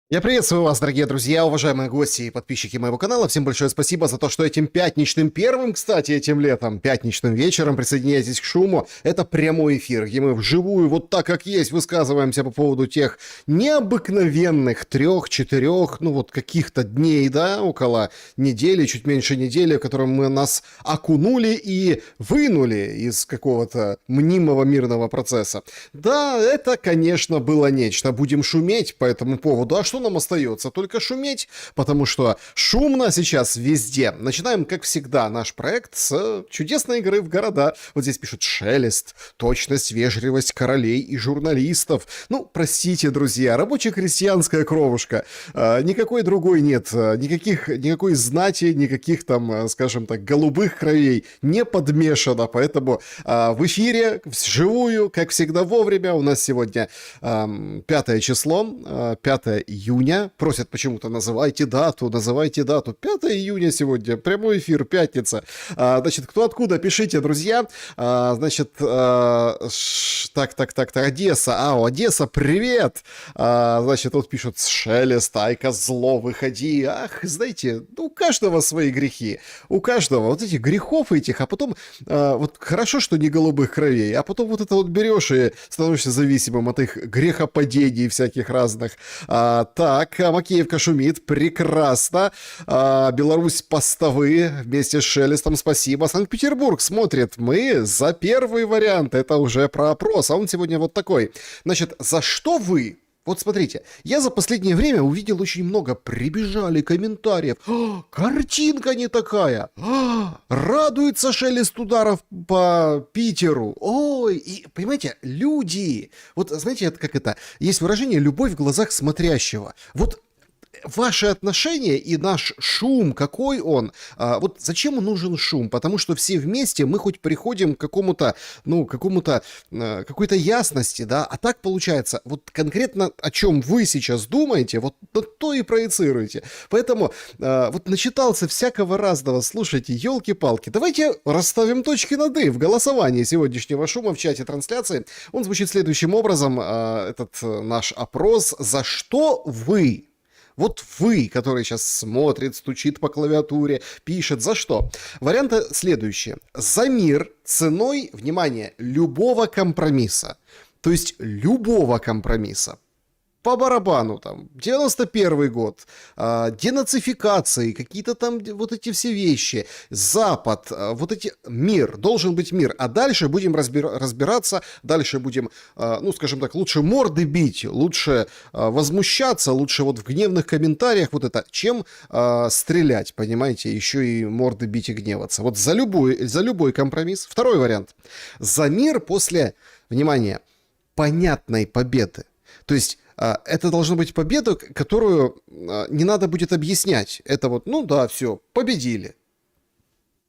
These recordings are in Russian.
Я приветствую вас, дорогие друзья, уважаемые гости и подписчики моего канала. Всем большое спасибо за то, что этим пятничным первым, кстати, этим летом, пятничным вечером присоединяйтесь к шуму. Это прямой эфир, где мы вживую, вот так как есть, высказываемся по поводу тех необыкновенных 3-4, ну вот каких-то дней, да, около недели, чуть меньше недели, в котором мы нас окунули и вынули из какого-то мнимого мирного процесса. Да, это, конечно, было нечто. Будем шуметь по этому поводу. А что нам остается? Только шуметь, потому что шумно сейчас везде. Начинаем, как всегда, наш проект с чудесной игры в города. Вот здесь пишут «Шелест», «Точность, вежливость королей и журналистов». Ну, простите, друзья, рабоче-крестьянская кровушка. Никакой другой нет. Никакой знати, никаких там, скажем так, голубых кровей не подмешано. Поэтому в эфире, вживую, как всегда, вовремя. У нас сегодня 5 число, 5 июня. Просят почему-то называйте дату. 5 июня сегодня, прямой эфир, пятница. Значит, кто откуда, пишите, друзья. Значит, так, Одесса. Одесса, привет. Значит, вот пишут «Шелест, ай, козло, выходи». Ах, знаете, у каждого свои грехи. У каждого вот этих грехов этих, а потом вот хорошо, что не голубых кровей, а потом вот это вот берешь и становишься зависимым от их грехопадений всяких разных. Так, Макеевка шумит, прекрасно. Беларусь постовые вместе с Шелестом, спасибо. Санкт-Петербург смотрит, мы за первый вариант, это уже про опрос, а он сегодня вот такой. Значит, за что вы? Вот смотрите, я за последнее время увидел очень много, прибежали комментариев. Картинка не такая. Радуется Шелест ударов по Питеру. Ой, и понимаете, люди. Вот знаете, это как это? Есть выражение «любовь в глазах смотрящего». Вот ваши отношения и наш шум, какой он, вот зачем нужен шум? Потому что все вместе мы хоть приходим к какому-то, какой-то ясности, да, а так получается, вот конкретно о чем вы сейчас думаете, вот то и проецируете. Поэтому вот начитался всякого разного, слушайте, елки-палки, давайте расставим точки над «и» в голосовании сегодняшнего шума в чате трансляции. Он звучит следующим образом, этот наш опрос: за что вы? Вот вы, который сейчас смотрит, стучит по клавиатуре, пишет, за что? Варианты следующие. За мир ценой, внимание, любого компромисса. То есть любого компромисса. По барабану, там, 91 год, денацификации, какие-то там вот эти все вещи, Запад, вот эти, мир, должен быть мир, а дальше будем разбираться, дальше будем, ну, скажем так, лучше морды бить, лучше возмущаться, лучше вот в гневных комментариях вот это, чем стрелять, понимаете, еще и морды бить и гневаться. Вот за любой компромисс. Второй вариант. За мир после, внимание, понятной победы. То есть это должна быть победа, которую не надо будет объяснять. Это вот, ну да, все, победили.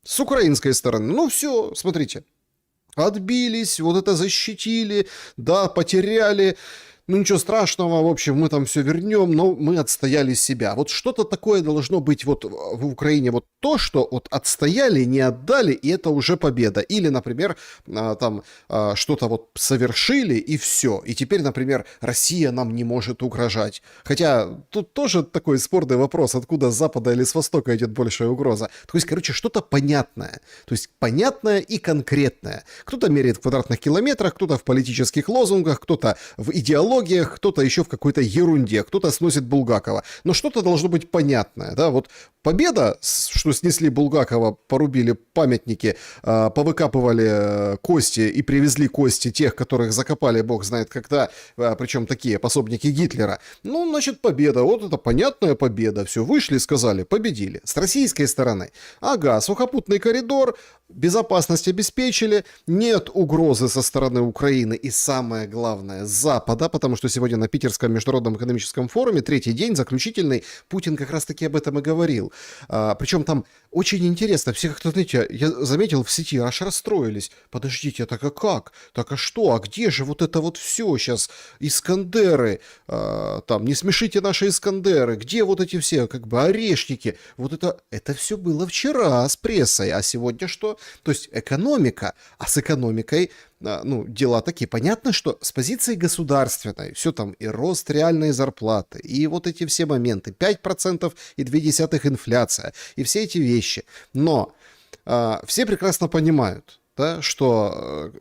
С украинской стороны, ну все, смотрите, отбились, вот это защитили, да, потеряли. Ну ничего страшного, в общем, мы там все вернем, но мы отстояли себя. Вот что-то такое должно быть вот в Украине, вот то, что вот отстояли, не отдали, и это уже победа. Или, например, там что-то вот совершили, и все. И теперь, например, Россия нам не может угрожать. Хотя тут тоже такой спорный вопрос, откуда с запада или с востока идет большая угроза. То есть, короче, что-то понятное. То есть понятное и конкретное. Кто-то меряет в квадратных километрах, кто-то в политических лозунгах, кто-то в идеологии, кто-то еще в какой-то ерунде, кто-то сносит Булгакова. Но что-то должно быть понятное, да, вот победа, что снесли Булгакова, порубили памятники, повыкапывали кости и привезли кости тех, которых закопали бог знает когда, причем такие пособники Гитлера. Ну, значит, победа, вот это понятная победа, все, вышли, сказали, победили. С российской стороны, ага, сухопутный коридор, безопасность обеспечили, нет угрозы со стороны Украины и, самое главное, Запада, потому что сегодня на Питерском международном экономическом форуме, третий день, заключительный, Путин как раз-таки об этом и говорил. Причем там очень интересно, все как-то, знаете, я заметил в сети, аж расстроились. Подождите, так а как? Так а что? А где же вот это вот все сейчас? Искандеры, там, не смешите наши Искандеры, где вот эти все, как бы, орешники? Вот это все было вчера с прессой, а сегодня что? То есть экономика, а с экономикой, ну, дела такие. Понятно, что с позиции государственной, естественно, и все там, и рост реальной зарплаты, и вот эти все моменты, 5,2% инфляция, и все эти вещи. Но все прекрасно понимают, да, что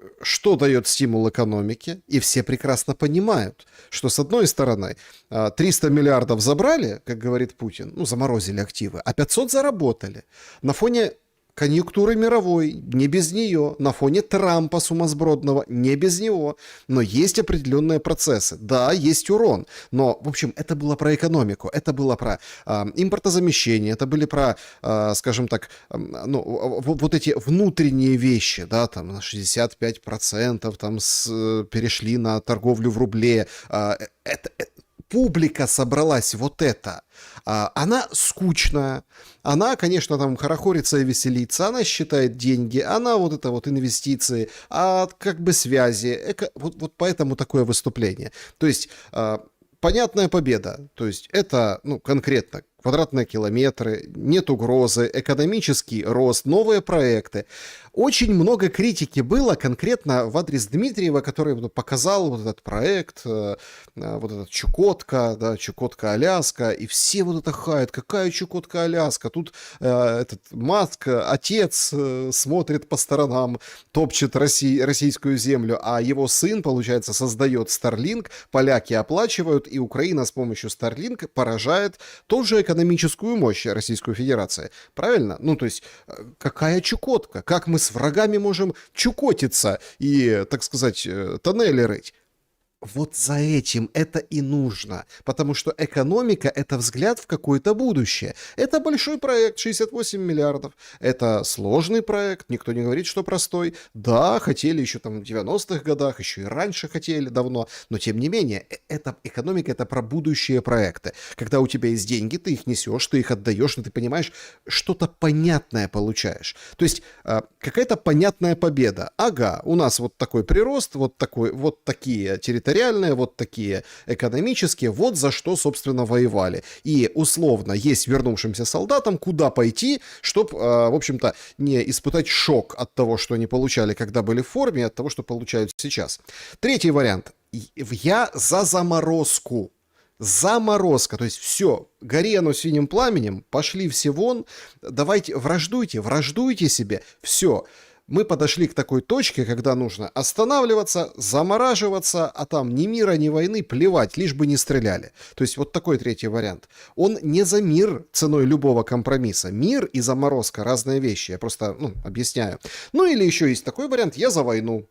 дает стимул экономике, и все прекрасно понимают, что, с одной стороны, 300 миллиардов забрали, как говорит Путин, ну, заморозили активы, а 500 заработали. На фоне конъюнктуры мировой, не без нее, на фоне Трампа сумасбродного, не без него, но есть определенные процессы. Да, есть урон, но, в общем, это было про экономику, это было про импортозамещение, это были про, скажем так, ну, вот эти внутренние вещи, да, там на 65% там перешли на торговлю в рубле, публика собралась вот это. Она скучная, она, конечно, там хорохорится и веселится, она считает деньги, она вот это вот инвестиции, как бы связи, вот поэтому такое выступление. То есть понятная победа, то есть это, ну, конкретно квадратные километры, нет угрозы, экономический рост, новые проекты. Очень много критики было конкретно в адрес Дмитриева, который показал вот этот проект, вот этот Чукотка, да, Чукотка-Аляска, и все вот это хают, какая Чукотка-Аляска, тут этот Маск, отец, смотрит по сторонам, топчет российскую землю, а его сын, получается, создает Starlink, поляки оплачивают, и Украина с помощью Starlink поражает тоже экономическую мощь Российской Федерации. Правильно? Ну, то есть, какая Чукотка? Как мы с врагами можем чукотиться и, так сказать, тоннели рыть? Вот за этим это и нужно, потому что экономика — это взгляд в какое-то будущее. Это большой проект, 68 миллиардов. Это сложный проект, никто не говорит, что простой. Да, хотели еще там в 90-х годах, еще и раньше хотели давно, но тем не менее, экономика — это про будущие проекты. Когда у тебя есть деньги, ты их несешь, ты их отдаешь, но ты понимаешь, что-то понятное получаешь. То есть какая-то понятная победа. Ага, у нас вот такой прирост, вот такие территориальные, вот такие экономические, вот за что, собственно, воевали. И условно есть вернувшимся солдатам куда пойти, чтобы, в общем-то, не испытать шок от того, что они получали, когда были в форме, от того, что получают сейчас. Третий вариант. Я за заморозку. Заморозка, то есть все, гори оно синим пламенем, пошли все вон, давайте, враждуйте себе, все. Мы подошли к такой точке, когда нужно останавливаться, замораживаться, а там ни мира, ни войны, плевать, лишь бы не стреляли. То есть вот такой третий вариант. Он не за мир ценой любого компромисса. Мир и заморозка — разные вещи, я просто объясняю. Ну или еще есть такой вариант: я за войну.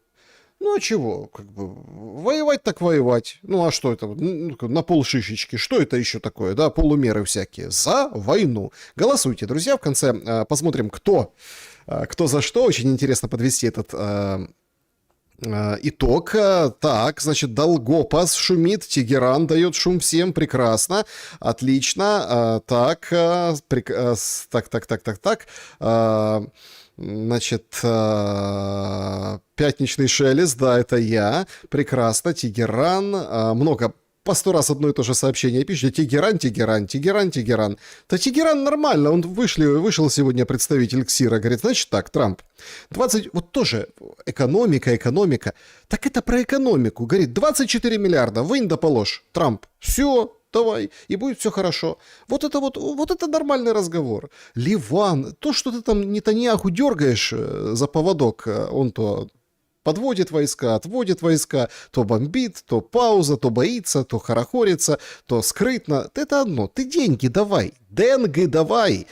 Ну а чего, как бы, воевать так воевать. Ну а что это, на полшишечки, что это еще такое, да, полумеры всякие. За войну. Голосуйте, друзья, в конце посмотрим, кто за что. Очень интересно подвести этот итог. Так, значит, Долгопас шумит, Тегеран дает шум всем, прекрасно, отлично. Так. Значит, пятничный шелест, да, это я. Прекрасно, Тегеран. Много, по 100 раз одно и то же сообщение пишет. Тегеран. Да Тегеран нормально, он вышел сегодня представитель КСИРа, говорит, значит так, Трамп, 20, вот тоже экономика. Так это про экономику. Говорит, 24 миллиарда, вынь да положь, Трамп. Все, давай, и будет все хорошо. Вот это нормальный разговор. Ливан, то, что ты там Нетаньяху дергаешь за поводок, он то подводит войска, отводит войска, то бомбит, то пауза, то боится, то хорохорится, то скрытно. Это одно. Ты деньги давай. Деньги давай.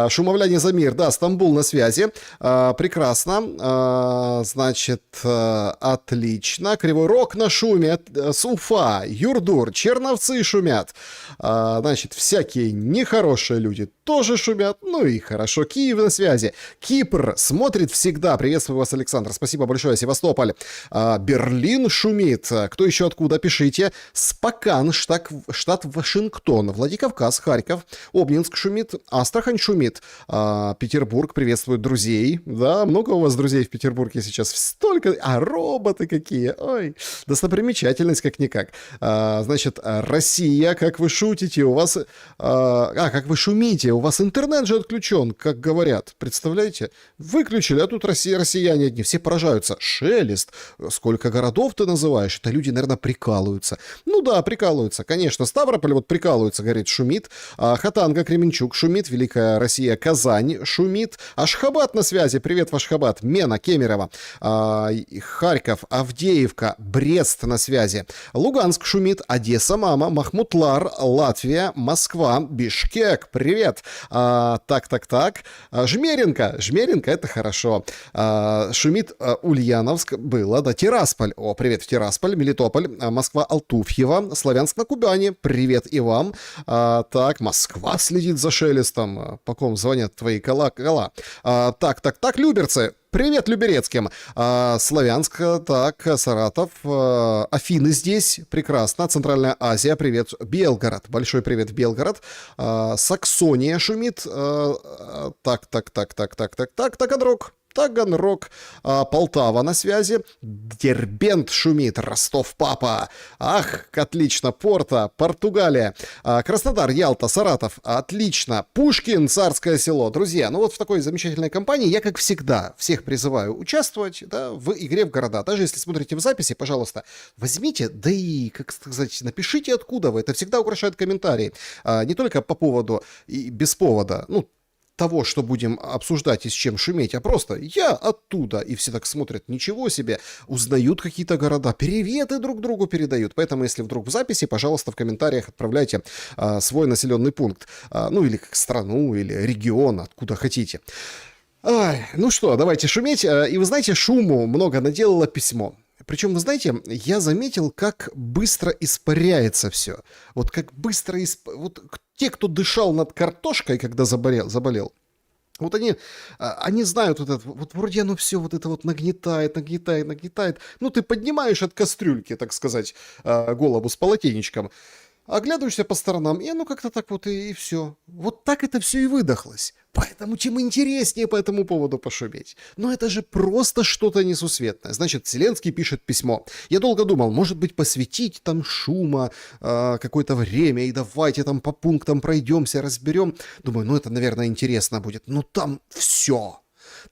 Шумовляне за мир. Да, Стамбул на связи. Прекрасно. Значит, отлично. Кривой Рог на шуме. С Уфа. Юрдур. Черновцы шумят. Значит, всякие нехорошие люди тоже шумят. Ну и хорошо. Киев на связи. Кипр смотрит всегда. Приветствую вас, Александр. Спасибо большое. Севастополь. Берлин шумит. Кто еще откуда? Пишите. Спокан, штат Вашингтон. Владикавказ, Харьков. Обнинск шумит, Астрахань шумит, Петербург приветствует друзей. Да, много у вас друзей в Петербурге сейчас, столько, роботы какие, ой, достопримечательность как-никак. Значит, Россия, как вы шутите, у вас, как вы шумите, у вас интернет же отключен, как говорят, представляете? Выключили, а тут россияне одни, все поражаются. Шелест, сколько городов ты называешь? Это люди, наверное, прикалываются. Ну да, прикалываются, конечно. Ставрополь вот прикалывается, говорит, шумит. Хатанга, Кременчуг шумит. Великая Россия, Казань шумит. Ашхабад на связи. Привет, Ашхабад. Мена, Кемерово. Харьков, Авдеевка, Брест на связи. Луганск шумит. Одесса, мама. Махмутлар, Латвия, Москва, Бишкек. Привет. Так. Жмеринка, это хорошо. Шумит Ульяновск, было, да. Тирасполь. О, привет в Тирасполь. Мелитополь, Москва, Алтуфьево. Славянск на Кубани. Привет и вам. Так, Москва следит за Шелестом. По ком звонят твои колокола. Так, Люберцы. Привет Люберецким. Славянск, так, Саратов, Афины здесь, прекрасно. Центральная Азия, привет. Белгород, большой привет, Белгород. Саксония шумит. Таганрог, Полтава на связи, Дербент шумит, Ростов-Папа, ах, отлично, Португалия, Краснодар, Ялта, Саратов, отлично, Пушкин, Царское село. Друзья, ну вот в такой замечательной компании я, как всегда, всех призываю участвовать, да, в игре в города. Даже если смотрите в записи, пожалуйста, возьмите, да и, как сказать, напишите, откуда вы. Это всегда украшает комментарии. Не только по поводу и без повода, ну, того, что будем обсуждать и с чем шуметь, а просто я оттуда. И все так смотрят, ничего себе, узнают какие-то города, приветы друг другу передают. Поэтому, если вдруг в записи, пожалуйста, в комментариях отправляйте свой населенный пункт. Ну, или как страну, или регион, откуда хотите. Ну что, давайте шуметь. И вы знаете, шуму много наделало письмо. Причем, вы знаете, я заметил, как быстро испаряется все. Вот как быстро вот те, кто дышал над картошкой, когда заболел, вот они знают вот это, вот вроде оно все вот это вот нагнетает. Ну, ты поднимаешь от кастрюльки, так сказать, голову с полотенечком, оглядываешься по сторонам, и оно как-то так вот и все. Вот так это все и выдохлось. Поэтому тем интереснее по этому поводу пошуметь. Но это же просто что-то несусветное. Значит, Зеленский пишет письмо. Я долго думал, может быть, посвятить там шума какое-то время, и давайте там по пунктам пройдемся, разберем. Думаю, ну это, наверное, интересно будет. Но там все.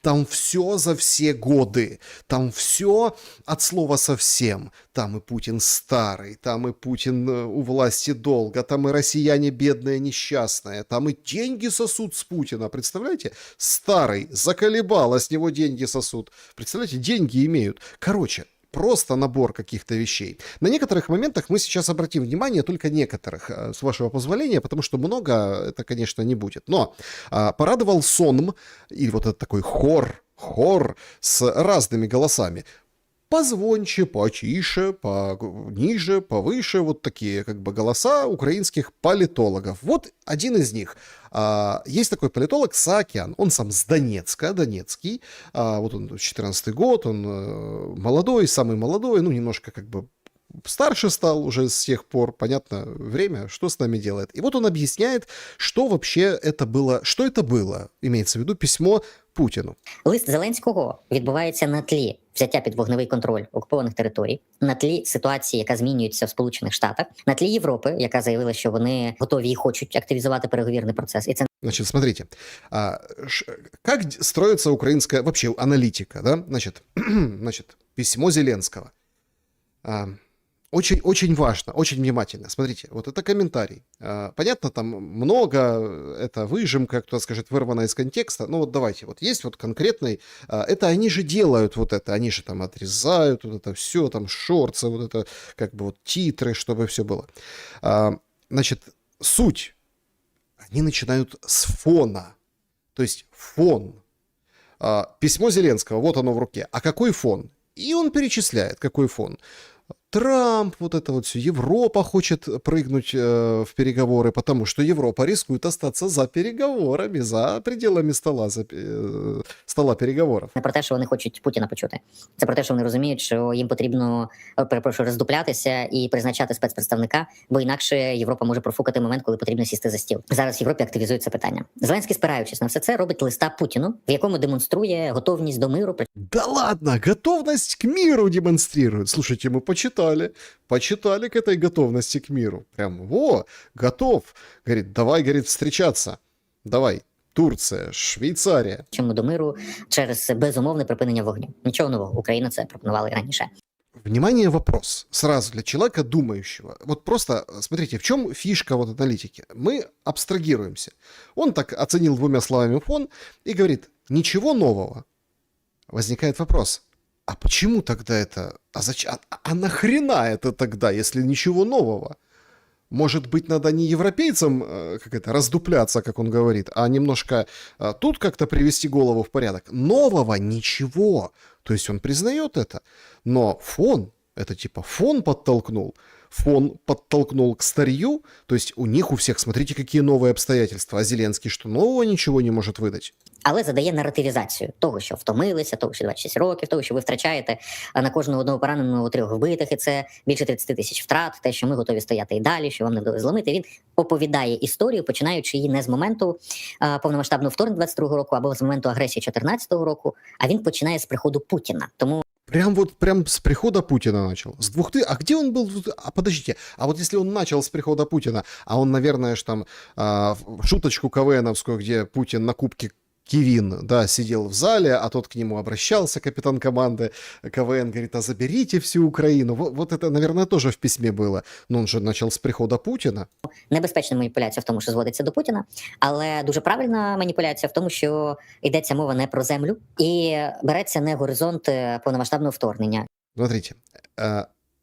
Там все за все годы. Там все от слова совсем. Там и Путин старый, там и Путин у власти долго, там и россияне бедные, несчастные, там и деньги сосут с Путина. Представляете? Старый, заколебало, с него деньги сосут. Представляете? Деньги имеют. Короче, просто набор каких-то вещей. На некоторых моментах мы сейчас обратим внимание, только некоторых, с вашего позволения, потому что много это, конечно, не будет. Но порадовал сонм, или вот этот такой хор с разными голосами. Позвонче, потише, пониже, повыше, вот такие как бы голоса украинских политологов. Вот один из них. Есть такой политолог Саакян, он сам с Донецка, донецкий, вот он 14-й год, он молодой, самый молодой, ну немножко как бы старше стал уже с тех пор, понятно, время, что с нами делает. І вот он объясняет, что вообще это было, что это было, имеется в виду письмо Путіну. Лист Зеленського відбувається на тлі взяття під вогневий контроль окупованих територій, на тлі ситуації, яка змінюється в Сполучених Штатах, на тлі Європи, яка заявила, що вони готові і хочуть активізувати переговірний процес. І це Значит, смотрите, как строится украинская вообще аналитика, да? Значит, письмо Зеленского. Очень важно, очень внимательно. Смотрите, вот это комментарий. Понятно, там много, это выжимка, кто-то скажет, вырвано из контекста. Ну вот давайте, вот есть вот конкретный, это они же делают вот это, они же там отрезают вот это все, там шорцы, вот это как бы вот титры, чтобы все было. Значит, суть, они начинают с фона, то есть фон. Письмо Зеленского, вот оно в руке. А какой фон? И он перечисляет, какой фон. Трамп, вот это вот все, Европа хочет прыгнуть в переговоры, потому что Европа рискует остаться за переговорами, за пределами стола переговоров. Не про те, що вони хочуть Путіна почути. Це про те, що вони розуміють, що їм потрібно, перепрошую, роздуплятися і призначати спецпредставника, бо інакше Європа може профукати момент, коли потрібно сісти за стіл. Зараз в Європі активізують це питання. Зеленський, спираючись на все це, робить листа Путіну, в якому демонструє готовність до миру. Да ладно, готовность к миру демонстрирует. Слушайте, мы почитали к этой готовности к миру. Прям, готов. Говорит, давай, говорит, встречаться. Давай. Турція, Швейцарія. Чому до миру через безумовне припинення вогню. Нічого нового, Україна це пропонувала і раніше. Внимание, вопрос. Сразу для человека думающего. Вот просто, смотрите, в чем фишка вот аналитики? Мы абстрагируемся. Он так оценил 2 словами фон и говорит, ничего нового. Возникает вопрос, а почему тогда это? А зачем? А нахрена это тогда, если ничего нового? Может быть, надо не европейцам раздупляться, как он говорит, а немножко тут как-то привести голову в порядок. Нового ничего. То есть он признает это. Но фон, это типа фон подтолкнул к старью. То есть у них у всех, смотрите, какие новые обстоятельства. А Зеленский что, нового ничего не может выдать? Але задає наративізацію того, що втомилися, того, що 26 років, того, що ви втрачаєте на кожного одного пораненого 3 вбитих, і це більше 30 тисяч втрат, те, що ми готові стояти і далі, що вам не вдалося зломити. Він оповідає історію, починаючи її не з моменту повномасштабного вторгнення 22-го року, або з моменту агресії 14-го року, а він починає з приходу Путіна. Тому Прям с прихода Путина начал. С 2000... А где он был? А подождите, а вот если он начал с прихода Путина, а он, наверное, там шуточку КВНовскую, где Путин на кубке Кивин, да, сидел в зале, а тот к нему обращался, капитан команды КВН, говорит, а заберите всю Украину. Вот это, наверное, тоже в письме было. Но он же начал с прихода Путина. небезпечна маніпуляція в тому, що зводиться до Путіна, але дуже правильна маніпуляція в тому, що йдеться мова не про землю і береться не горизонт повномасштабного вторгнення. Смотрите,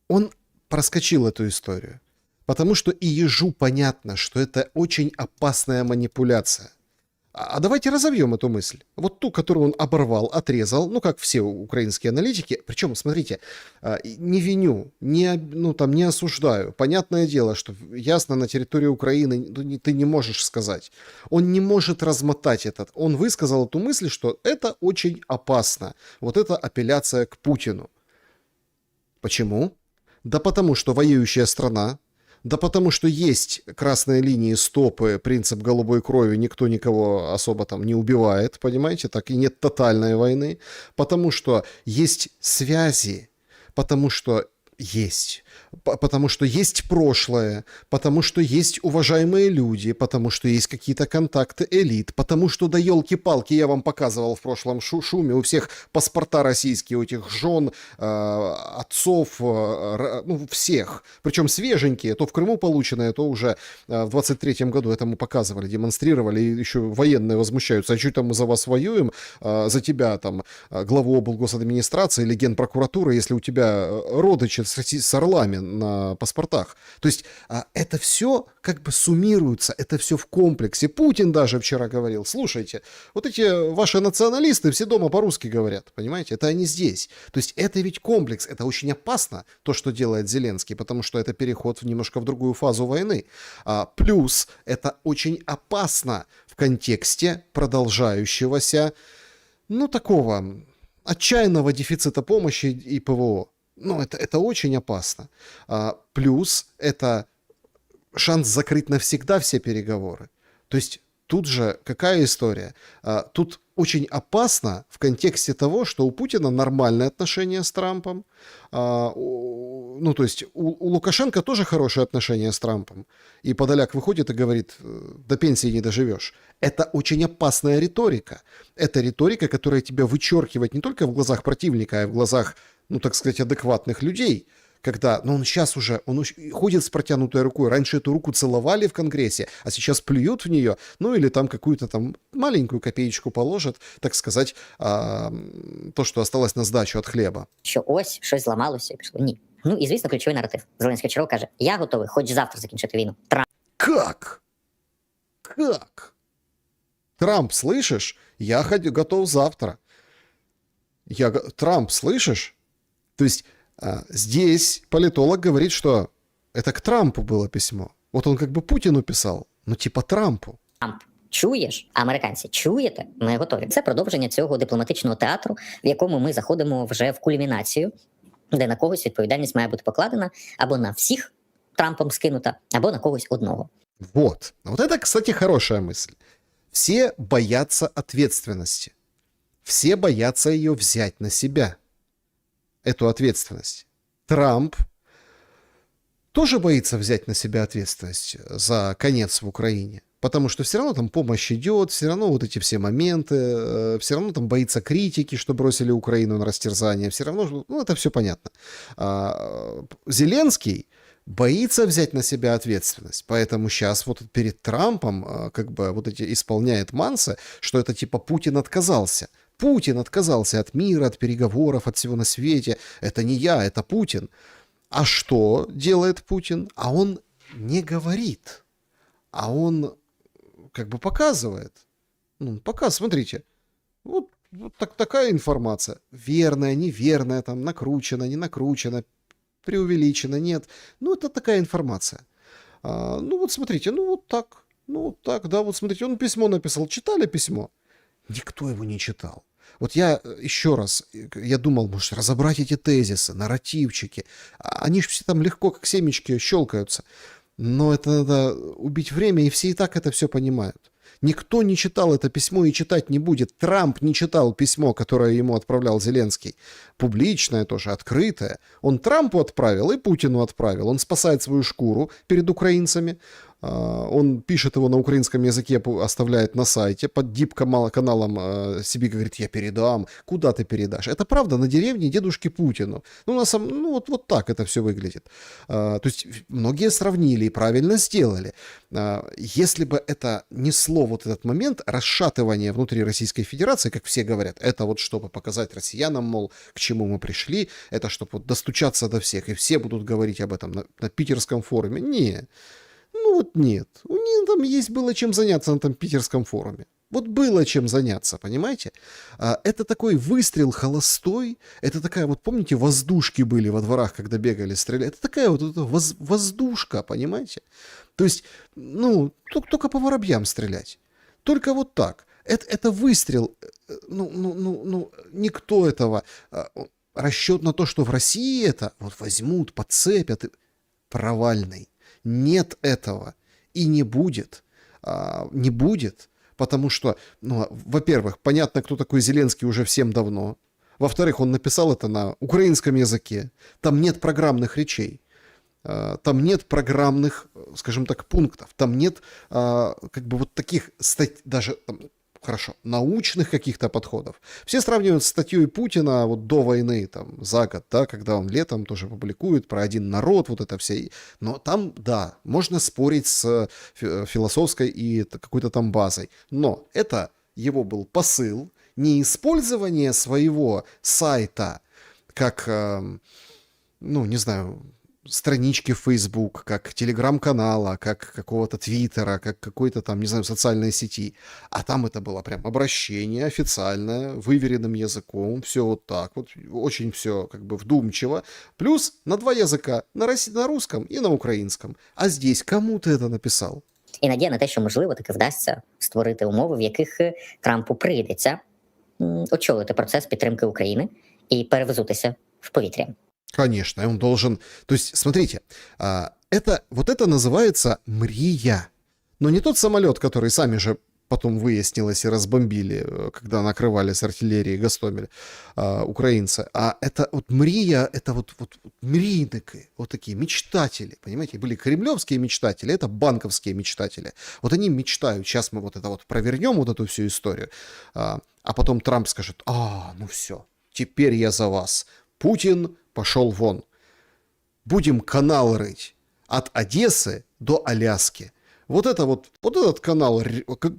он проскочил эту историю, потому что и ежу понятно, что это очень опасная манипуляция. А давайте разовьем эту мысль. Вот ту, которую он оборвал, отрезал, ну, как все украинские аналитики. Причем, смотрите, не виню, не осуждаю. Понятное дело, что ясно, на территории Украины ты не можешь сказать. Он не может размотать этот. Он высказал эту мысль, что это очень опасно. Вот это апелляция к Путину. Почему? Да потому что воюющая страна, да потому что есть красные линии, стопы, принцип голубой крови, никто никого особо там не убивает, понимаете, так и нет тотальной войны, потому что есть связи, потому что есть прошлое, потому что есть уважаемые люди, потому что есть какие-то контакты элит, потому что, да елки-палки, я вам показывал в прошлом шуме, у всех паспорта российские, у этих жен, отцов, всех, причем свеженькие, то в Крыму полученные, то уже в 23-м году этому показывали, демонстрировали, и еще военные возмущаются, а что там мы за вас воюем, за тебя там главу облгосадминистрации или генпрокуратуры, если у тебя родичи с орлами на паспортах. То есть это все как бы суммируется, это все в комплексе. Путин даже вчера говорил, слушайте, вот эти ваши националисты все дома по-русски говорят, понимаете, это они здесь. То есть это ведь комплекс, это очень опасно, то, что делает Зеленский, потому что это переход немножко в другую фазу войны. Плюс это очень опасно в контексте продолжающегося, такого отчаянного дефицита помощи и ПВО. Это очень опасно. Плюс это шанс закрыть навсегда все переговоры. То есть тут же какая история? Тут очень опасно в контексте того, что у Путина нормальные отношения с Трампом. То есть у Лукашенко тоже хорошие отношения с Трампом. И Подоляк выходит и говорит, до пенсии не доживешь. Это очень опасная риторика. Это риторика, которая тебя вычеркивает не только в глазах противника, а и в глазах, так сказать, адекватных людей. Когда, он сейчас уже, он ходит с протянутой рукой. Раньше эту руку целовали в Конгрессе, а сейчас плюют в нее, или там какую-то там маленькую копеечку положат, так сказать, то, что осталось на сдачу от хлеба. Що ось щось зламалося і пішло. Ні. І, звісно, ключовий наратив. Зеленський вчора каже, я готовий хоч завтра закінчити війну. Как? Трамп, слышишь? Я готов завтра. Трамп, слышишь? То есть Здесь политолог говорит, что это к Трампу было письмо. Вот он как бы Путину писал, ну типа Трампу. Трамп, чуєш, американці, чуєте? Ми готові. Це продовження цього дипломатичного театру, в якому ми заходимо вже в кульмінацію, де на когось відповідальність має бути покладена або на всіх Трампом скинута, або на когось одного. Вот. Вот это, кстати, хорошая мысль. Все боятся ответственности. Все боятся ее взять на себя. Эту ответственность. Трамп тоже боится взять на себя ответственность за конец в Украине. Потому что все равно там помощь идет, все равно вот эти все моменты, все равно там боится критики, что бросили Украину на растерзание, все равно, ну это все понятно. Зеленский боится взять на себя ответственность, поэтому сейчас вот перед Трампом как бы вот эти исполняет мансы, что это типа Путин отказался. Путин отказался от мира, от переговоров, от всего на свете. Это не я, это Путин. А что делает Путин? А он не говорит, а он как бы показывает. Ну, смотрите, вот такая информация. Верная, неверная, там, накручена, не накручена, преувеличена, нет. Ну, это такая информация. Ну, вот смотрите, ну, вот так, да, вот смотрите, он письмо написал. Читали письмо? Никто его не читал. Вот я еще раз, я думал, может, разобрать эти тезисы, нарративчики. Они же все там легко, как семечки, щелкаются. Но это надо убить время, и все и так это все понимают. Никто не читал это письмо и читать не будет. Трамп не читал письмо, которое ему отправлял Зеленский. Публичное тоже, открытое. Он Трампу отправил и Путину отправил. Он спасает свою шкуру перед украинцами. Он пишет его на украинском языке, оставляет на сайте. Под дип-каналом себе говорит, я передам. Куда ты передашь? Это правда на деревне дедушки Путину. Ну, вот так это все выглядит. То есть многие сравнили и правильно сделали. Если бы это несло вот этот момент расшатывания внутри Российской Федерации, как все говорят, это вот чтобы показать россиянам, мол, к чему мы пришли, это чтобы вот достучаться до всех, и все будут говорить об этом на питерском форуме. Не. Ну вот нет. У них там было чем заняться на том питерском форуме. Вот было чем заняться, понимаете? Это такой выстрел холостой. Это такая вот, помните, воздушки были во дворах, когда бегали, стреляли. Это такая вот воздушка, понимаете? То есть, ну, только по воробьям стрелять. Только вот так. Это выстрел. Никто этого... Расчет на то, что в России это вот возьмут, подцепят. Провальный. Нет этого. И не будет. Не будет. Потому что, ну, во-первых, понятно, кто такой Зеленский уже всем давно. Во-вторых, он написал это на украинском языке. Там нет программных речей. Там нет программных, скажем так, пунктов. Там нет как бы вот таких даже... Хорошо, научных каких-то подходов. Все сравнивают с статьей Путина вот до войны, там, за год, да, когда он летом тоже публикует про один народ, вот это все. Но там, да, можно спорить с философской и какой-то там базой. Но это его был посыл, не использование своего сайта как, ну, не знаю, странички в Facebook, как телеграм-канала, как какого-то твиттера, как какой-то там, не знаю, социальной сети. А там это было прям обращение официальное, выверенным языком, все вот так вот, очень все как бы вдумчиво. Плюс на два языка, на русском и на українському. А здесь кому ти це написав? І надія на те, що, можливо, таки вдасться створити умови, в яких Трампу прийдеться очолити процес підтримки України і перевзутися в повітря. Конечно, он должен... То есть, смотрите, вот это называется мрия. Но не тот самолет, который сами же потом выяснилось и разбомбили, когда накрывали с артиллерии Гостомель украинцы. А это вот мрия, это вот мрийники, вот такие мечтатели, понимаете? Были кремлевские мечтатели, это банковские мечтатели. Вот они мечтают, сейчас мы вот это вот провернем, вот эту всю историю. А потом Трамп скажет, ну все, теперь я за вас. Путин пошел вон. Будем канал рыть от Одессы до Аляски. Вот этот канал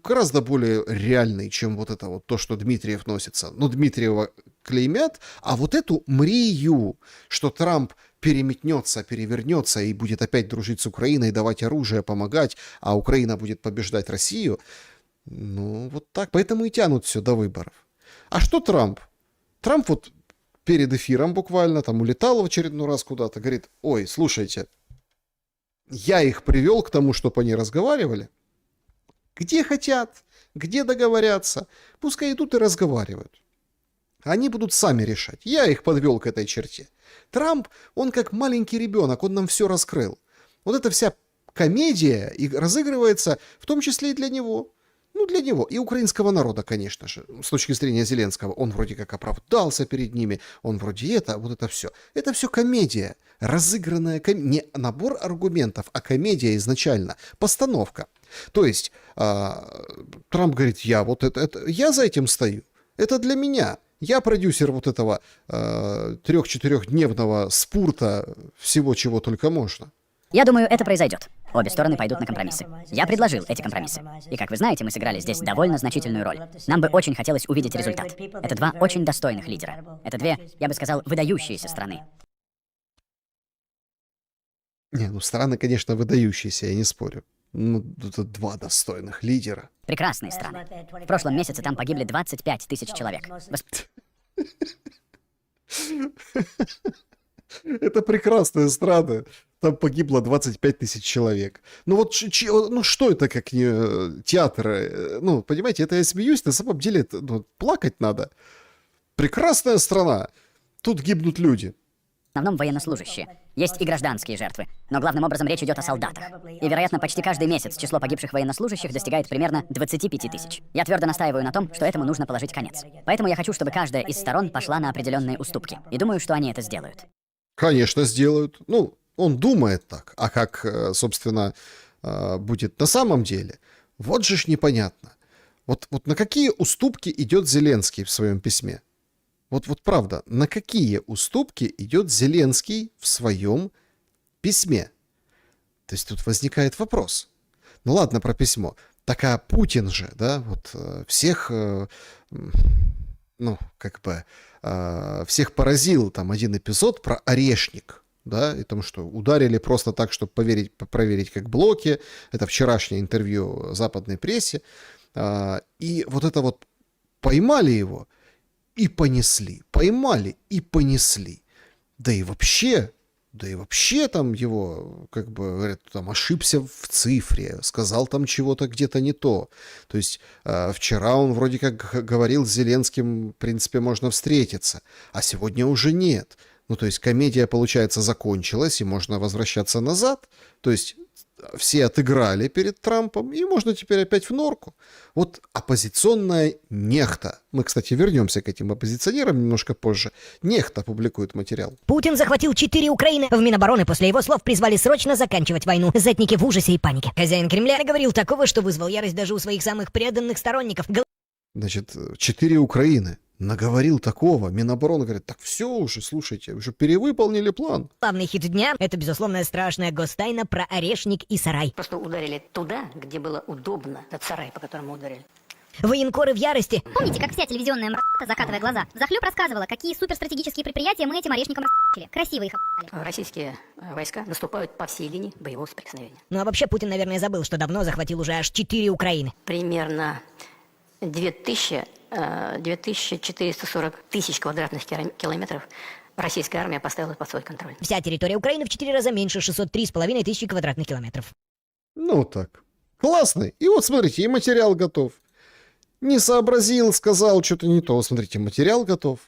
гораздо более реальный, чем вот это вот то, что Дмитриев носится. Ну, Дмитриева клеймят, а вот эту мрию, что Трамп переметнется, перевернется и будет опять дружить с Украиной, давать оружие, помогать, а Украина будет побеждать Россию, ну, вот так. Поэтому и тянут все до выборов. А что Трамп? Трамп вот перед эфиром буквально, там улетал в очередной раз куда-то, говорит, ой, слушайте, я их привел к тому, чтобы они разговаривали, где хотят, где договорятся, пускай идут и разговаривают. Они будут сами решать. Я их подвел к этой черте. Трамп, он как маленький ребенок, он нам все раскрыл. Вот эта вся комедия и разыгрывается в том числе и для него. Ну, для него. И украинского народа, конечно же. С точки зрения Зеленского. Он вроде как оправдался перед ними. Он вроде это, вот это все. Это все комедия. Разыгранная комедия. Не набор аргументов, а комедия изначально. Постановка. То есть Трамп говорит, я вот я за этим стою. Это для меня. Я продюсер вот этого 3-4-дневного спурта всего, чего только можно. Я думаю, это произойдет. Обе стороны пойдут на компромиссы. Я предложил эти компромиссы. И, как вы знаете, мы сыграли здесь довольно значительную роль. Нам бы очень хотелось увидеть результат. Это два очень достойных лидера. Это две, я бы сказал, выдающиеся страны. Не, ну страны, конечно, выдающиеся, я не спорю. Ну, это два достойных лидера. Прекрасные страны. В прошлом месяце там погибли 25 тысяч человек. Это прекрасная страна. Там погибло 25 тысяч человек. Ну вот, ну что это как не театр? Ну, понимаете, это я смеюсь, на самом деле плакать надо. Прекрасная страна. Тут гибнут люди. В основном военнослужащие. Есть и гражданские жертвы. Но главным образом речь идет о солдатах. И, вероятно, почти каждый месяц число погибших военнослужащих достигает примерно 25 тысяч. Я твердо настаиваю на том, что этому нужно положить конец. Поэтому я хочу, чтобы каждая из сторон пошла на определенные уступки. И думаю, что они это сделают. Конечно, сделают. Ну, он думает так. А как, собственно, будет на самом деле? Вот же ж непонятно. Вот на какие уступки идет Зеленский в своем письме? Вот правда, на какие уступки идет Зеленский в своем письме? То есть тут возникает вопрос. Ну ладно, про письмо. Так а Путин же, да, вот всех, ну, как бы, всех поразил там один эпизод про орешник, да, и тому, что ударили просто так, чтобы проверить как блоки. Это вчерашнее интервью западной прессе. И вот это вот поймали его, и понесли. Поймали и понесли. Да и вообще там его, как бы, говорят, там ошибся в цифре, сказал там чего-то где-то не то. То есть вчера он вроде как говорил с Зеленским, в принципе, можно встретиться, а сегодня уже нет. Ну, то есть комедия, получается, закончилась, и можно возвращаться назад. То есть все отыграли перед Трампом, и можно теперь опять в норку. Вот оппозиционная нехта. Мы, кстати, вернемся к этим оппозиционерам немножко позже. Нехта публикует материал. Путин захватил 4 Украины. В Минобороны после его слов призвали срочно заканчивать войну. Зетники в ужасе и панике. Хозяин Кремля говорил такого, что вызвал ярость даже у своих самых преданных сторонников. Значит, 4 Украины. Наговорил такого. Минобороны говорит, так все уже, слушайте, уже перевыполнили план. Главный хит дня — это, безусловно, страшная гостайна про орешник и сарай. Просто ударили туда, где было удобно, тот сарай, по которому ударили. Военкоры в ярости. Помните, как вся телевизионная мразь, закатывая глаза, взахлеб рассказывала, какие суперстратегические предприятия мы этим орешникам ***ли. Красиво их ***ли. Российские войска наступают по всей линии боевого соприкосновения. Ну а вообще Путин, наверное, забыл, что давно захватил уже аж 4 Украины. Примерно 2440 тысяч квадратных километров российская армия поставила под свой контроль. Вся территория Украины в 4 раза меньше, 603,5 тысячи квадратных километров. Ну так. Классный. И вот смотрите, и материал готов. Не сообразил, сказал что-то не то. Смотрите, материал готов.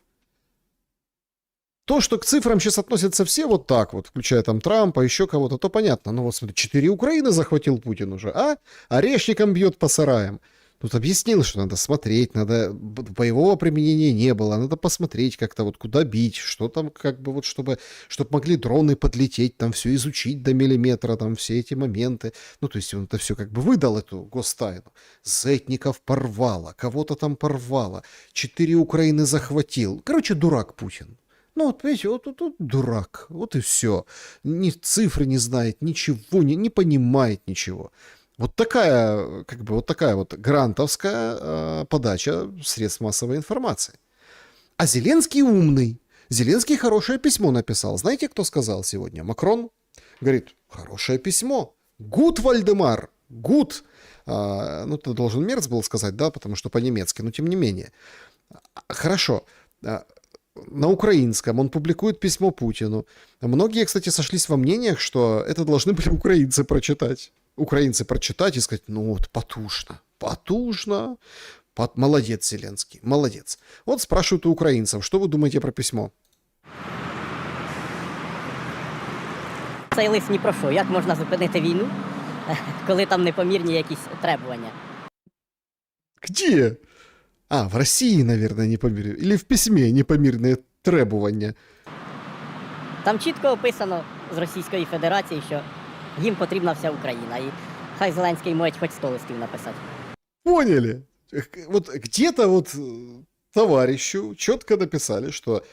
То, что к цифрам сейчас относятся все вот так вот, включая там Трампа, еще кого-то, то понятно. Ну вот смотри, 4 Украины захватил Путин уже, а? Орешником бьет по сараям. Тут объяснил, что надо смотреть, боевого применения не было, надо посмотреть как-то вот куда бить, что там как бы вот, чтобы могли дроны подлететь, там все изучить до миллиметра, там все эти моменты. Ну, то есть он это все как бы выдал, эту гостайну. Зетников порвало, кого-то там порвало, 4 Украины захватил. Короче, дурак Путин. Ну, вот, видите, вот дурак, вот и все. Ни цифры не знает, ничего, не понимает ничего. Вот такая вот грантовская подача средств массовой информации. А Зеленский умный. Зеленский хорошее письмо написал. Знаете, кто сказал сегодня? Макрон говорит, хорошее письмо. Гуд, Вальдемар, гуд. Ну, это должен Мерц был сказать, да, потому что по-немецки, но тем не менее. Хорошо. на украинском, он публикует письмо Путину. Многие, кстати, сошлись во мнениях, что это должны были украинцы прочитать. Украинцы прочитать и сказать, ну вот, потужно, потужно. Молодец, Зеленский, молодец. Вот спрашивают у украинцев, что вы думаете про письмо? Цей лист ні про що. Як можна зупинити війну, коли там непомірні якісь требування? Где? А, в России, наверное, непомирные. Или в письме непомирные требования. Там чітко описано з Російської Федерації, що їм потрібна вся Україна. І хай Зеленський може хоч 100 листів написати. Поняли? Вот где-то вот товарищу четко написали, что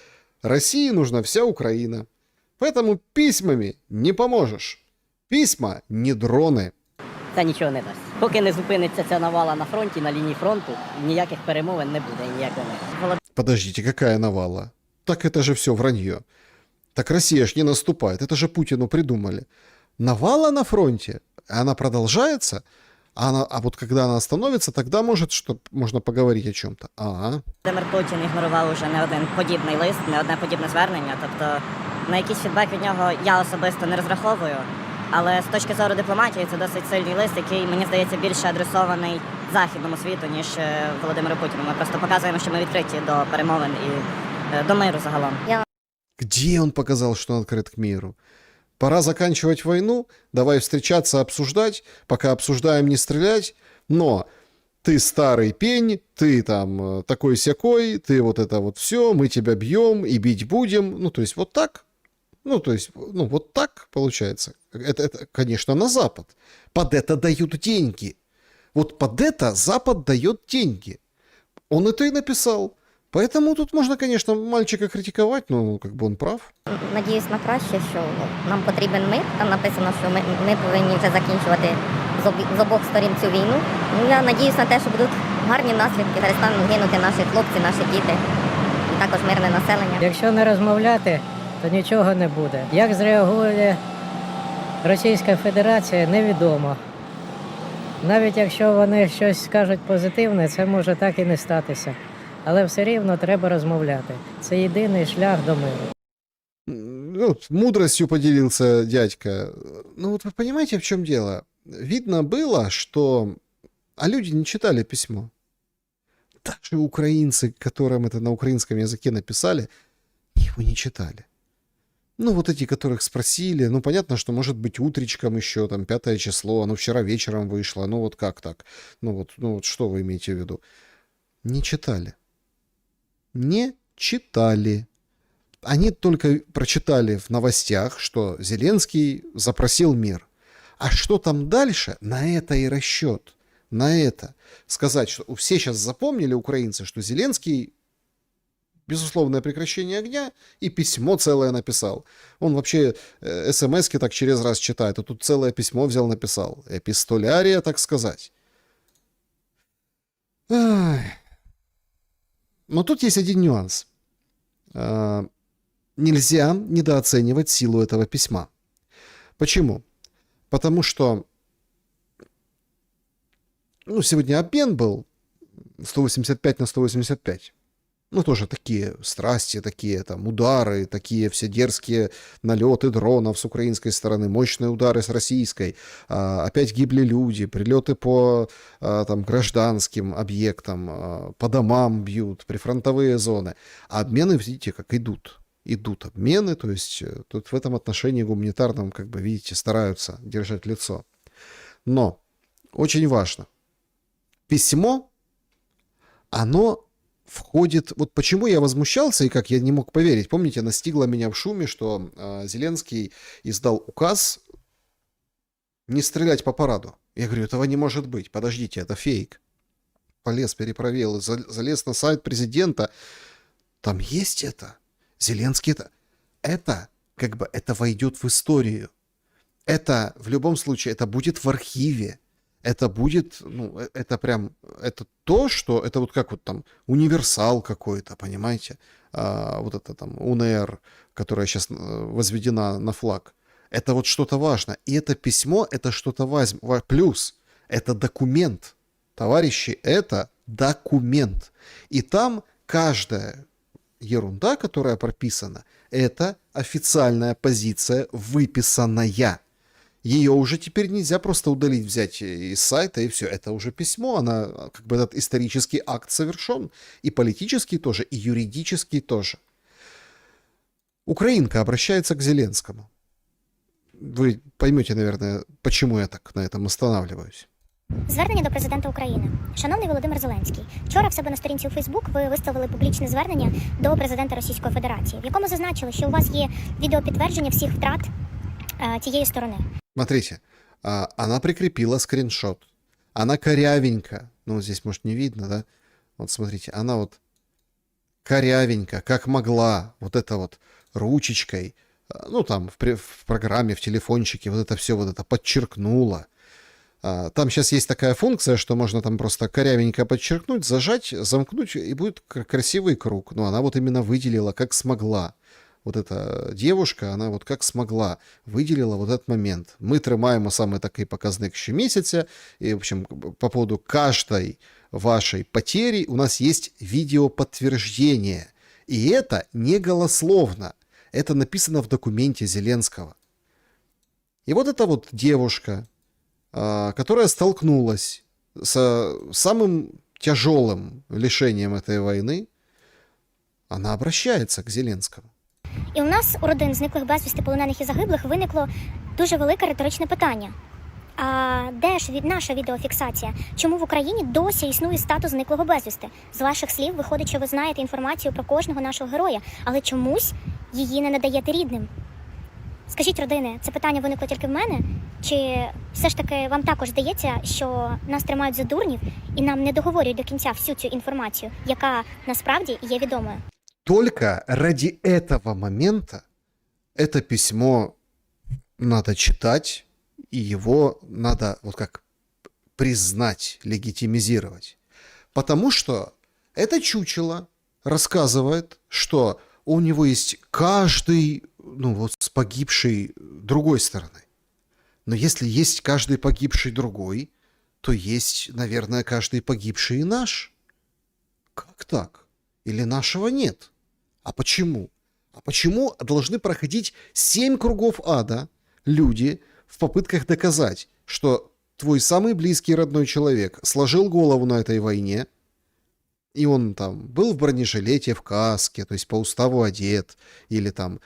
России нужна вся Украина. Поэтому письмами не поможешь. Письма не дроны. Це нічого не дасть. Поки не зупиниться ця навала на фронті, на лінії фронту, ніяких перемовин не буде, ніякого миру. Подождите, какая навала? Так это же все вранье. Так Россия ж не наступает, это же Путину придумали. Навала на фронте, она продолжается, а вот когда она остановится, тогда можно поговорить о чем-то. Володимир Путін ігнорував уже не один подібний лист, не одне подібне звернення. Тобто на якийсь фідбек від нього я особисто не розраховую. Але з точки зору дипломатії це досить сильний лист, який, мені здається, більше адресований західному світу, ніж Володимиру Путіну. Ми просто показуємо, що ми відкриті до перемовин і до миру загалом. Где он показал, что он открыт к миру? Пора заканчивать войну, давай встречаться, обсуждать, пока обсуждаем, не стрелять, но ты старый пень, ты там такой-сякой, ты вот это вот все, мы тебя бьем и бить будем, ну, то есть вот так. Ну, то есть, ну, вот так получается. Это, конечно, на Запад. Под это дают деньги. Вот под это Запад дает деньги. Он это и написал. Поэтому тут можно, конечно, мальчика критиковать, но как бы он прав. Надіюсь на краще, що нам потрібен мир. Там написано, що ми повинні вже закінчувати з обох сторін цю війну. Ну, я надіюсь на те, що будуть гарні наслідки, перестануть гинути наші хлопці, наші діти і також мирне населення. Якщо не розмовляти, то нічого не буде. Як зреагує Російська Федерація, невідомо. Навіть якщо вони щось скажуть позитивне, це може так і не статися. Але все рівно треба розмовляти. Це єдиний шлях до миру. Ну, мудростью поделился дядька. Ну вот вы понимаете, в чем дело? Видно было, что... А люди не читали письмо. Даже украинцы, которым это на украинском языке написали, его не читали. Ну, вот эти, которых спросили, ну, понятно, что, может быть, утречком еще, там, 5 число, оно вчера вечером вышло, ну, вот как так? Ну, вот что вы имеете в виду? Не читали. Не читали. Они только прочитали в новостях, что Зеленский запросил мир. А что там дальше? На это и расчет. На это. Сказать, что все сейчас запомнили, украинцы, что Зеленский безусловное прекращение огня и письмо целое написал. Он вообще смс-ки так через раз читает, а тут целое письмо взял, написал. Эпистолярия, так сказать. Ай. Но тут есть один нюанс. Нельзя недооценивать силу этого письма. Почему? Потому что сегодня обмен был 185 на 185. Ну, тоже такие страсти, такие там удары, такие все дерзкие налеты дронов с украинской стороны, мощные удары с российской. Опять гибли люди, прилеты по там гражданским объектам, по домам бьют, прифронтовые зоны. А обмены, видите, как идут. Идут обмены, то есть тут в этом отношении гуманитарном, как бы, видите, стараются держать лицо. Но очень важно. Письмо, оно входит... Вот почему я возмущался и как я не мог поверить. Помните, настигло меня в шуме, что Зеленский издал указ не стрелять по параду. Я говорю, этого не может быть. Подождите, это фейк. Полез, перепроверил, залез на сайт президента. Там есть это. Зеленский это как бы это войдет в историю. Это в любом случае, это будет в архиве. Это будет, это прям, это то, что, это вот как вот там универсал какой-то, понимаете? Вот это там УНР, которая сейчас возведена на флаг. Это вот что-то важно. И это письмо, это что-то важно. Плюс, это документ. Товарищи, это документ. И там каждое ерунда, которая прописана, это официальная позиция, выписанная. Ее уже теперь нельзя просто удалить, взять из сайта, и все. Это уже письмо, она, как бы этот исторический акт совершен. И политический тоже, и юридический тоже. Украинка обращается к Зеленскому. Вы поймете, наверное, почему я так на этом останавливаюсь. Звернення до президента України. Шановний Володимир Зеленський, вчора в себе на сторінці у Фейсбук ви виставили публічне звернення до президента Російської Федерації, в якому зазначили, що у вас є відеопідтвердження всіх втрат тієї сторони. Смотрите, она прикрепила скриншот. Она корявенько, ну здесь может не видно, да? Вот смотрите, она вот корявенько, как могла, вот это вот ручечкой, ну там в программе, в телефончике, вот это все вот это подчеркнула. Там сейчас есть такая функция, что можно там просто корявенько подчеркнуть, зажать, замкнуть, и будет красивый круг. Но она вот именно выделила, как смогла. Вот эта девушка, она вот как смогла, выделила вот этот момент. Мы тримаємо саме такий показник щомісяця, и, в общем, по поводу каждой вашей потери у нас есть видеоподтверждение. И это не голословно. Это написано в документе Зеленского. И вот эта вот девушка, которая столкнулась с самым тяжелым лишением этой войны, она обращается к Зеленскому. І у нас у родин зниклих безвісти, полонених і загиблих виникло дуже велике риторичне питання. А де ж наша відеофіксація? Чому в Україні досі існує статус зниклого безвісти? З ваших слів виходить, що ви знаєте інформацію про кожного нашого героя, але чомусь її не надаєте рідним. Скажіть, родини, це питання виникло тільки в мене? Чи все ж таки вам також здається, що нас тримають за дурнів і нам не договорюють до кінця всю цю інформацію, яка насправді є відомою? Только ради этого момента это письмо надо читать, и его надо вот как признать, легитимизировать. Потому что это чучело рассказывает, что у него есть каждый, ну вот с погибшей другой стороны. Но если есть каждый погибший другой, то есть, наверное, каждый погибший и наш. Как так? Или нашего нет? А почему? А почему должны проходить 7 кругов ада люди в попытках доказать, что твой самый близкий родной человек сложил голову на этой войне, и он там был в бронежилете, в каске, то есть по уставу одет, или там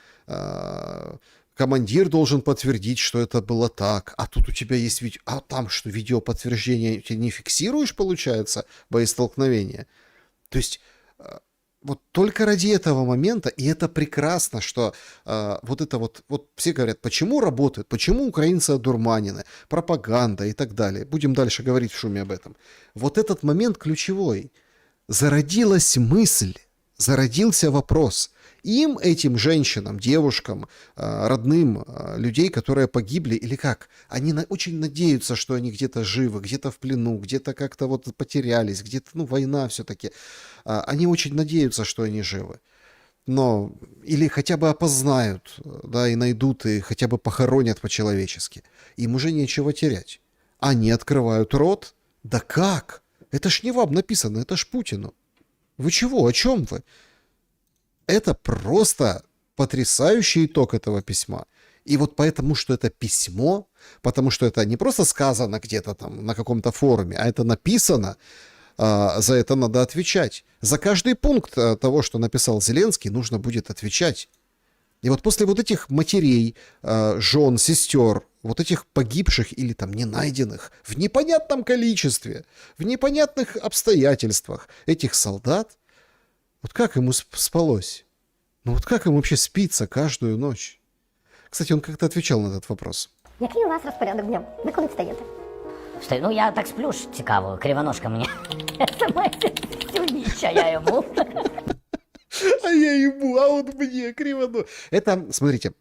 командир должен подтвердить, что это было так, а тут у тебя есть видео, а там что, видеоподтверждение ты не фиксируешь, получается, боестолкновения? То есть вот только ради этого момента, и это прекрасно, что вот это вот все говорят, почему работают, почему украинцы одурманены, пропаганда и так далее. Будем дальше говорить в шуме об этом. Вот этот момент ключевой. Зародилась мысль, зародился вопрос. Им, этим женщинам, девушкам, родным людей, которые погибли, или как, они очень надеются, что они где-то живы, где-то в плену, где-то как-то вот потерялись, где-то, ну, война все-таки. Они очень надеются, что они живы. Но или хотя бы опознают, да, и найдут, и хотя бы похоронят по-человечески. Им уже нечего терять. Они открывают рот. Да как? Это ж не вам написано, это ж Путину. Вы чего? О чем вы? Это просто потрясающий итог этого письма. И вот поэтому, что это письмо, потому что это не просто сказано где-то там на каком-то форуме, а это написано, за это надо отвечать. За каждый пункт того, что написал Зеленский, нужно будет отвечать. И вот после вот этих матерей, жен, сестер, вот этих погибших или там не найденных в непонятном количестве, в непонятных обстоятельствах этих солдат, вот как ему спалось? Ну вот как ему вообще спится каждую ночь? Кстати, он как-то отвечал на этот вопрос. Який у вас розпорядок дня? Ви коли встаєте? Ну, я так сплю ж цікаво, кривоножка мені. Всю ніч, а я йому. А я ему, а он мне, криво. Это, смотрите,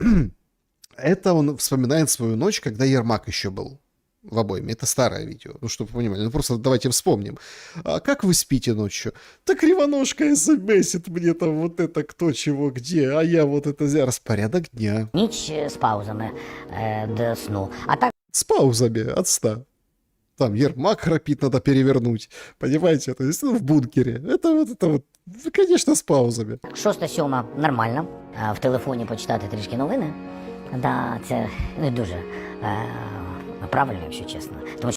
это он вспоминает свою ночь, когда Ермак еще был в обойме. Это старое видео, ну, чтобы вы понимали. Ну, просто давайте вспомним. А как вы спите ночью? Да кривоножка смсит мне там вот это кто, чего, где, а я вот это распорядок дня. Ніч з паузами до сну. А так С паузами от 100. Там Ермак храпит, надо перевернуть. Понимаете? То есть, ну, в бункере. Это вот, конечно, с паузами. 6-7 нормально. А в телефоні почитати трішки новини. Да, це не дуже правильно, якщо чесно. Тому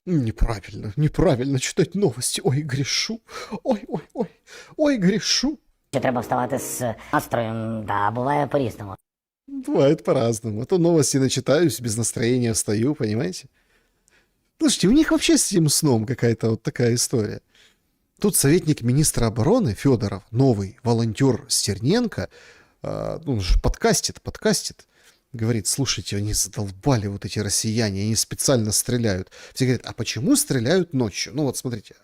Неправильно читать новости. Ой, грешу. Ой, грешу. що треба вставати з настроєм, да, буває по-різному. Бывает по-разному. А то новости начитаюсь, без настроения встаю, понимаете? Слушайте, у них вообще с этим сном какая-то вот такая история. Тут советник министра обороны Федоров, новый волонтер Стерненко, ну, он же подкастит, говорит, слушайте, они задолбали вот эти россияне, они специально стреляют. Все говорят, а почему стреляют ночью? Ну вот смотрите,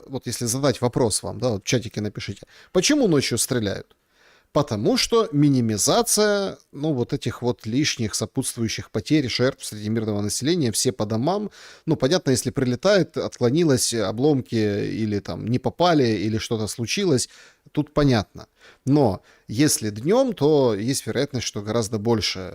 вот если задать вопрос вам, да, вот в чатике напишите, почему ночью стреляют? Потому что минимизация, ну, вот этих вот лишних сопутствующих потерь, жертв среди мирного населения, все по домам. Ну, понятно, если прилетает, отклонилось, обломки или там не попали, или что-то случилось, тут понятно. Но если днем, то есть вероятность, что гораздо больше,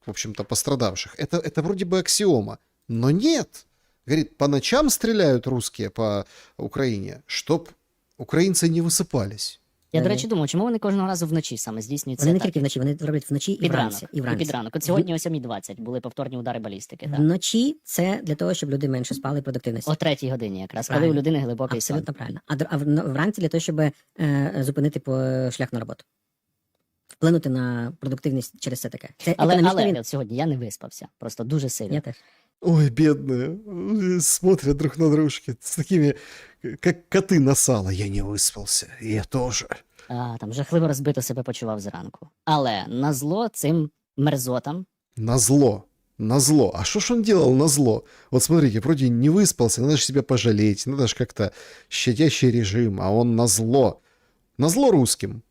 в общем-то, пострадавших. Это вроде бы аксиома, но нет. Говорит, по ночам стреляют русские по Украине, чтоб украинцы не высыпались. Я, до речі, думав, чому вони кожного разу вночі саме здійснюють це Вони не атаки? тільки вночі, вони роблять вночі і Під вранці. ранок. І вранці. Під ранок. От сьогодні о 7:20 були повторні удари балістики. Так. Вночі це для того, щоб люди менше спали і продуктивності. О 3-й годині якраз, коли Правильно. у людини глибокий сон. Абсолютно правильно. Вранці для того, щоб зупинити шлях на роботу. Вплинути на продуктивність через це таке. Це економічна Але війна. от сьогодні я не виспався. Просто дуже сильно. Я теж. Ой, бедные, смотрят друг на дружки с такими, как коты на сало. Я не выспался, я тоже. Там жахливо розбито себе почував зранку. Але назло цим мерзотам Назло. А что ж он делал назло? Вот смотрите, вроде не выспался, надо же себя пожалеть, надо же как-то щадящий режим, а он назло. Назло русским.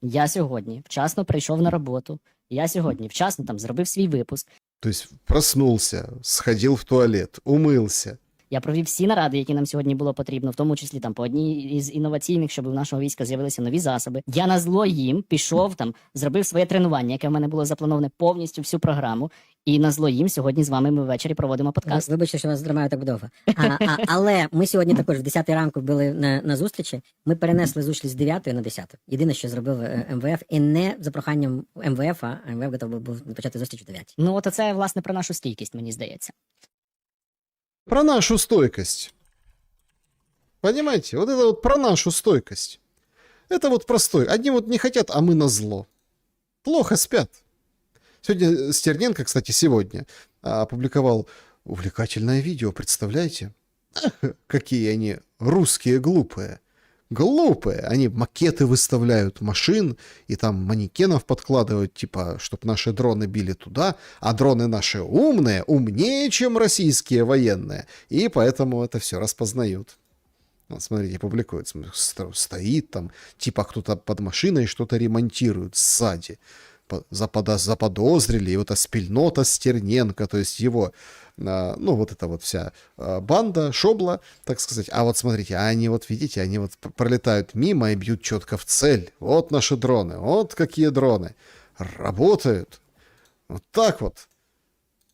я сьогодні вчасно прийшов на роботу. Я сьогодні вчасно там зробив свій випуск. То есть проснулся, сходил в туалет, умылся. Я провів всі наради, які нам сьогодні було потрібно, в тому числі там по одній із інноваційних, щоб у нашого війська з'явилися нові засоби. Я на зло їм пішов там, зробив своє тренування, яке в мене було заплановане повністю всю програму. І на зло їм сьогодні з вами ми ввечері проводимо подкаст. Вибачте, що вас тримаю так довго. Але ми сьогодні також в 10 ранку були на зустрічі. Ми перенесли зустріч з 9 на 10. Єдине, що зробив МВФ, і не за проханням МВФ, а МВФ готовий був почати зустріч в 9. Ну, от це, власне, про нашу стійкість, мені здається. Про нашу стойкость. Понимаете? Вот это вот про нашу стойкость. Это вот простой. Одни вот не хотят, а мы назло. Плохо спят. Сегодня Стерненко, кстати, сегодня опубликовал увлекательное видео, представляете? Ах, какие они русские глупые. Глупые. Они макеты выставляют машин и там манекенов подкладывают, типа, чтобы наши дроны били туда, а дроны наши умные, умнее, чем российские военные, и поэтому это все распознают. Вот, смотрите, публикуют, стоит там, типа кто-то под машиной что-то ремонтирует сзади. Заподозрили, и вот спільнота Стерненко, то есть его, ну, вот эта вот вся банда, шобла, так сказать. А вот смотрите, они вот, видите, они вот пролетают мимо и бьют четко в цель. Вот наши дроны, вот какие дроны. Работают. Вот так вот.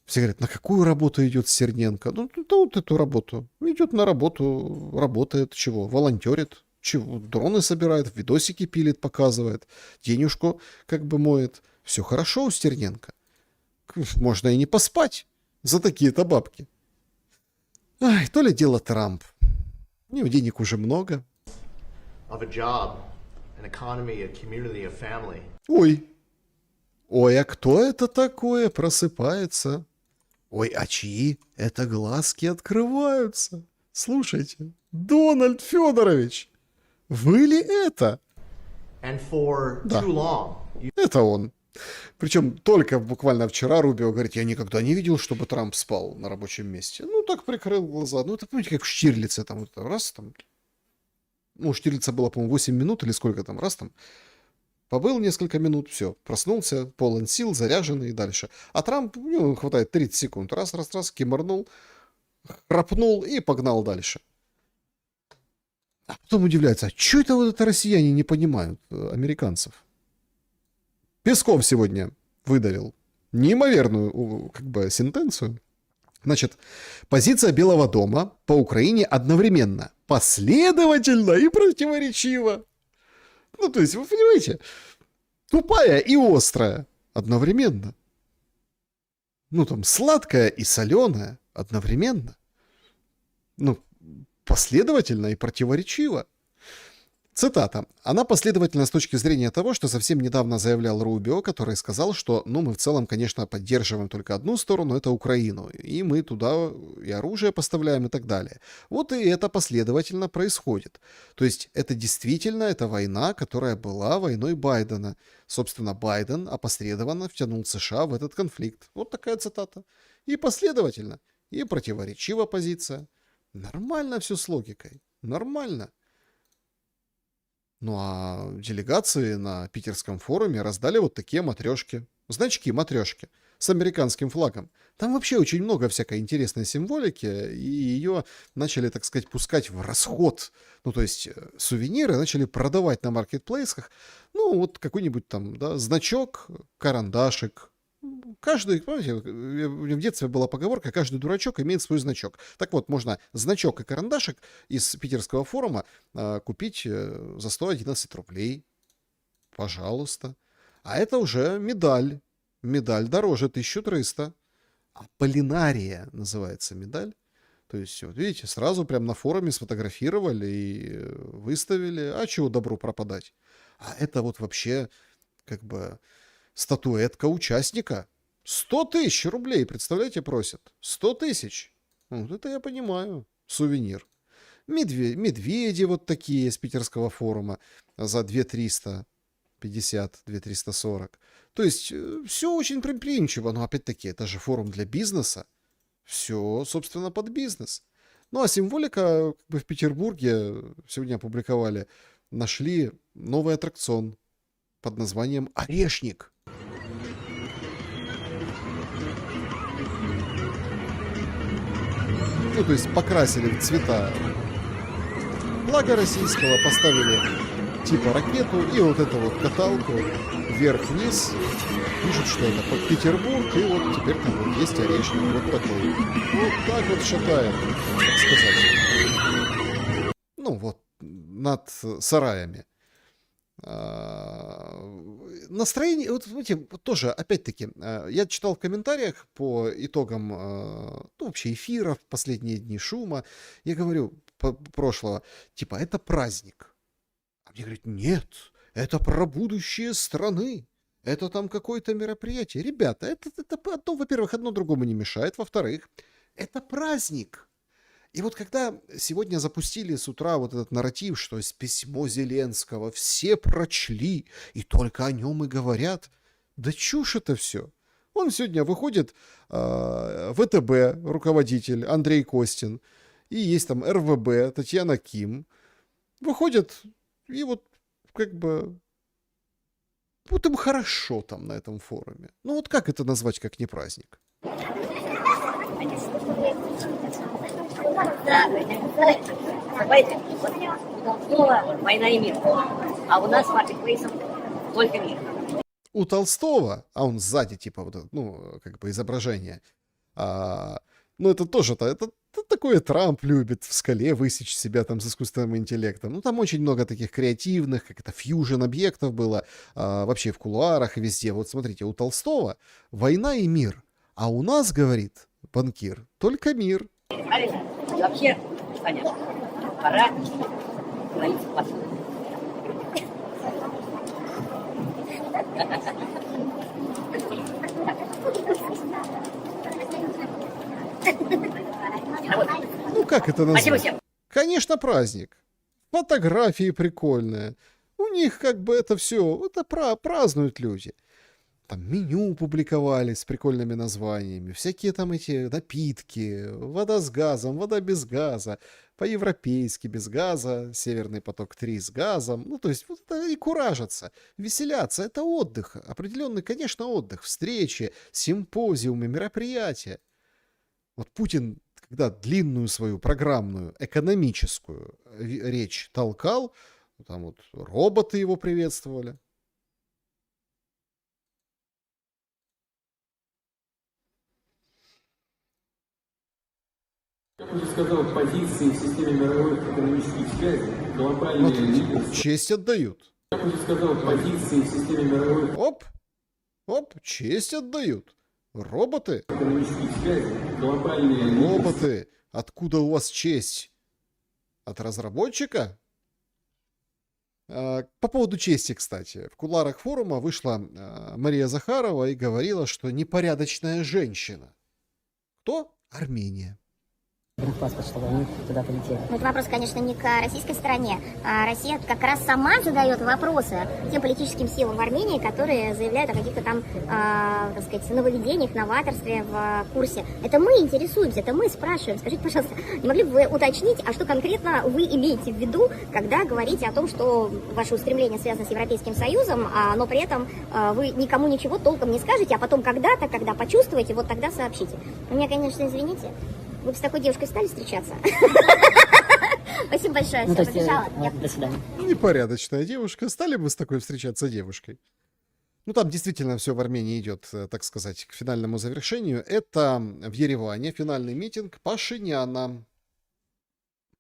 Все говорят, на какую работу идет Стерненко? Ну, вот эту работу. Идет на работу, работает, чего? Волонтерит. Чего? Дроны собирает, видосики пилит, показывает, денежку как бы моет. Все хорошо у Стерненко. Можно и не поспать за такие-то бабки. Ай, то ли дело Трамп. У него денег уже много. Of a job, an economy, a community, a family. Ой. Ой, а кто это такое просыпается? Ой, а чьи это глазки открываются? Слушайте, Дональд Федорович, вы ли это? And for Да. too long, Это он. Причем только буквально вчера Рубио говорит, я никогда не видел, чтобы Трамп спал на рабочем месте. Ну, так прикрыл глаза. Ну, это, помните, как в Штирлице там, вот, раз там. Ну, у Штирлица было, по-моему, 8 минут или сколько там, раз там. Побыл несколько минут, все, проснулся, полон сил, заряженный и дальше. А Трамп, ну, хватает 30 секунд. Раз, киморнул, храпнул и погнал дальше. А потом удивляется, а что это вот это россияне не понимают, американцев? Песков сегодня выдавил неимоверную, как бы, сентенцию. Значит, позиция Белого дома по Украине одновременно последовательна и противоречива. Ну, то есть, вы понимаете, тупая и острая одновременно. Ну, там, сладкая и соленая одновременно. Ну, последовательно и противоречиво. Цитата. Она последовательна с точки зрения того, что совсем недавно заявлял Рубио, который сказал, что, ну, мы в целом, конечно, поддерживаем только одну сторону, это Украину, и мы туда и оружие поставляем и так далее. Вот и это последовательно происходит. То есть это действительно эта война, которая была войной Байдена. Собственно, Байден опосредованно втянул США в этот конфликт. Вот такая цитата. И последовательно, и противоречива позиция. Нормально все с логикой. Нормально. Ну а делегации на питерском форуме раздали вот такие матрешки. Значки-матрешки с американским флагом. Там вообще очень много всякой интересной символики, и ее начали, так сказать, пускать в расход. Ну, то есть сувениры начали продавать на маркетплейсах. Ну, вот какой-нибудь там, да, значок, карандашик. Каждый, помните, в детстве была поговорка, каждый дурачок имеет свой значок. Так вот, можно значок и карандашик из питерского форума купить за 111 рублей. Пожалуйста. А это уже медаль. Медаль дороже 1300. Аполлинария называется медаль. То есть, вот видите, сразу прям на форуме сфотографировали и выставили. А чего добру пропадать? А это вот вообще как бы статуэтка участника. 100 тысяч рублей, представляете, просят. 100 тысяч. Вот это я понимаю. Сувенир. Медведи вот такие с питерского форума за 2350, 2340. То есть все очень предприимчиво, но опять-таки это же форум для бизнеса. Все, собственно, под бизнес. Ну а символика как бы в Петербурге сегодня опубликовали, нашли новый аттракцион под названием «Орешник». Ну, то есть покрасили в цвета флага российского, поставили типа ракету и вот эту вот каталку вверх-вниз. Пишут, что это под Петербург, и вот теперь там вот есть орешник вот такой. Вот так вот шатает, так сказать. Ну вот, над сараями. Настроение, вот знаете, тоже, опять-таки, я читал в комментариях по итогам, ну, вообще эфиров, последние дни шума, я говорю, прошлого, типа, это праздник. А мне говорят, нет, это про будущее страны, это там какое-то мероприятие. Ребята, это одно, во-первых, одно другому не мешает, во-вторых, это праздник. И вот когда сегодня запустили с утра вот этот нарратив, что письмо Зеленского все прочли и только о нем и говорят, да чушь это все. Он сегодня выходит ВТБ, руководитель Андрей Костин, и есть там РВБ, Татьяна Ким. Выходят, и вот как бы вот им хорошо там на этом форуме. Ну вот как это назвать, как не праздник? Понимаете, вот снова война и мир. А у нас с маркетплейсом только мир. У Толстого, а он сзади, типа, вот, ну, как бы изображение, ну, это тоже-то, это такое Трамп любит в скале высечь себя там с искусственным интеллектом. Ну, там очень много таких креативных, как это, фьюжн-объектов было, вообще в кулуарах и везде. Вот смотрите, у Толстого война и мир, а у нас, говорит банкир, только мир. Правильно? И вообще, Саня, пора говорить спасибо. Ну, как это Спасибо назвать? всем. Конечно, праздник. Фотографии прикольные. У них как бы это все, это празднуют люди. Там меню публиковали с прикольными названиями, всякие там эти напитки, вода с газом, вода без газа, по-европейски без газа, Северный поток-3 с газом. Ну, то есть вот это и куражатся, веселятся. Это отдых, определенный, конечно, отдых, встречи, симпозиумы, мероприятия. Вот Путин, когда длинную свою программную экономическую речь толкал, там вот роботы его приветствовали. уже сказал, позиции в системе мировых экономических связей, глобальные лидеры. Честь отдают. Я уже сказал, позиции в системе мировых Оп, честь отдают. Роботы? экономических связей, глобальные лидеры. Роботы. Откуда у вас честь? От разработчика? По поводу чести, кстати. В кулуарах форума вышла Мария Захарова и говорила, что непорядочная женщина. Кто? Армения. Паспорт, чтобы они туда полетели. Ну, это вопрос, конечно, не к российской стороне. А Россия как раз сама задает вопросы тем политическим силам в Армении, которые заявляют о каких-то там, так сказать, нововведениях, новаторстве в курсе. Это мы интересуемся, это мы спрашиваем. Скажите, пожалуйста, не могли бы вы уточнить, а что конкретно вы имеете в виду, когда говорите о том, что ваше устремление связано с Европейским Союзом, но при этом вы никому ничего толком не скажете, а потом когда-то, когда почувствуете, вот тогда сообщите. Вы меня, конечно, извините. Вы бы с такой девушкой стали встречаться? Спасибо большое, Ну, все, то есть, побежала. до свидания. Непорядочная девушка. Стали бы с такой встречаться девушкой? Ну, там действительно все в Армении идет, так сказать, к финальному завершению. Это в Ереване финальный митинг Пашиняна.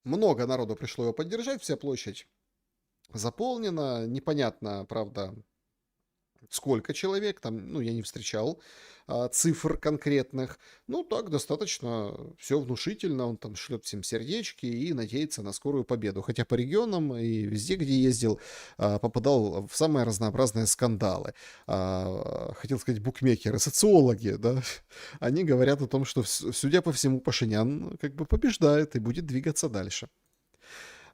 Много народу пришло его поддержать, вся площадь заполнена. Непонятно, правда, сколько человек, там, ну, я не встречал цифр конкретных. Ну, так, достаточно все внушительно, он там шлет всем сердечки и надеется на скорую победу. Хотя по регионам и везде, где ездил, попадал в самые разнообразные скандалы. Хотел сказать, букмекеры, социологи, да, они говорят о том, что, судя по всему, Пашинян как бы побеждает и будет двигаться дальше.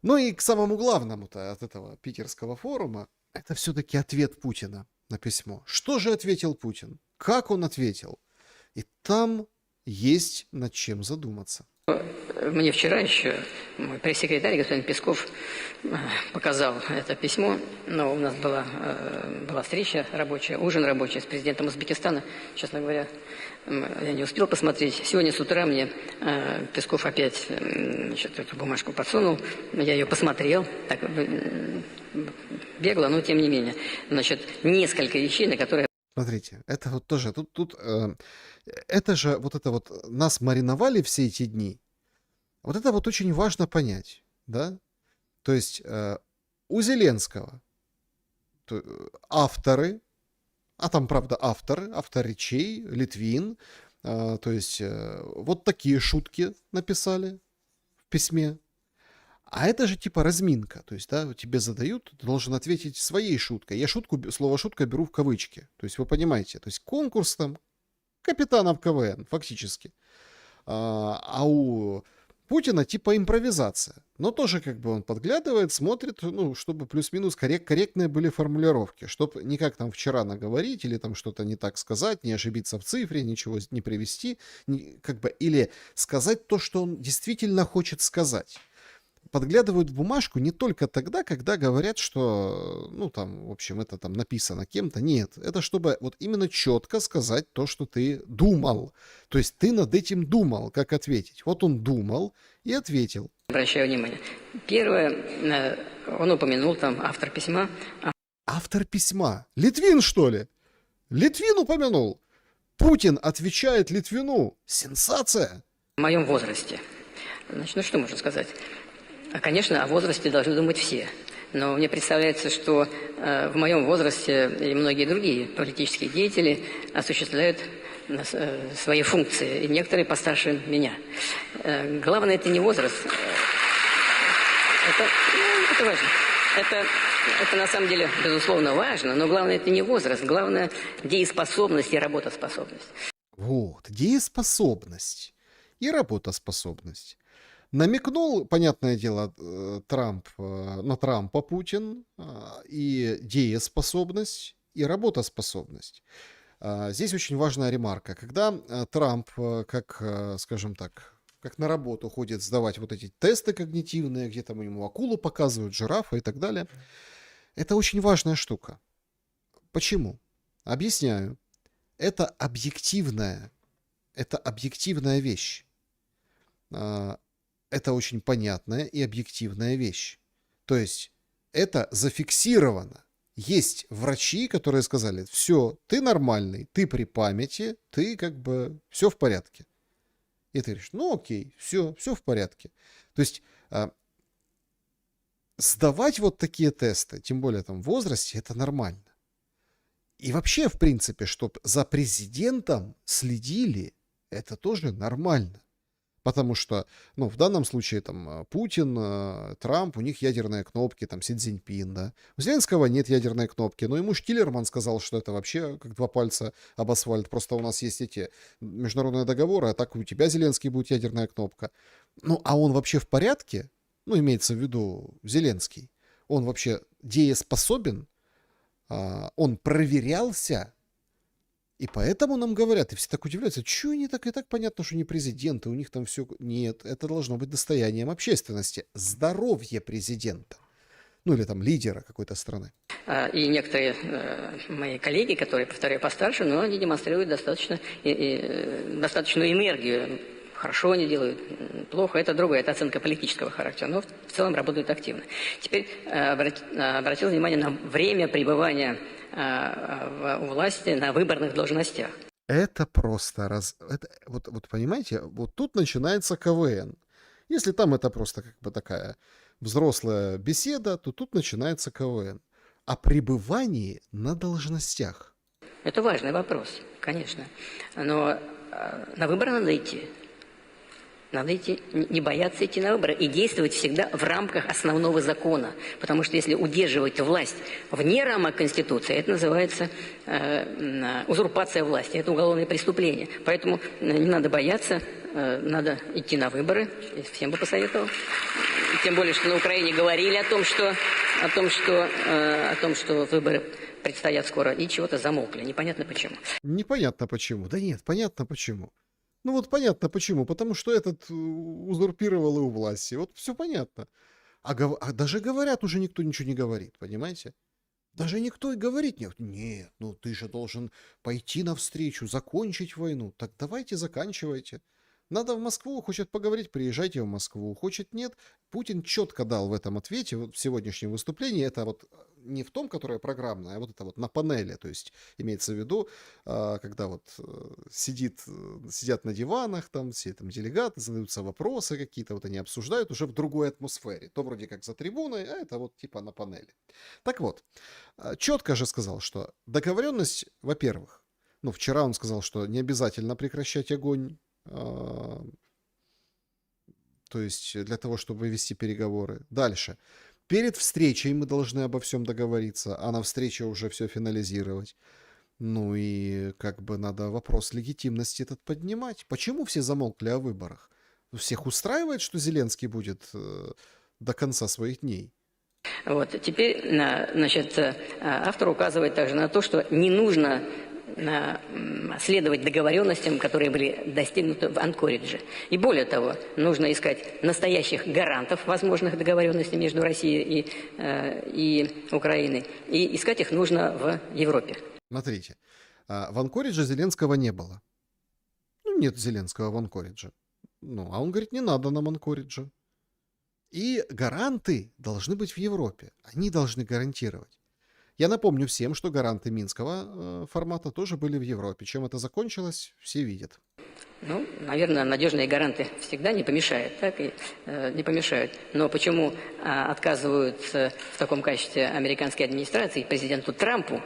Ну и к самому главному-то от этого питерского форума, это все-таки ответ Путина на письмо. Что же ответил Путин? Как он ответил? И там есть над чем задуматься. Мне вчера еще мой пресс-секретарь, господин Песков, показал это письмо, но у нас была встреча рабочая, ужин рабочий с президентом Узбекистана. Честно говоря, я не успел посмотреть. Сегодня с утра мне Песков опять эту бумажку подсунул. Я ее посмотрел, так бегло, но тем не менее. Значит, несколько вещей, на которые... Смотрите, это вот тоже, это же вот это вот нас мариновали все эти дни. Вот это вот очень важно понять, да? То есть у Зеленского авторы, а там, правда, автор речей, Литвин, то есть вот такие шутки написали в письме. А это же типа разминка, то есть, да, тебе задают, ты должен ответить своей шуткой. Я слово шутка беру в кавычки, то есть вы понимаете, то есть конкурс там капитанов КВН фактически. А у Путина типа импровизация, но тоже как бы он подглядывает, смотрит, ну, чтобы плюс-минус корректные были формулировки, чтобы не как там вчера наговорить или там что-то не так сказать, не ошибиться в цифре, ничего не привести, как бы, или сказать то, что он действительно хочет сказать. Подглядывают в бумажку не только тогда, когда говорят, что, ну, там, в общем, это там написано кем-то. Нет, это чтобы вот именно четко сказать то, что ты думал. То есть ты над этим думал, как ответить. Вот он думал и ответил. Обращаю внимание. Первое, он упомянул там автор письма. Автор письма? Литвин, что ли? Литвин упомянул? Путин отвечает Литвину. Сенсация! В моем возрасте. Значит, ну что можно сказать? Конечно, о возрасте должны думать все. Но мне представляется, что в моем возрасте и многие другие политические деятели осуществляют свои функции, и некоторые постарше меня. Главное, это не возраст. Это важно. Это на самом деле, безусловно, важно, но главное, это не возраст. Главное, дееспособность и работоспособность. Вот, дееспособность и работоспособность. Намекнул, понятное дело, на Трампа Путин, и дееспособность, и работоспособность. Здесь очень важная ремарка. Когда Трамп, как, скажем так, как на работу ходит сдавать вот эти тесты когнитивные, где там ему акулу показывают, жирафа и так далее, это очень важная штука. Почему? Объясняю. Это объективная вещь. Это очень понятная и объективная вещь. То есть это зафиксировано. Есть врачи, которые сказали, все, ты нормальный, ты при памяти, ты как бы все в порядке. И ты говоришь, ну окей, все в порядке. То есть сдавать вот такие тесты, тем более там в возрасте, это нормально. И вообще, в принципе, чтобы за президентом следили, это тоже нормально. Потому что, ну, в данном случае, там, Путин, Трамп, у них ядерные кнопки, там, Си Цзиньпин, да. У Зеленского нет ядерной кнопки, но ему Штиллерман сказал, что это вообще как два пальца об асфальт. Просто у нас есть эти международные договоры, а так у тебя, Зеленский, будет ядерная кнопка. Ну, а он вообще в порядке? Ну, имеется в виду Зеленский. Он вообще дееспособен? Он проверялся? И поэтому нам говорят, и все так удивляются, что они так, и так понятно, что не президенты, у них там все... Нет, это должно быть достоянием общественности. Здоровье президента. Ну или там лидера какой-то страны. И некоторые мои коллеги, которые, повторяю, постарше, но они демонстрируют достаточную энергию. Хорошо они делают, плохо, это другое, это оценка политического характера, но в целом работают активно. Теперь обратил внимание на время пребывания у власти на выборных должностях. Это просто вот понимаете, вот тут начинается КВН. Если там это просто как бы такая взрослая беседа, то тут начинается КВН. О пребывании на должностях. Это важный вопрос, конечно. Но на выборы надо идти. Надо идти, не бояться идти на выборы и действовать всегда в рамках основного закона. Потому что если удерживать власть вне рамок Конституции, это называется узурпация власти, это уголовное преступление. Поэтому не надо бояться, надо идти на выборы. И всем бы посоветовал. Тем более, что на Украине говорили о том, что выборы предстоят скоро, и чего-то замолкли. Непонятно почему. Непонятно почему. Да нет, понятно почему. Ну вот понятно почему. Потому что этот узурпировал и у власти. Вот все понятно. А даже говорят, уже никто ничего не говорит, понимаете? Даже никто и говорить нет. Нет, ну ты же должен пойти навстречу, закончить войну. Так давайте заканчивайте. Надо в Москву, хочет поговорить, приезжайте в Москву. Хочет нет. Путин четко дал в этом ответе, вот в сегодняшнем выступлении, это вот не в том, которое программное, а вот это вот на панели. То есть имеется в виду, когда вот сидят на диванах, там все там делегаты, задаются вопросы какие-то, вот они обсуждают уже в другой атмосфере. То вроде как за трибуной, а это вот типа на панели. Так вот, четко же сказал, что договоренность, во-первых, ну вчера он сказал, что не обязательно прекращать огонь, то есть для того, чтобы вести переговоры. Дальше. Перед встречей мы должны обо всем договориться, а на встрече уже все финализировать. Ну и как бы надо вопрос легитимности этот поднимать. Почему все замолкли о выборах? Всех устраивает, что Зеленский будет до конца своих дней? Вот. Теперь, значит, автор указывает также на то, что не нужно следовать договоренностям, которые были достигнуты в Анкоридже. И более того, нужно искать настоящих гарантов возможных договоренностей между Россией и Украиной. И искать их нужно в Европе. Смотрите, в Анкоридже Зеленского не было. Ну, нет Зеленского в Анкоридже. Ну, а он говорит, не надо нам Анкориджа. И гаранты должны быть в Европе. Они должны гарантировать. Я напомню всем, что гаранты Минского формата тоже были в Европе. Чем это закончилось, все видят. Ну, наверное, надежные гаранты всегда не помешают, так и не помешают. Но почему отказывают в таком качестве американской администрации президенту Трампу,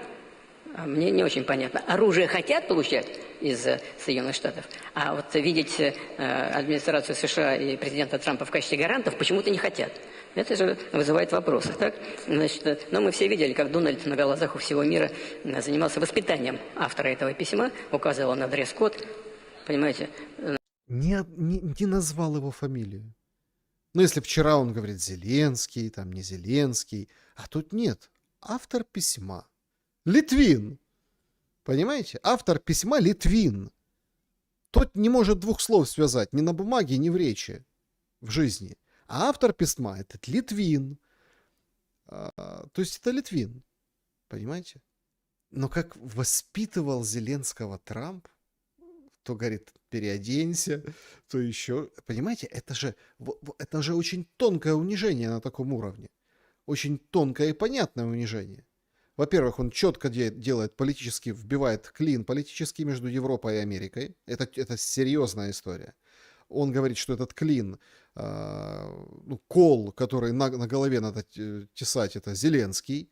мне не очень понятно. Оружие хотят получать из Соединенных Штатов, а вот видеть администрацию США и президента Трампа в качестве гарантов почему-то не хотят. Это же вызывает вопросы, так? Значит, но мы все видели, как Дональд на глазах у всего мира занимался воспитанием автора этого письма, указывал на дресс-код, понимаете? Не назвал его фамилию. Ну, если вчера он говорит Зеленский, там не Зеленский, а тут нет. Автор письма. Литвин. Понимаете? Автор письма Литвин. Тот не может двух слов связать ни на бумаге, ни в речи в жизни. А автор письма этот Литвин. То есть это Литвин. Понимаете? Но как воспитывал Зеленского Трамп, то говорит, переоденься, то еще... Понимаете, это же очень тонкое унижение на таком уровне. Очень тонкое и понятное унижение. Во-первых, он четко делает политически, вбивает клин политический между Европой и Америкой. Это серьезная история. он говорит, что этот клин, ну, кол, который на голове надо тесать, это Зеленский.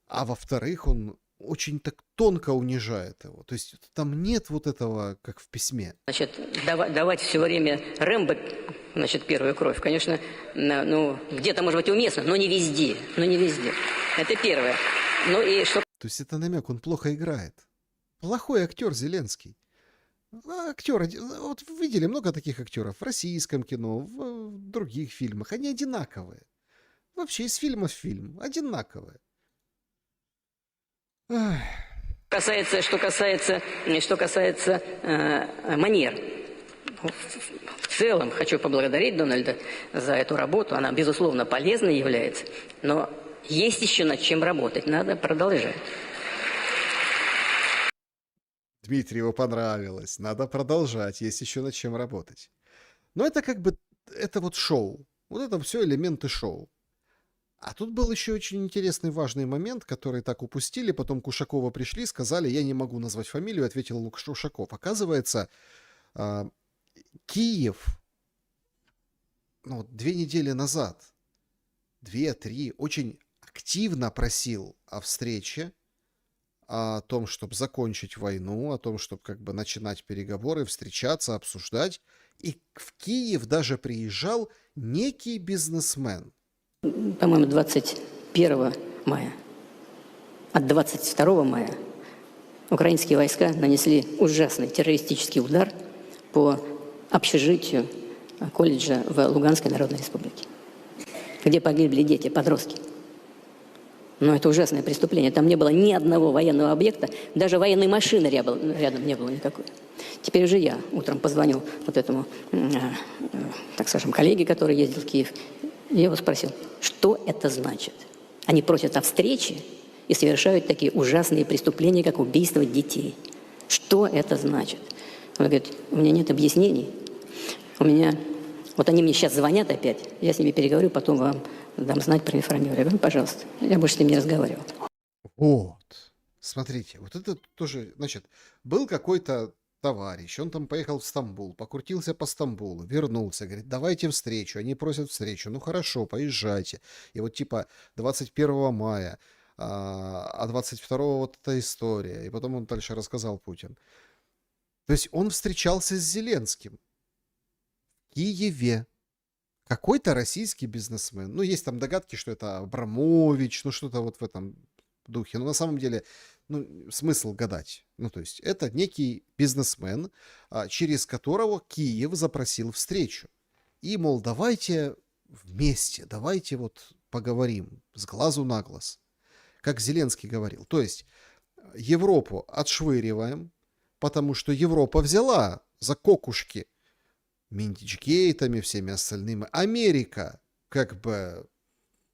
А во-вторых, он очень так тонко унижает его. То есть там нет вот этого, как в письме. Значит, давать все время Рэмбо, значит, первую кровь, конечно, ну, где-то, может быть, уместно, но не везде. Но не везде. Это первое. Ну и что То есть это намек, он плохо играет. Плохой актер Зеленский. Актеры, вот вы видели много таких актеров в российском кино, в других фильмах. Они одинаковые. Вообще из фильма в фильм. Одинаковые. Ах. что касается манер. В целом хочу поблагодарить Дональда за эту работу. Она, безусловно, полезной является. Но есть еще над чем работать. Надо продолжать. Дмитриеву понравилось. Надо продолжать. Есть еще над чем работать. Но это как бы, это вот шоу. Вот это все элементы шоу. А тут был еще очень интересный, важный момент, который так упустили. Потом к Ушакову пришли, сказали, я не могу назвать фамилию, ответил Ушаков. Оказывается, Киев, ну, 2 недели назад, 2-3, очень активно просил о встрече, о том, чтобы закончить войну, о том, чтобы как бы начинать переговоры, встречаться, обсуждать. И в Киев даже приезжал некий бизнесмен. По-моему, 21 мая. От 22 мая украинские войска нанесли ужасный террористический удар по общежитию колледжа в Луганской Народной Республике, где погибли дети, подростки. Но это ужасное преступление. Там не было ни одного военного объекта, даже военной машины рядом не было никакой. Теперь уже я утром позвонил вот этому, так скажем, коллеге, который ездил в Киев. Я его спросил, что это значит? Они просят о встрече и совершают такие ужасные преступления, как убийство детей. Что это значит? Он говорит, у меня нет объяснений. Вот они мне сейчас звонят опять, я с ними переговорю, потом вам дам знать, проинформирую. Я говорю, пожалуйста, я больше с ним не разговаривал. Вот. Смотрите, вот это тоже, значит, был какой-то товарищ, он там поехал в Стамбул, покрутился по Стамбулу, вернулся, говорит, давайте встречу. Они просят встречу. Ну хорошо, поезжайте. И вот типа 21 мая, а 22 вот эта история. И потом он дальше рассказал Путин. То есть он встречался с Зеленским в Киеве. Какой-то российский бизнесмен. Ну, есть там догадки, что это Абрамович, ну, что-то вот в этом духе. Но на самом деле, ну, смысл гадать. Ну, то есть это некий бизнесмен, через которого Киев запросил встречу. И, мол, давайте вместе, давайте вот поговорим с глазу на глаз. Как Зеленский говорил. То есть Европу отшвыриваем, потому что Европа взяла за кокушки Минтичгейтами, всеми остальными. Америка, как бы,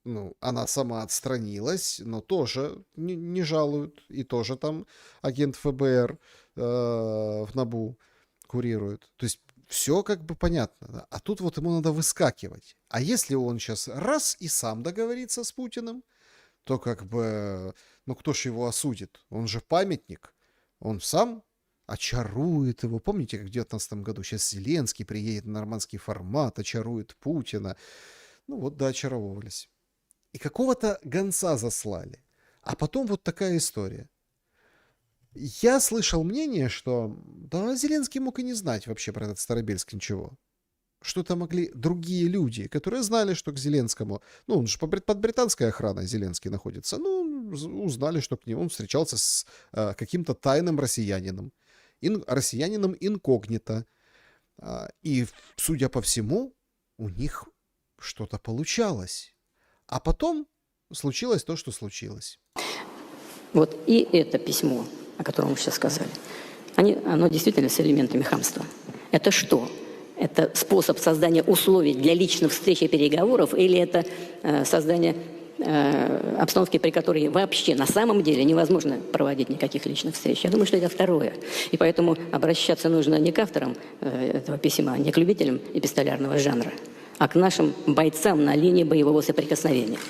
ну, она сама отстранилась, но тоже не жалуют. И тоже там агент ФБР в НАБУ курирует. То есть все как бы понятно. Да? А тут вот ему надо выскакивать. А если он сейчас раз и сам договорится с Путиным, то как бы, ну кто ж его осудит? Он же памятник. Он сам очарует его. Помните, как в 2019 году? Сейчас Зеленский приедет на нормандский формат, очарует Путина. Ну вот, да, очаровывались. И какого-то гонца заслали. А потом вот такая история. Я слышал мнение, что да, Зеленский мог и не знать вообще про этот Старобельск ничего. Что-то могли другие люди, которые знали, что к Зеленскому... Ну, он же под британской охраной Зеленский находится. Ну, узнали, что к нему он встречался с каким-то тайным россиянином. Россиянином инкогнито. И, судя по всему, у них что-то получалось. А потом случилось то, что случилось. Вот и это письмо, о котором вы сейчас сказали, оно действительно с элементами хамства. Это что? Это способ создания условий для личных встреч и переговоров, или это создание обстановки, при которой вообще на самом деле невозможно проводить никаких личных встреч? Я думаю, что это второе. И поэтому обращаться нужно не к авторам этого письма, не к любителям эпистолярного жанра, а к нашим бойцам на линии боевого соприкосновения.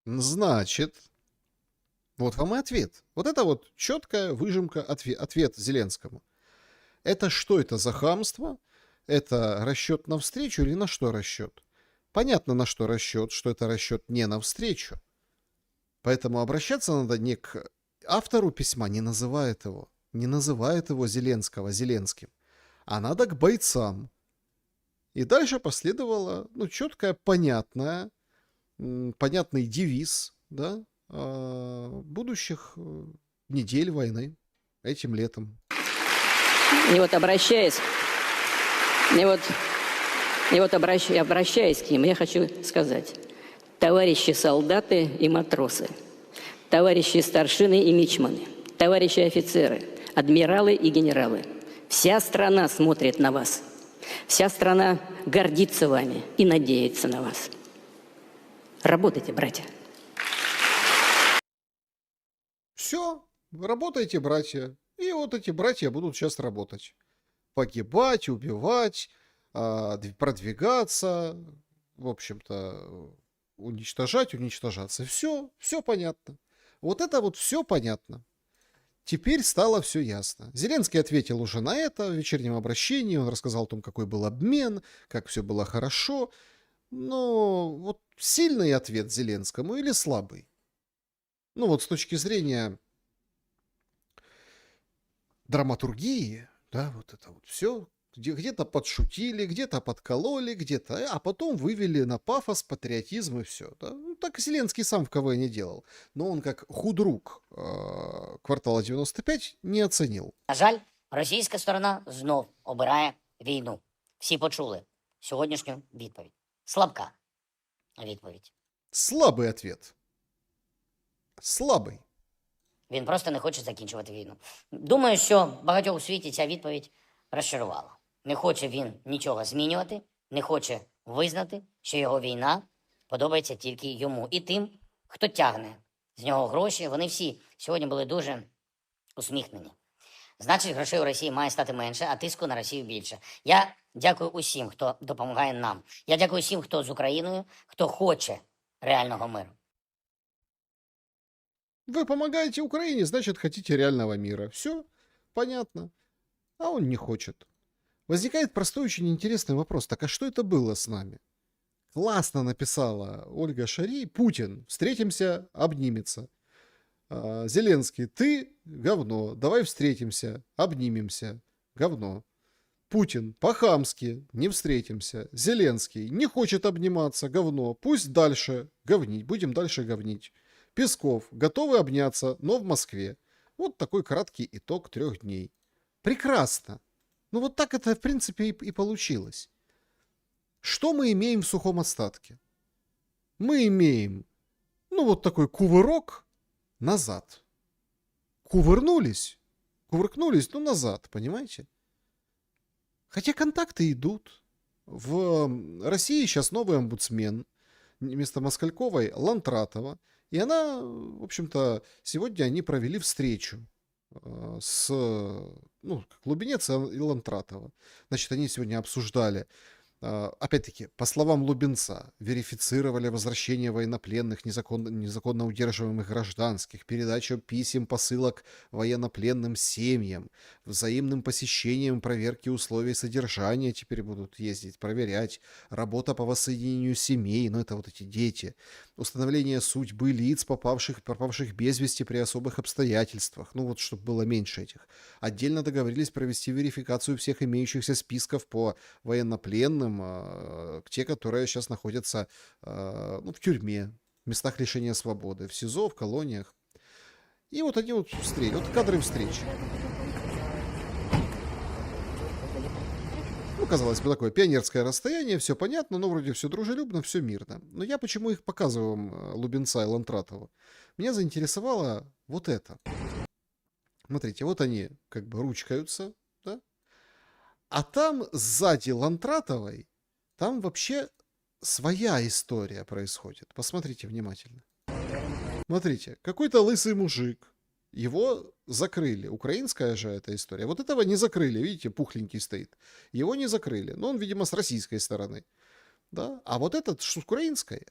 Значит, вот вам и ответ. Вот это вот четкая выжимка, ответ Зеленскому. Это что это за хамство? это расчет навстречу или на что расчет? Понятно, на что расчет, что это расчет не навстречу. Поэтому обращаться надо не к автору письма, не называет его Зеленского Зеленским, а надо к бойцам. И дальше последовало, четкое, понятный девиз, да, будущих недель войны этим летом. И вот обращаясь к ним, я хочу сказать: товарищи солдаты и матросы, товарищи старшины и мичманы, товарищи офицеры, адмиралы и генералы, вся страна смотрит на вас, вся страна гордится вами и надеется на вас. Работайте, братья. Все, работайте, братья. И вот эти братья будут сейчас работать. Погибать, убивать, продвигаться, в общем-то, уничтожаться. Все понятно. Вот это вот все понятно. Теперь стало все ясно. Зеленский ответил уже на это в вечернем обращении. Он рассказал о том, какой был обмен, как все было хорошо. Но вот сильный ответ Зеленскому или слабый? Ну вот с точки зрения драматургии, да, вот это вот все. Где-то подшутили, где-то подкололи, где-то, а потом вывели на пафос, патриотизм и все. Да? Ну, так Зеленский сам в КВН не делал. Но он как худрук квартала 95 не оценил. На жаль, російська сторона знов обирає війну. Всі почули сьогоднішню відповідь. Слабка відповідь. Слабый ответ. Слабый. Він просто не хоче закінчувати війну. Думаю, що багатьох у світі ця відповідь розчарувала. Не хоче він нічого змінювати, не хоче визнати, що його війна подобається тільки йому. І тим, хто тягне з нього гроші, вони всі сьогодні були дуже усміхнені. Значить, грошей у Росії має стати менше, а тиску на Росію більше. Я дякую усім, хто допомагає нам. Я дякую усім, хто з Україною, хто хоче реального миру. Вы помогаете Украине, значит, хотите реального мира. Все понятно. А он не хочет. Возникает простой, очень интересный вопрос. Так а что это было с нами? Классно написала Ольга Шарий. Путин, встретимся, обнимется. Зеленский, ты говно, давай встретимся, обнимемся. Говно. Путин, по-хамски, не встретимся. Зеленский, не хочет обниматься, говно. Пусть дальше говнить, будем дальше говнить. Песков, готовы обняться, но в Москве. Вот такой краткий итог 3 дней. Прекрасно. Ну вот так это, в принципе, и получилось. Что мы имеем в сухом остатке? Мы имеем, вот такой кувырок назад. Кувыркнулись, назад, понимаете? Хотя контакты идут. В России сейчас новый омбудсмен. Вместо Москальковой Лантратова. И она, в общем-то, сегодня они провели встречу с Лубенец и Лантратова. Значит, они сегодня обсуждали, опять-таки, по словам Лубенца, верифицировали возвращение военнопленных, незаконно удерживаемых гражданских, передачу писем, посылок военнопленным семьям, взаимным посещением, проверки условий содержания теперь будут ездить, проверять, работа по воссоединению семей, это вот эти дети, установление судьбы лиц, пропавших без вести при особых обстоятельствах, чтобы было меньше этих. Отдельно договорились провести верификацию всех имеющихся списков по военнопленным, те, которые сейчас находятся в тюрьме, в местах лишения свободы, в СИЗО, в колониях. И вот они кадры встречи. Казалось бы, такое пионерское расстояние, все понятно, но вроде все дружелюбно, все мирно. Но я почему их показываю вам, Лубенца и Лантратова? Меня заинтересовало вот это. Смотрите, вот они как бы ручкаются, да? А там сзади Лантратовой, там вообще своя история происходит. Посмотрите внимательно. Смотрите, какой-то лысый мужик, его закрыли. Украинская же эта история. Вот этого не закрыли. Видите, пухленький стоит. Его не закрыли. Но он, видимо, с российской стороны. Да? А вот этот с украинской,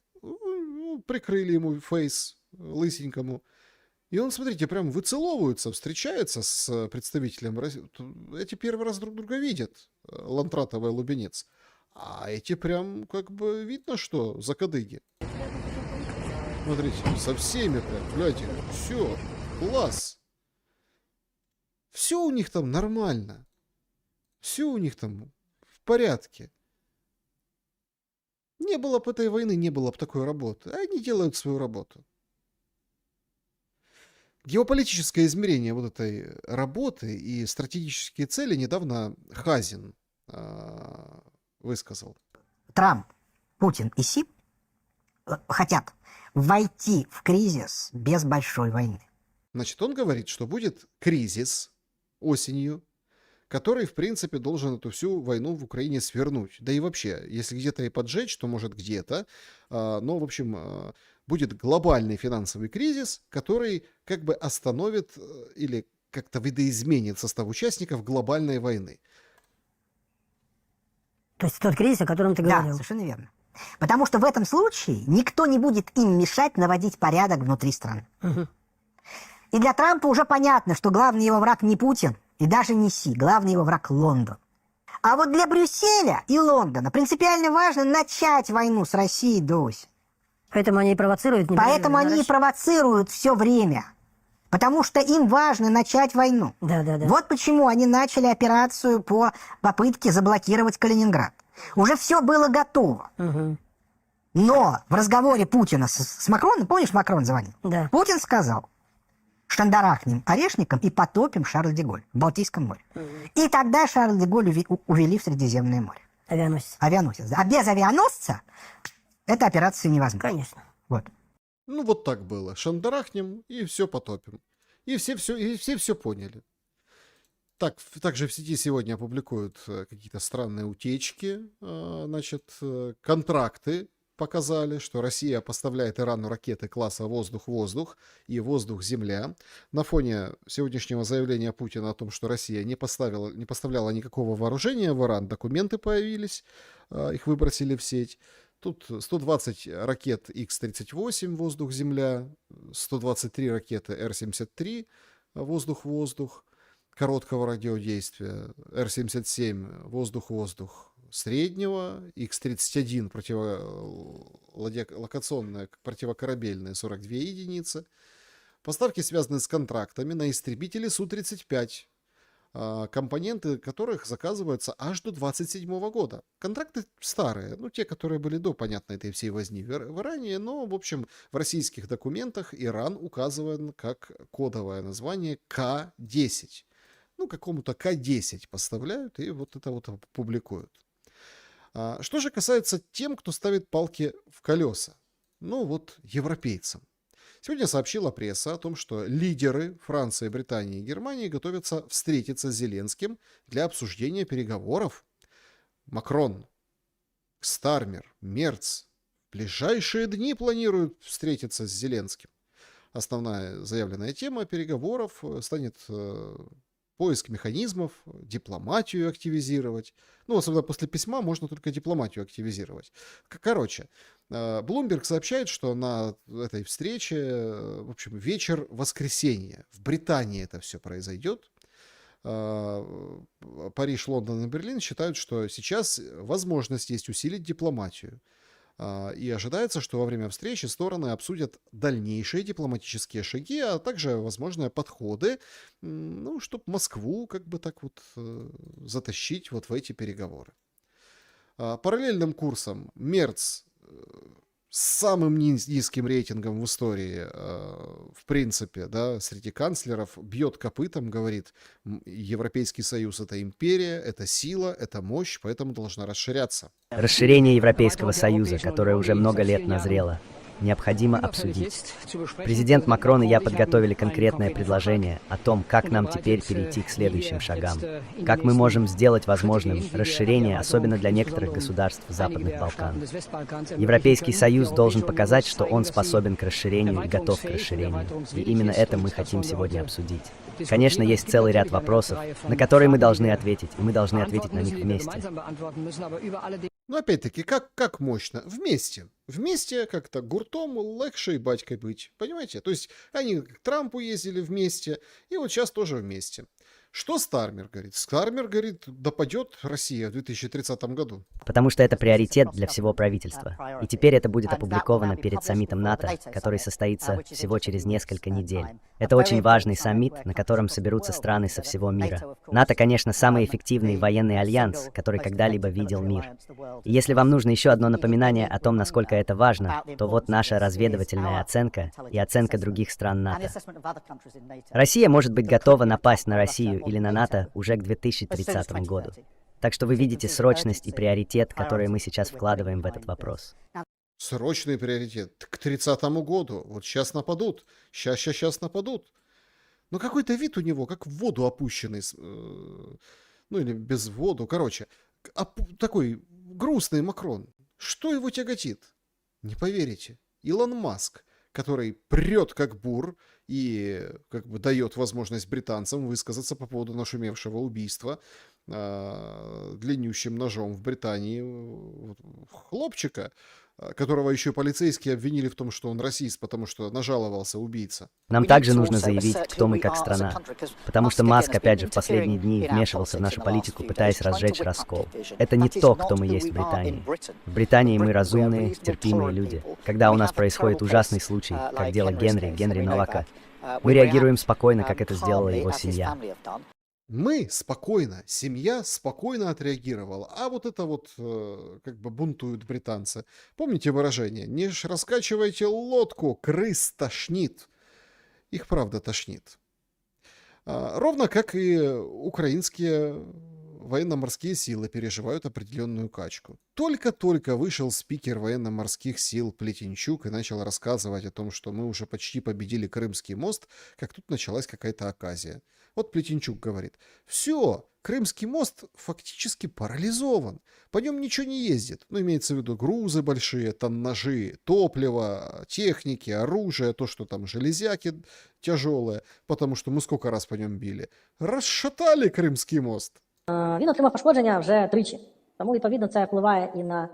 прикрыли ему фейс лысенькому. И он, смотрите, прям выцеловывается, встречается с представителем России. Эти первый раз друг друга видят, Лантратова и Лубенец. А эти прям как бы видно, что закадыги. Смотрите, со всеми прям, гляньте, все, класс. Все у них там нормально. Все у них там в порядке. Не было бы этой войны, не было бы такой работы. А они делают свою работу. Геополитическое измерение вот этой работы и стратегические цели недавно Хазин высказал. Трамп, Путин и Си хотят войти в кризис без большой войны. Значит, он говорит, что будет кризис осенью, который, в принципе, должен эту всю войну в Украине свернуть. Да и вообще, если где-то и поджечь, то может где-то. Но, в общем, будет глобальный финансовый кризис, который как бы остановит или как-то видоизменит состав участников глобальной войны. То есть тот кризис, о котором ты говорил. Да, совершенно верно. Потому что в этом случае никто не будет им мешать наводить порядок внутри страны. Угу. И для Трампа уже понятно, что главный его враг не Путин и даже не Си, главный его враг Лондон. А вот для Брюсселя и Лондона принципиально важно начать войну с Россией до осени. Поэтому они и провоцируют. Поэтому они и провоцируют все время. Потому что им важно начать войну. Да. Вот почему они начали операцию по попытке заблокировать Калининград. Уже все было готово. Угу. Но в разговоре Путина с Макроном, помнишь, Макрон звонил? Да. Путин сказал: шандарахнем орешником и потопим Шарль-де-Голь в Балтийском море. Угу. И тогда Шарль-де-Голь увели в Средиземное море. Авианосец. А без авианосца эта операция невозможна. Конечно. Вот. Ну, вот так было. Шандарахнем и все потопим. И все поняли. Также в сети сегодня опубликуют какие-то странные утечки. Значит, контракты показали, что Россия поставляет Ирану ракеты класса воздух-воздух и воздух-земля. На фоне сегодняшнего заявления Путина о том, что Россия не поставляла никакого вооружения в Иран, документы появились, их выбросили в сеть. Тут 120 ракет Х-38 воздух-земля, 123 ракеты Р-73 воздух-воздух короткого радиодействия, Р-77 воздух-воздух среднего, Х-31 противолокационная, противокорабельная 42 единицы. Поставки связаны с контрактами на истребители Су-35, компоненты которых заказываются аж до 27 года. Контракты старые, ну, те, которые были до, понятно, этой всей возни в Иране, но, в общем, в российских документах Иран указыван как кодовое название К-10. Ну, какому-то К-10 поставляют и вот это вот публикуют. Что же касается тем, кто ставит палки в колеса? Ну, вот европейцам. Сегодня сообщила пресса о том, что лидеры Франции, Британии и Германии готовятся встретиться с Зеленским для обсуждения переговоров. Макрон, Стармер, Мерц в ближайшие дни планируют встретиться с Зеленским. Основная заявленная тема переговоров станет поиск механизмов, дипломатию активизировать. Ну, особенно после письма можно только дипломатию активизировать. Короче, Bloomberg сообщает, что на этой встрече, в общем, вечер воскресенья. В Британии это все произойдет. Париж, Лондон и Берлин считают, что сейчас возможность есть усилить дипломатию. И ожидается, что во время встречи стороны обсудят дальнейшие дипломатические шаги, а также возможные подходы, ну, чтобы Москву как бы так вот затащить вот в эти переговоры. Параллельным курсом Мерц с самым низким рейтингом в истории, в принципе, да, среди канцлеров, бьет копытом, говорит: Европейский Союз — это империя, это сила, это мощь, поэтому должна расширяться. Расширение Европейского Союза, которое уже много лет назрело, необходимо обсудить. Президент Макрон и я подготовили конкретное предложение о том, как нам теперь перейти к следующим шагам. Как мы можем сделать возможным расширение, особенно для некоторых государств Западных Балкан. Европейский Союз должен показать, что он способен к расширению и готов к расширению. И именно это мы хотим сегодня обсудить. Конечно, есть целый ряд вопросов, на которые мы должны ответить, и мы должны ответить на них вместе. Но опять-таки, как мощно? Вместе. Вместе как-то гуртом легче и батькой быть. Понимаете? То есть они к Трампу ездили вместе, и вот сейчас тоже вместе. Что Стармер говорит? Стармер говорит, допадет Россия в 2030 году. Потому что это приоритет для всего правительства. И теперь это будет опубликовано перед саммитом НАТО, который состоится всего через несколько недель. Это очень важный саммит, на котором соберутся страны со всего мира. НАТО, конечно, самый эффективный военный альянс, который когда-либо видел мир. И если вам нужно еще одно напоминание о том, насколько это важно, то вот наша разведывательная оценка и оценка других стран НАТО. Россия может быть готова напасть на Россию или на НАТО уже к 2030 году. Так что вы видите срочность и приоритет, которые мы сейчас вкладываем в этот вопрос. Срочный приоритет. К 30-му году. Вот сейчас нападут. Сейчас нападут. Но какой-то вид у него, как в воду опущенный. Ну или без воду. Короче, такой грустный Макрон. Что его тяготит? Не поверите. Илон Маск, который прет как бур и как бы дает возможность британцам высказаться по поводу нашумевшего убийства длиннющим ножом в Британии хлопчика, которого еще полицейские обвинили в том, что он расист, потому что нажаловался убийца. Нам также нужно заявить, кто мы как страна. Потому что Маск, опять же, в последние дни вмешивался в нашу политику, пытаясь разжечь раскол. Это не то, кто мы есть в Британии. В Британии мы разумные, терпимые люди. Когда у нас происходит ужасный случай, как дело Генри Новака, мы реагируем спокойно, как это сделала его семья. Мы спокойно, семья спокойно отреагировала, а вот это вот как бы бунтуют британцы. Помните выражение? Не раскачивайте лодку, крыс тошнит. Их правда тошнит. Ровно как и украинские военно-морские силы переживают определенную качку. Только-только вышел спикер военно-морских сил Плетенчук и начал рассказывать о том, что мы уже почти победили Крымский мост, как тут началась какая-то оказия. Вот Плетенчук говорит, все, Крымский мост фактически парализован, по нем ничего не ездит. Ну, имеется в виду грузы большие, тоннажи, топливо, техники, оружие, то, что там железяки тяжелые, потому что мы сколько раз по нем били. Расшатали Крымский мост. Він отримав пошкодження вже тричі. Тому, відповідно, це впливає і на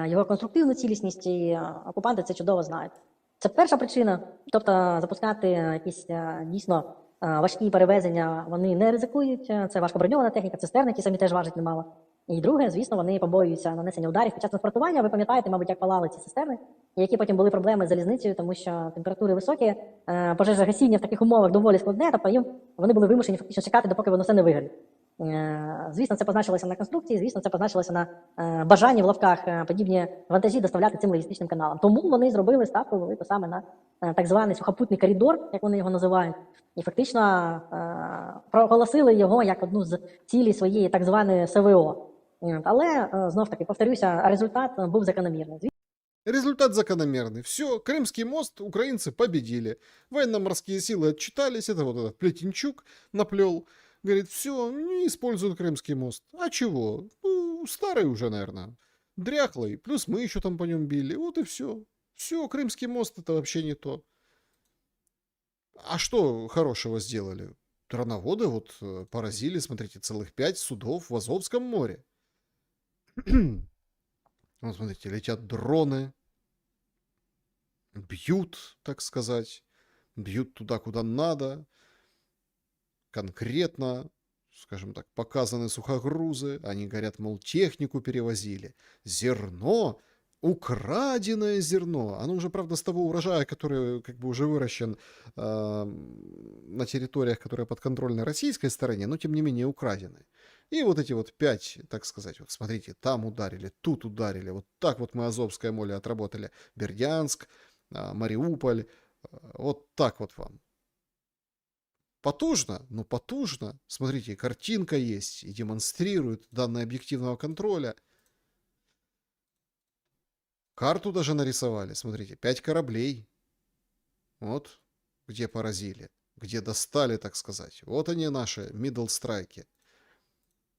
його конструктивну цілісність, і окупанти це чудово знають. Це перша причина. Тобто запускати якісь дійсно важкі перевезення вони не ризикують. Це важкоброньована техніка, цистерни, які самі теж важать немало. І друге, звісно, вони побоюються нанесення ударів під час транспортування. Ви пам'ятаєте, мабуть, як палали ці цистерни, які потім були проблеми з залізницею, тому що температури високі, пожежогасіння в таких умовах доволі складне, тобто вони були вимушені фактично чекати, допоки воно все не вигорить. Звісно, це позначилося на конструкції, звісно, це позначилося на бажанні в лапках подібні вантажі доставляти цим логістичним каналам. Тому вони зробили ставку велику саме на так званий сухопутний коридор, як вони його називають, і фактично проголосили його як одну з цілей своєї так званої СВО. Але, знов-таки, повторюся, результат був закономірний. Результат закономерный. Все, Крымский мост украинцы победили. Военно-морские силы отчитались, это вот этот Плетенчук наплел. Говорит, все, не используют Крымский мост. А чего? Ну, старый уже, наверное. Дряхлый. Плюс мы еще там по нем били. Вот и все. Все, Крымский мост это вообще не то. А что хорошего сделали? Трановоды вот поразили, смотрите, целых 5 судов в Азовском море. Вот смотрите, летят дроны. Бьют, так сказать. Бьют туда, куда надо. Конкретно, скажем так, показаны сухогрузы. Они говорят, мол, технику перевозили. Зерно, украденное зерно. Оно уже, правда, с того урожая, который как бы уже выращен на территориях, которые подконтрольны российской стороне, но тем не менее украдены. И вот эти вот 5, так сказать, вот смотрите, там ударили, тут ударили. Вот так вот мы Азовское море отработали. Бердянск, Мариуполь. Вот так вот вам. Потужно, но потужно. Смотрите, картинка есть и демонстрирует данные объективного контроля. Карту даже нарисовали. Смотрите, 5 кораблей. Вот где поразили, где достали, так сказать. Вот они наши middle страйки.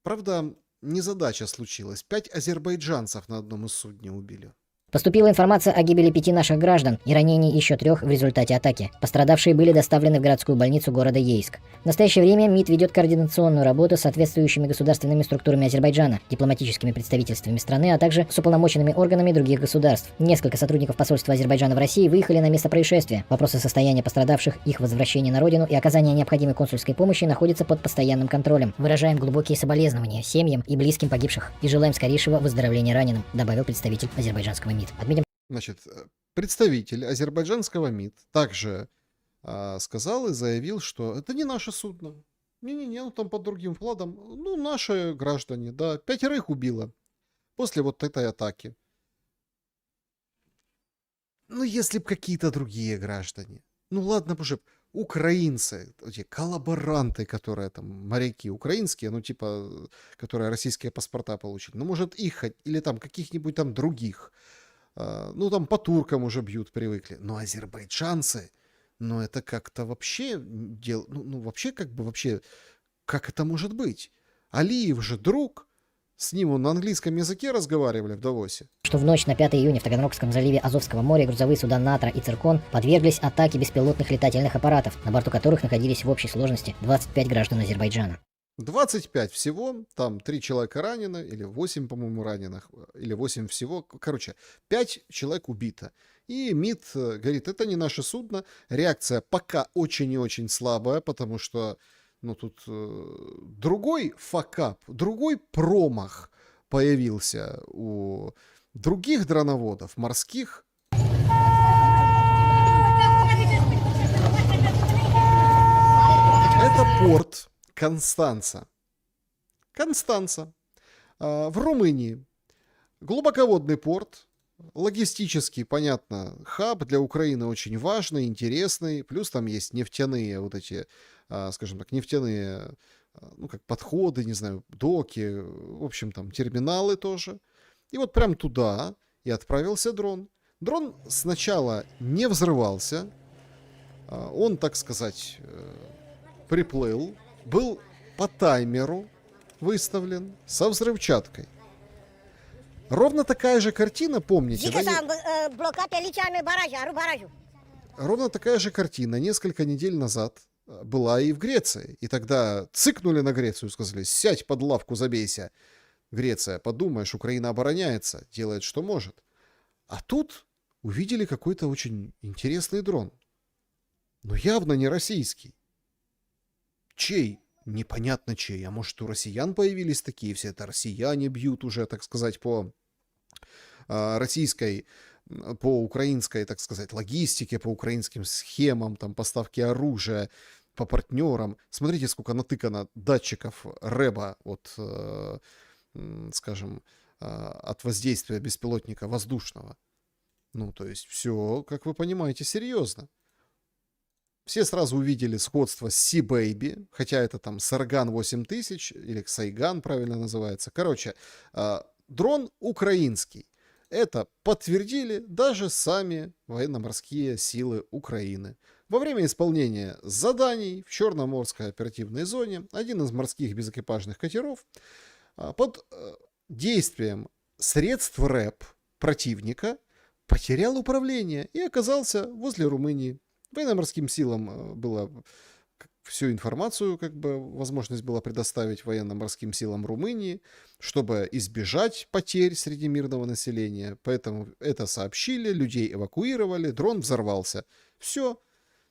Правда, незадача случилась. 5 азербайджанцев на одном из судне убили. Поступила информация о гибели 5 наших граждан и ранении еще 3 в результате атаки. Пострадавшие были доставлены в городскую больницу города Ейск. В настоящее время МИД ведет координационную работу с соответствующими государственными структурами Азербайджана, дипломатическими представительствами страны, а также с уполномоченными органами других государств. Несколько сотрудников посольства Азербайджана в России выехали на место происшествия. Вопросы состояния пострадавших, их возвращения на родину и оказания необходимой консульской помощи находятся под постоянным контролем. Выражаем глубокие соболезнования семьям и близким погибших и желаем скорейшего выздоровления раненым, добавил представитель азербайджанского МИД. Отметим. Значит, представитель азербайджанского МИД также сказал и заявил, что это не наше судно. Не-не-не, ну там под другим флагом. Ну, наши граждане, да, 5 убило после вот этой атаки. Ну, если бы какие-то другие граждане. Ну, ладно, уже украинцы, эти коллаборанты, которые там, моряки украинские, ну, типа, которые российские паспорта получили. Ну, может, их, или там каких-нибудь там других. Ну, там по туркам уже бьют, привыкли. Но азербайджанцы, ну, это как-то вообще, вообще, как бы, вообще, как это может быть? Алиев же друг, с ним он на английском языке разговаривали в Давосе. Что в ночь на 5 июня в Таганрогском заливе Азовского моря грузовые суда «Натра» и «Циркон» подверглись атаке беспилотных летательных аппаратов, на борту которых находились в общей сложности 25 граждан Азербайджана. 25 всего, там 3 человека ранены, или 8, по-моему, раненых, или 8 всего. Короче, 5 человек убито. И МИД говорит, это не наше судно. Реакция пока очень и очень слабая, потому что, ну, тут другой факап, другой промах появился у других дроноводов, морских. Это порт Констанца. В Румынии. Глубоководный порт. Логистический, понятно, хаб для Украины очень важный, интересный. Плюс там есть нефтяные вот эти, скажем так, нефтяные, ну, как подходы, не знаю, доки. В общем, там терминалы тоже. И вот прям туда и отправился дрон. Дрон сначала не взрывался. Он, так сказать, приплыл. Был по таймеру выставлен со взрывчаткой. Ровно такая же картина, помните, да? Ровно такая же картина несколько недель назад была и в Греции. И тогда цыкнули на Грецию, сказали, сядь под лавку, забейся. Греция, подумаешь, Украина обороняется, делает, что может. А тут увидели какой-то очень интересный дрон. Но явно не российский. Чей? Непонятно чей. А может, у россиян появились такие? Все это россияне бьют уже, так сказать, по российской, по украинской, так сказать, логистике, по украинским схемам, там, поставки оружия, по партнерам. Смотрите, сколько натыкано датчиков РЭБа от, скажем, от воздействия беспилотника воздушного. Ну, то есть все, как вы понимаете, серьезно. Все сразу увидели сходство с Sea-Baby, хотя это там Sargan 8000, или Сайган правильно называется. Короче, дрон украинский. Это подтвердили даже сами военно-морские силы Украины. Во время исполнения заданий в Черноморской оперативной зоне один из морских безэкипажных катеров под действием средств РЭП противника потерял управление и оказался возле Румынии. Военно-морским силам было всю информацию, как бы возможность была предоставить военно-морским силам Румынии, чтобы избежать потерь среди мирного населения. Поэтому это сообщили, людей эвакуировали, дрон взорвался. Все.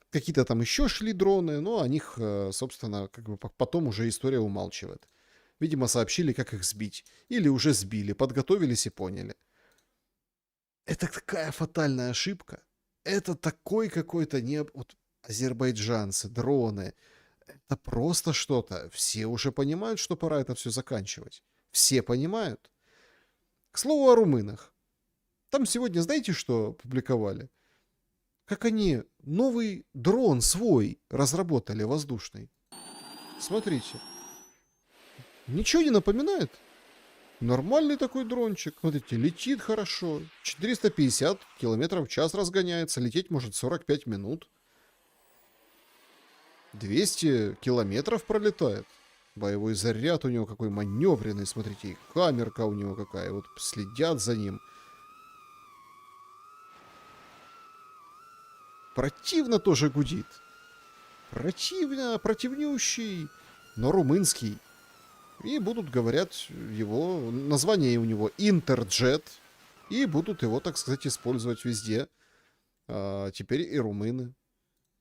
Какие-то там еще шли дроны, но о них, собственно, как бы потом уже история умалчивает. Видимо, сообщили, как их сбить. Или уже сбили, подготовились и поняли. Это такая фатальная ошибка. Это такой какой-то вот азербайджанцы, дроны. Это просто что-то. Все уже понимают, что пора это все заканчивать. Все понимают. К слову о румынах. Там сегодня, знаете, что публиковали? Как они новый дрон свой разработали, воздушный. Смотрите. Ничего не напоминает? Нормальный такой дрончик. Смотрите, летит хорошо. 450 км в час разгоняется. Лететь может 45 минут. 200 километров пролетает. Боевой заряд у него какой маневренный. Смотрите, и камерка у него какая. Вот следят за ним. противно тоже гудит. Противно, противнющий, но румынский. И будут, говорят, его, название у него Интерджет, и будут его, так сказать, использовать везде. Теперь и румыны.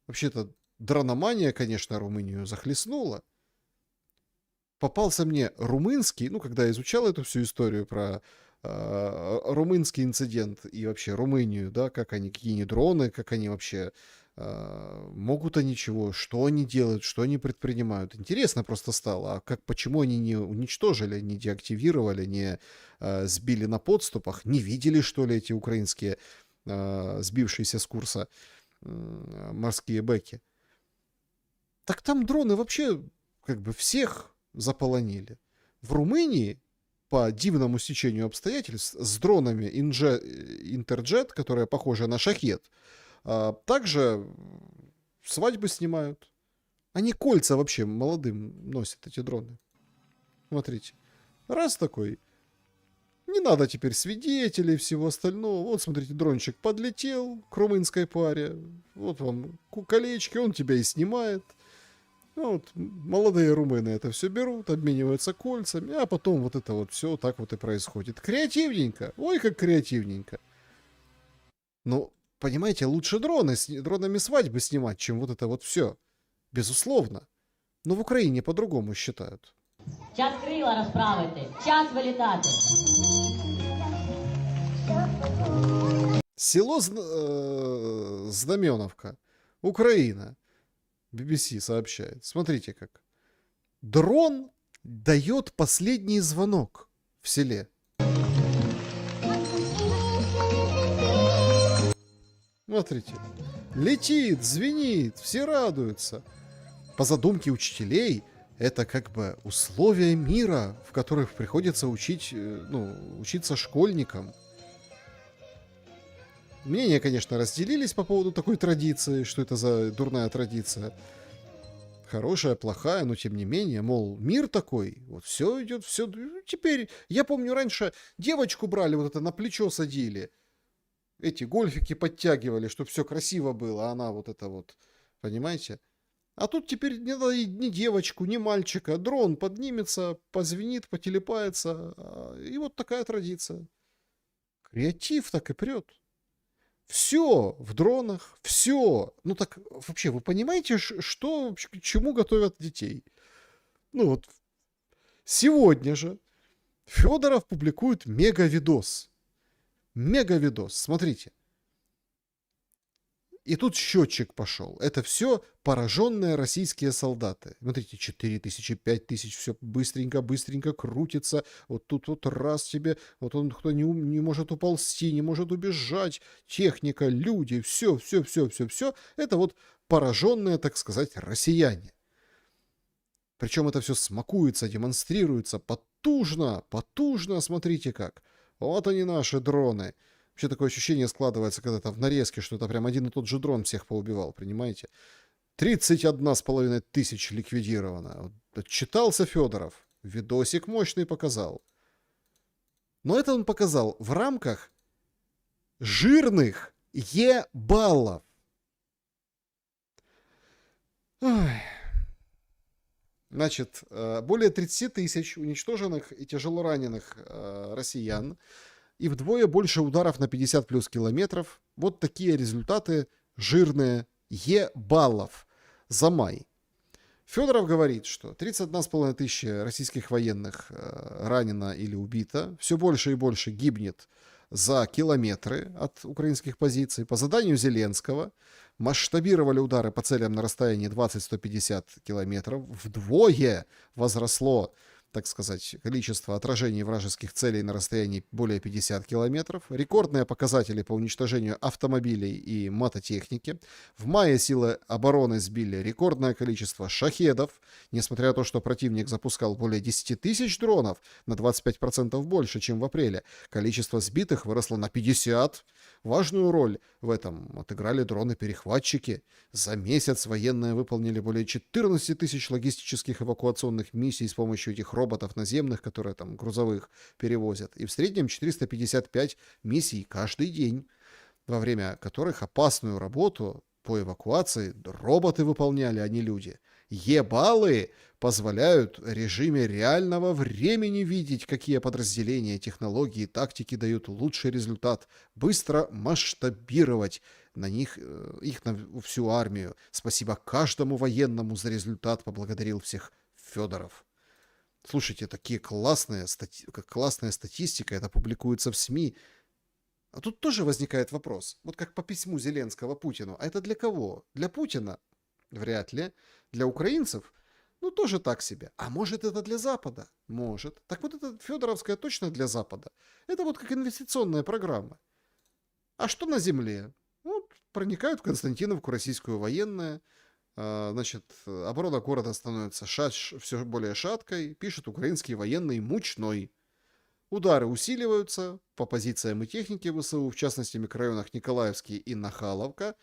Вообще-то дрономания, конечно, Румынию захлестнула. Попался мне румынский, ну, когда я изучал эту всю историю про румынский инцидент и вообще Румынию, да, как они, какие они дроны, как они вообще могут они чего, что они делают, что они предпринимают. Интересно просто стало, а как, почему они не уничтожили, не деактивировали, не сбили на подступах, не видели, что ли, эти украинские сбившиеся с курса морские бэки. Так там дроны вообще как бы всех заполонили. В Румынии по дивному стечению обстоятельств с дронами Интерджет, которая похожа на шахед, также свадьбы снимают. Они кольца вообще молодым носят, эти дроны. Смотрите. Раз такой. Не надо теперь свидетелей, всего остального. Вот, смотрите, дрончик подлетел к румынской паре. Вот вам колечки, он тебя и снимает. Вот, молодые румыны это все берут, обмениваются кольцами, а потом вот это вот все так вот и происходит. Креативненько. Ой, как креативненько. Ну, понимаете, лучше дронами свадьбы снимать, чем вот это вот все. Безусловно. Но в Украине по-другому считают. Час крила розправити, час вилітати. Село Знаменовка, Украина. BBC сообщает. Смотрите как. Дрон дает последний звонок в селе. Смотрите. Летит, звенит, все радуются. По задумке учителей, это как бы условия мира, в которых приходится учиться школьникам. Мнения, конечно, разделились по поводу такой традиции, что это за дурная традиция. Хорошая, плохая, но тем не менее, мол, мир такой, вот все идет, все. Теперь, я помню, раньше девочку брали, вот это на плечо садили. Эти гольфики подтягивали, чтобы все красиво было, а она вот это вот, понимаете? А тут теперь не надо ни девочку, ни мальчика. Дрон поднимется, позвенит, потелепается. И вот такая традиция. Креатив так и прет. Все в дронах, все. Ну так вообще, вы понимаете, что, к чему готовят детей? Ну вот сегодня же Федоров публикует мегавидос. Мегавидос, смотрите. И тут счетчик пошел. Это все пораженные российские солдаты. Смотрите, 4000, 5000, все быстренько крутится. Вот тут вот раз тебе, вот он кто не может уползти, не может убежать. Техника, люди, все. Это вот пораженные, так сказать, россияне. Причем это все смакуется, демонстрируется потужно, смотрите как. Вот они наши дроны. Вообще такое ощущение складывается, когда там в нарезке, что это прям один и тот же дрон всех поубивал, понимаете? 31,5 тысяч ликвидировано. Вот, отчитался Федоров. Видосик мощный показал. Но это он показал в рамках жирных ебалов. Ой. Значит, более 30 тысяч уничтоженных и тяжело раненых россиян. И вдвое больше ударов на 50 плюс километров. Вот такие результаты жирные ебалов за май. Федоров говорит, что 31,5 тысячи российских военных ранено или убито. Все больше и больше гибнет за километры от украинских позиций. По заданию Зеленского масштабировали удары по целям на расстоянии 20-150 километров. Вдвое возросло, так сказать, количество отражений вражеских целей на расстоянии более 50 километров. Рекордные показатели по уничтожению автомобилей и мототехники. В мае силы обороны сбили рекордное количество шахедов, несмотря на то, что противник запускал более 10 тысяч дронов, на 25% больше, чем в апреле. Количество сбитых выросло на 50. Важную роль в этом отыграли дроны-перехватчики. За месяц военные выполнили более 14 тысяч логистических эвакуационных миссий с помощью этих роботов наземных, которые там грузовых перевозят. И в среднем 455 миссий каждый день, во время которых опасную работу по эвакуации роботы выполняли, а не люди. Ебалы позволяют в режиме реального времени видеть, какие подразделения, технологии, тактики дают лучший результат, быстро масштабировать на них, их на всю армию. Спасибо каждому военному за результат, поблагодарил всех Федоров. Слушайте, такие классная статистика, это публикуется в СМИ. А тут тоже возникает вопрос, вот как по письму Зеленского Путину, а это для кого? Для Путина? Вряд ли. Для украинцев? Ну, тоже так себе. А может, это для Запада? Может. Так вот, это Федоровская точно для Запада. Это вот как инвестиционная программа. А что на земле? Вот, проникают в Константиновку российскую военные, значит, оборона города становится все более шаткой, пишет украинский военный мучной. Удары усиливаются по позициям и технике ВСУ, в частности, в микрорайонах Николаевский и Нахаловка.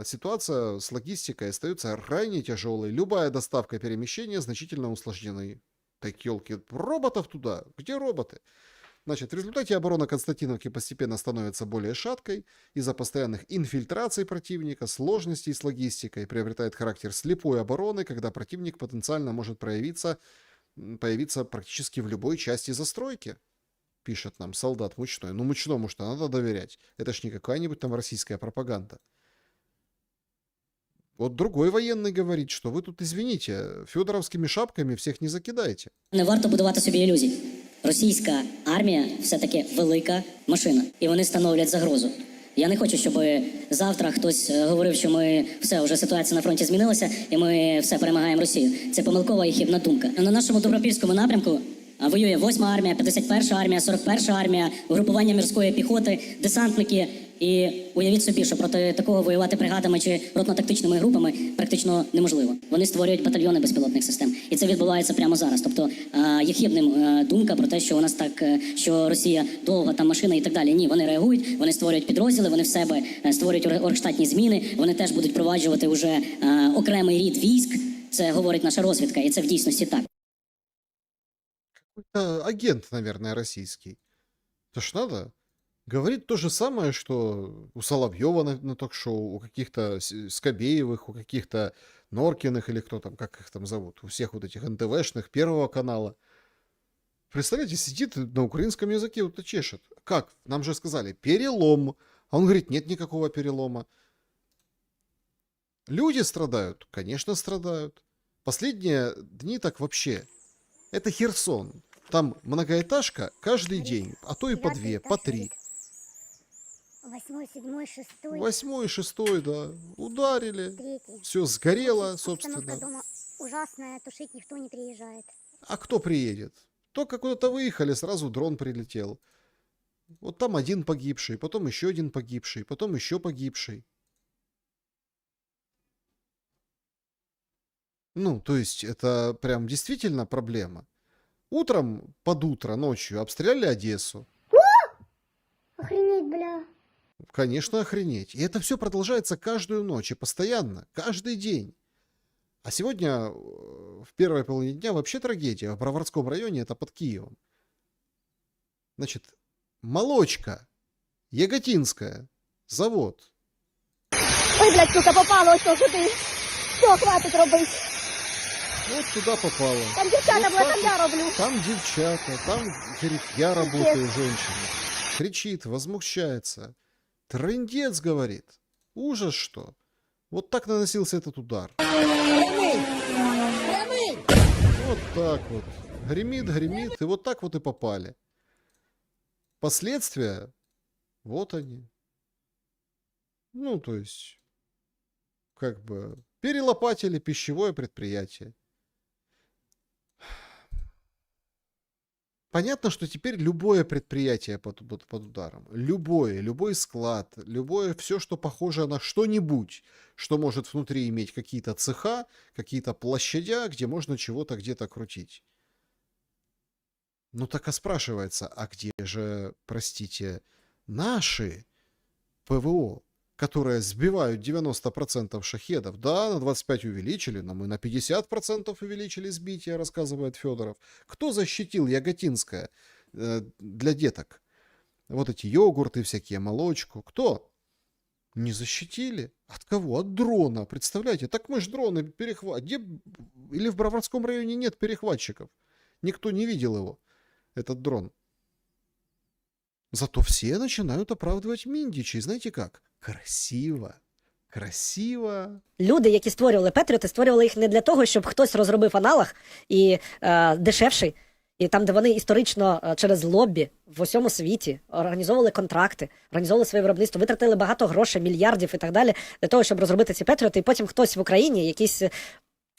Ситуация с логистикой остается крайне тяжелой. Любая доставка перемещения значительно усложнены. Так, елки, роботов туда? Где роботы? Значит, в результате оборона Константиновки постепенно становится более шаткой из-за постоянных инфильтраций противника, сложностей с логистикой, приобретает характер слепой обороны, когда противник потенциально может появиться практически в любой части застройки, пишет нам солдат Мучной. Ну, Мучному что, надо доверять. Это ж не какая-нибудь там российская пропаганда. Вот другой военный говорит, що ви тут, извините, федоровськими шапками всіх не закидаєте. Не варто будувати собі ілюзій. Російська армія все-таки велика машина, і вони становлять загрозу. Я не хочу, щоб завтра хтось говорив, що ми вже ситуація на фронті змінилася, і ми все перемагаємо Росію. Це помилкова і хибна думка. На нашому Добропільському напрямку воює 8-ма армія, 51-ша армія, 41-ша армія, угрупування морської піхоти, десантники. І уявіть собі, що проти такого воювати бригадами чи ротно-тактичними групами практично неможливо. Вони створюють батальйони безпілотних систем. І це відбувається прямо зараз. Тобто є хибним думка про те, що у нас так, що Росія довга там машина і так далі. Ні, вони реагують, вони створюють підрозділи, вони в себе створюють оргштатні зміни, вони теж будуть впроваджувати уже окремий рід військ. Це говорить наша розвідка, і це в дійсності так. Какой-то агент, наверное, российский. Это ж надо. Говорит то же самое, что у Соловьева на ток-шоу, у каких-то Скобеевых, у каких-то Норкиных или кто там, как их там зовут, у всех вот этих НТВшных, Первого канала. Представляете, сидит на украинском языке, вот это чешет. Как? Нам же сказали, перелом. А он говорит, нет никакого перелома. Люди страдают? Конечно, страдают. Последние дни так вообще. Это Херсон. Там многоэтажка каждый день, а то и по 2, по 3. 8-й, 7-й, 6-й. 8-й, 6-й, да. Ударили. 3-й. Все сгорело, собственно. Обстановка дома ужасная, тушить никто не приезжает. А кто приедет? Только куда-то выехали, сразу дрон прилетел. Вот там один погибший, потом еще один погибший, потом еще погибший. Ну, то есть, это прям действительно проблема. Утром, под утро, ночью обстреляли Одессу. Охренеть, бля. Конечно, охренеть. И это все продолжается каждую ночь и постоянно, каждый день. А сегодня, в первой половине дня, вообще трагедия. В Броварском районе, это под Киевом. Значит, молочка Яготинская, завод. Ой, блядь, сука, попало, ось сюди. Все, хватить робити. Вот туда попало. Там дівчата вот були, там я роблю. Там девчата, там, говорит, я работаю, женщина. Кричит, возмущается. Трындец, говорит. Ужас что. Вот так наносился этот удар. Вот так вот. Гремит, гремит, и вот так вот и попали. Последствия, вот они. Ну, то есть, как бы, перелопатили пищевое предприятие. Понятно, что теперь любое предприятие под ударом. Любой склад, любое все, что похоже на что-нибудь, что может внутри иметь какие-то цеха, какие-то площадя, где можно чего-то где-то крутить. Ну так а спрашивается, а где же, простите, наши ПВО, которые сбивают 90% шахедов? Да, на 25 увеличили, но мы на 50% увеличили сбитие, рассказывает Федоров. Кто защитил Яготинское для деток? Вот эти йогурты всякие, молочку. Кто? Не защитили. От кого? От дрона, представляете? Так мы ж дроны перехватываем. Или в Броварском районе нет перехватчиков. Никто не видел его, этот дрон. Зато все начинают оправдывать Миндича. И знаете как? Красиво. Красиво. Люди, які створювали Петріоти, створювали їх не для того, щоб хтось розробив аналог і дешевший, і там, де вони історично через лоббі в усьому світі організовували контракти, організовували своє виробництво, витратили багато грошей, мільярдів і так далі, для того, щоб розробити ці Петріоти, і потім хтось в Україні, якийсь,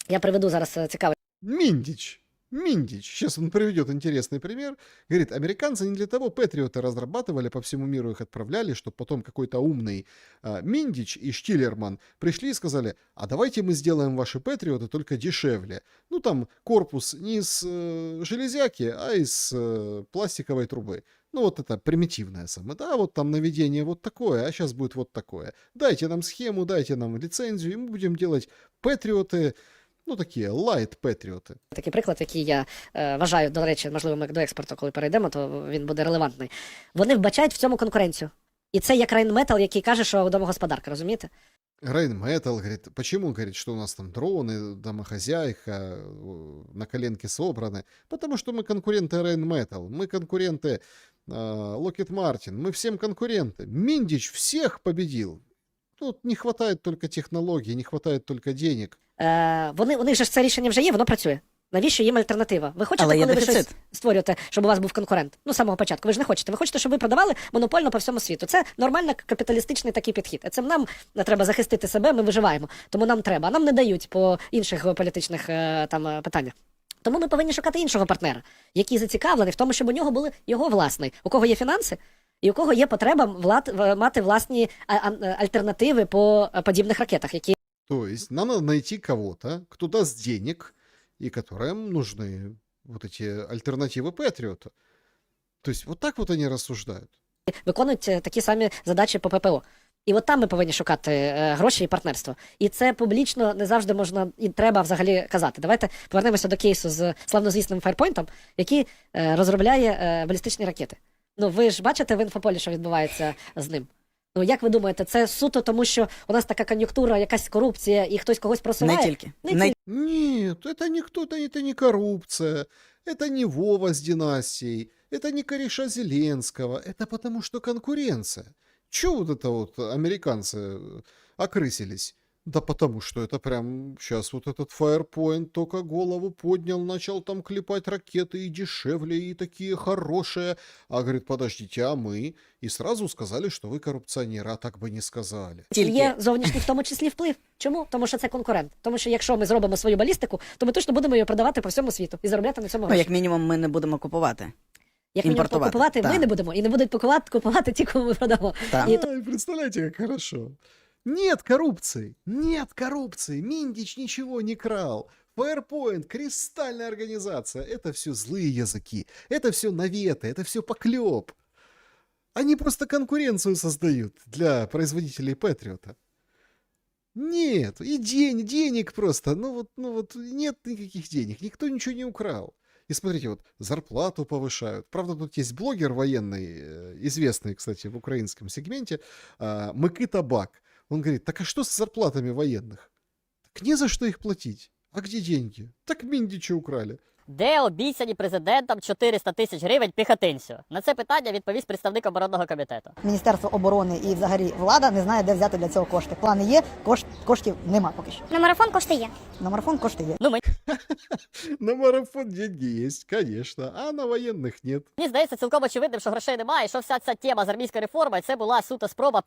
я приведу зараз цікавий. Миндич. Сейчас он приведет интересный пример. Говорит, американцы не для того патриоты разрабатывали, по всему миру их отправляли, чтобы потом какой-то умный Миндич и Штиллерман пришли и сказали, а давайте мы сделаем ваши патриоты только дешевле. Ну там корпус не из железяки, а из пластиковой трубы. Ну вот это примитивное самое. Да, вот там наведение вот такое, а сейчас будет вот такое. Дайте нам схему, дайте нам лицензию, и мы будем делать патриоты. Ну, такі лайт-патріоти. Такий приклад, який я вважаю, до речі, можливо, ми до експорту, коли перейдемо, то він буде релевантний. Вони вбачають в цьому конкуренцію. І це як Рейнметал, який каже, що домогосподарка, розумієте? Рейнметал говорит, почему, говорит, что у нас там дроны, домохозяйка, на коленке собраны? Потому что мы конкуренты Рейнметал, мы конкуренты Lockheed Martin, мы всем конкуренты. Миндич всех победил. Тут не хватает только технологий, не хватает только денег. У них же ж це рішення вже є, воно працює. Навіщо їм альтернатива? Ви хочете, коли ви щось створюєте, щоб у вас був конкурент? Ну, з самого початку. Ви ж не хочете. Ви хочете, щоб ви продавали монопольно по всьому світу. Це нормально капіталістичний такий підхід. Це нам треба захистити себе, ми виживаємо. Тому нам треба. А нам не дають по інших політичних там питаннях. Тому ми повинні шукати іншого партнера, який зацікавлений в тому, щоб у нього були його власний. У кого є фінанси, і у кого є потреба мати власні альтернативи по подібних ракетах, які... То есть нам надо найти кого-то, кто даст денег, и которым нужны вот эти альтернативы Патриота. То есть вот так вот они рассуждают. Виконують такі самі задачі по ППО. І от там ми повинні шукати гроші і партнерство. І це публічно не завжди можна і треба взагалі казати. Давайте повернемося до кейсу з славнозвісним Фаєрпойнтом, який розробляє балістичні ракети. Ну, ви ж бачите в інфополі, що відбувається з ним? Ну, як ви думаєте, це суто тому, що у нас така кон'юнктура, якась корупція, і хтось когось просуває? Не тільки. Нет, это не кто-то, это не коррупция, это не Вова с династией, это не кореша Зеленского, это потому что конкуренция. Чего вот это вот американцы окрысились? Да потому что это прям сейчас вот этот Firepoint только голову поднял, начал там клепать ракеты и дешевле, и такие хорошие. А говорит, подождите, а мы? И сразу сказали, что вы коррупционеры, а так бы не сказали. Є зовнішній в тому числі вплив. Чому? Тому що це конкурент. Тому що якщо ми зробимо свою балістику, то ми точно будемо її продавати по всьому світу і заробляти на цьому гроші. Ну, як мінімум, ми не будемо купувати. Як мінімум купувати ми не будемо, і не будуть купувати ті, кому ми продамо. Ай, представляете, как хорошо. Нет коррупции, Миндич ничего не крал. Firepoint, кристальная организация, это все злые языки, это все наветы, это все поклеп. Они просто конкуренцию создают для производителей Патриота. Нет, и денег просто, ну вот нет никаких денег, никто ничего не украл. И смотрите, вот зарплату повышают. Правда, тут есть блогер военный, известный, кстати, в украинском сегменте, Микита Бак. Он говорит, так а что с зарплатами военных? Так не за что их платить. А где деньги? Так Миндича украли. Де обіцяні президентом 400 тисяч гривень піхотинцю? На це питання відповість представник оборонного комітету. Міністерство оборони і взагалі влада не знає, де взяти для цього кошти. Плани є, коштів нема поки що. На марафон кошти є. На марафон кошти є. Ну, На марафон деньги есть, конечно, а на военных нет. Мені здається цілком очевидним, що грошей немає, і що вся ця тема з армійської реформи, це була суто спроба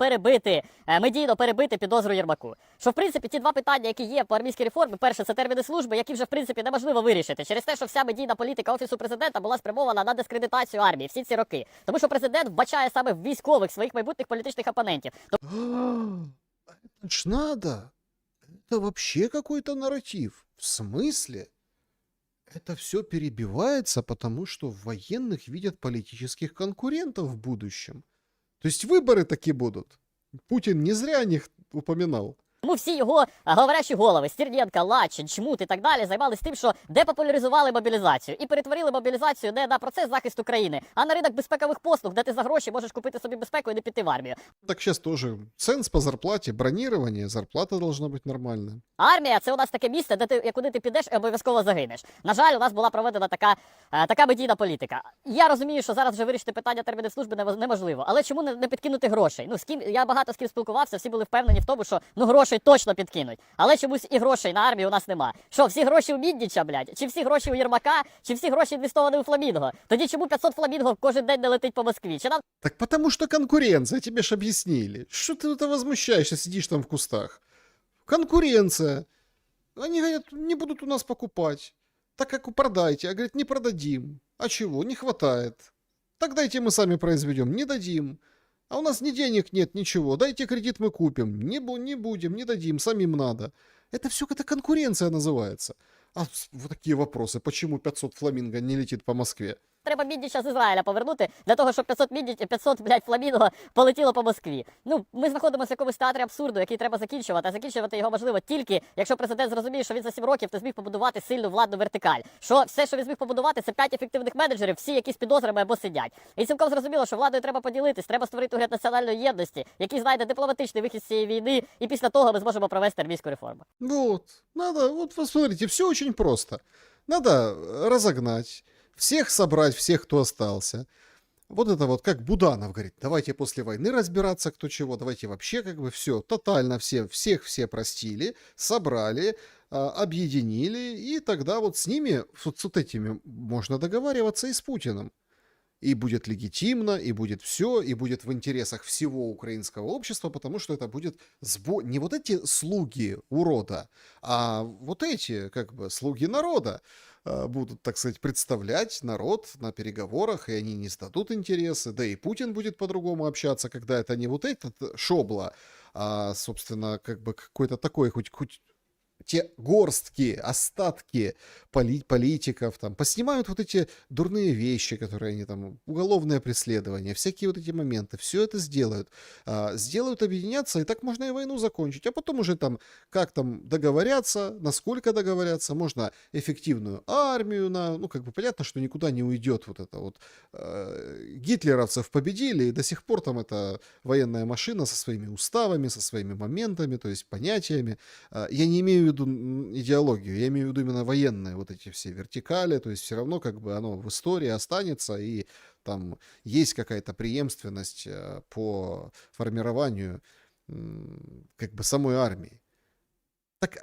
медійно перебити підозру Єрмаку. Що, в принципі, ті два питання, які є по армійській реформі, перше, це терміни служби, які вже, в принципі, неможливо вирішити. Через те, що вся медійна політика Офісу Президента була спрямована на дискредитацію армії всі ці роки. Тому що президент вбачає саме в військових своїх майбутніх політичних опонентів. Это ж надо. Это вообще какой-то нарратив. В смысле? Это все перебивается, потому что в военных видят политических конкурентов в будущем. То есть выборы таки будут. Путин не зря о них упоминал. Тому всі його говорящі голови, Стерненко, Лачин, Чмут і так далі, займалися тим, що депопуляризували мобілізацію і перетворили мобілізацію не на процес захисту країни, а на ринок безпекових послуг, де ти за гроші можеш купити собі безпеку і не піти в армію. Так сейчас тоже ценз по зарплате, бронирование, зарплата должна быть нормальная. Армія — це у нас таке місце, куди ти підеш і обов'язково загинеш. На жаль, у нас була проведена така медійна політика. Я розумію, що зараз вже вирішити питання термінів служби неможливо, але чому не підкинути грошей? Ну, я багато з ким спілкувався, всі були впевнені в тому, що грошей точно підкинуть. Але чомусь і грошей на армію у нас нема. Що, всі гроші у Міндіча, блядь? Чи всі гроші у Єрмака? Чи всі гроші інвестовані у Фламінго? Тоді чому 500 Фламінго кожен день не летить по Москві? Чи нам... Так потому что конкуренция, тебе ж объяснили. Что ты тут возмущаешься, сидишь там в кустах? Конкуренция. Они говорят, не будут у нас покупать. Так как продайте. А говорят, не продадим. А чего? Не хватает. Так дайте мы сами произведем. Не дадим. А у нас ни денег нет, ничего. Дайте кредит, мы купим. Не будем, не дадим, самим надо. Это все какая-то конкуренция называется. А вот такие вопросы. Почему 500 фламинго не летит по Москве? Треба Міндіча з Ізраїля повернути для того, щоб 500 блядь, Фламінго полетіло по Москві. Ну, ми знаходимося в якомусь театрі абсурду, який треба закінчувати, а закінчувати його можливо тільки, якщо президент зрозуміє, що він за 7 років не зміг побудувати сильну владну вертикаль. Що все, що він зміг побудувати, це 5 ефективних менеджерів, всі які з підозрами або сидять. І цілком зрозуміло, що владою треба поділитись, треба створити уряд національної єдності, який знайде дипломатичний вихід з цієї війни, і після того ми зможемо провести армійську реформу. Вот, надо, вот посмотрите, все очень просто. Надо разогнать, всех собрать, всех, кто остался. Вот это вот, как Буданов говорит, давайте после войны разбираться, кто чего, давайте вообще как бы все, тотально всех все простили, собрали, объединили, и тогда вот с ними, вот с этими можно договариваться и с Путиным. И будет легитимно, и будет все, и будет в интересах всего украинского общества, потому что это будет не вот эти слуги урода, а вот эти, как бы, слуги народа будут, так сказать, представлять народ на переговорах, и они не сдадут интересы, да и Путин будет по-другому общаться, когда это не вот этот шобло, а, собственно, как бы какой-то такой хоть те горстки, остатки политиков, там, поснимают вот эти дурные вещи, которые они там, уголовное преследование, всякие вот эти моменты, все это сделают. Сделают объединяться, и так можно и войну закончить. А потом уже там, как там договорятся, насколько договорятся, можно эффективную армию, ну, как бы понятно, что никуда не уйдет вот это вот. Гитлеровцев победили, и до сих пор там эта военная машина со своими уставами, со своими моментами, то есть понятиями. Я не имею в виду идеологию, я имею в виду именно военные вот эти все вертикали, то есть все равно как бы оно в истории останется, и там есть какая-то преемственность по формированию как бы самой армии. Так,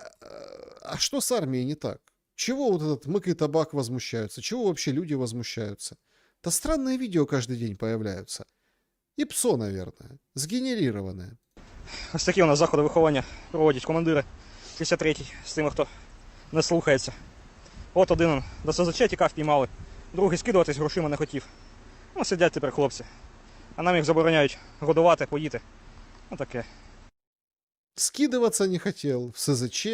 а что с армией не так? Чего вот этот мык и табак возмущаются? Чего вообще люди возмущаются? Да странные видео каждый день появляются. І ПСО, наверное, згенерироване. Ось такі у нас заходи виховання проводять командири 53-й з тими, хто не слухається. От один до СЗЧ тікав, піймали, другий скидуватись грошима не хотів. Ну, сидять тепер хлопці. А нам їх забороняють годувати, поїти. Ну таке. Скидываться не хотел в СЗЧ,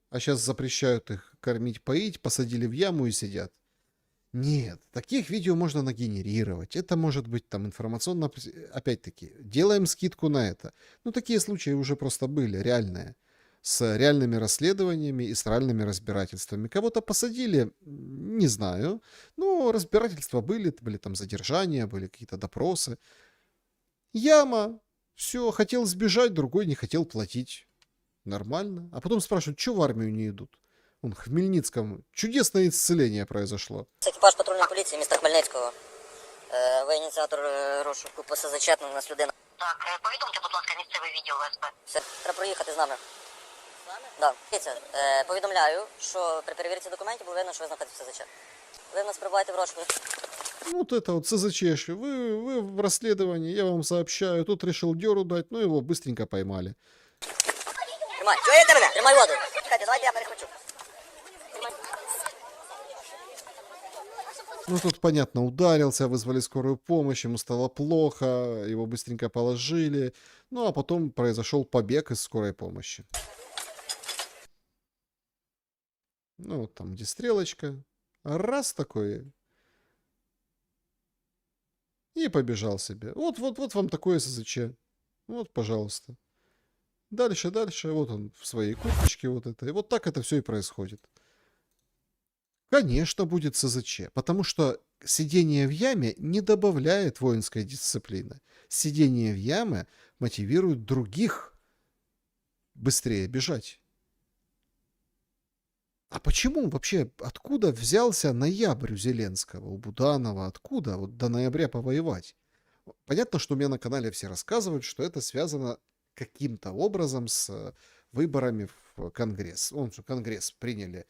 а сейчас запрещают их кормить, поить, посадили в яму и сидят. Нет, таких видео можно нагенерировать. Это может быть там информационно... Опять-таки, делаем скидку на это. Ну, такие случаи уже просто были, реальные. С реальными расследованиями и с реальными разбирательствами. Кого-то посадили, не знаю. Но разбирательства были там задержания, были какие-то допросы. Яма. Все, хотел сбежать, другой не хотел платить. Нормально. А потом спрашивают, что в армию не идут? В Хмельницком чудесное исцеление произошло. Екіпаж патрульної поліції міста Хмельницького. Ви ініціатор розшуку по СЗЧ, на нас людина. Так, повідомте, будь ласка, місцевий відділ ВСП. Все, треба проїхати з нами. З нами? Так. Дивіться, повідомляю, що при перевірці документів було видно, що ви знаходитесь в СЗЧ. Ви в нас прибуваєте в розшуку. Вот это вот СЗЧ, вы в расследовании, я вам сообщаю, тут решил дёру дать, но его быстренько поймали. Тримай, чуєте мене? Тримай воду. Чекайте, давайте я перехвачу. Ну, тут, понятно, ударился, вызвали скорую помощь, ему стало плохо, его быстренько положили. Ну, а потом произошел побег из скорой помощи. Ну, вот там, где стрелочка. Раз такой. И побежал себе. Вот вам такое СЗЧ. Вот, пожалуйста. Дальше, вот он в своей курточке вот это. И вот так это все и происходит. Конечно, будет СЗЧ, потому что сидение в яме не добавляет воинской дисциплины. Сидение в яме мотивирует других быстрее бежать. А почему вообще, откуда взялся ноябрь у Зеленского, у Буданова? Откуда вот до ноября повоевать? Понятно, что у меня на канале все рассказывают, что это связано каким-то образом с выборами в Конгресс. Конгресс приняли,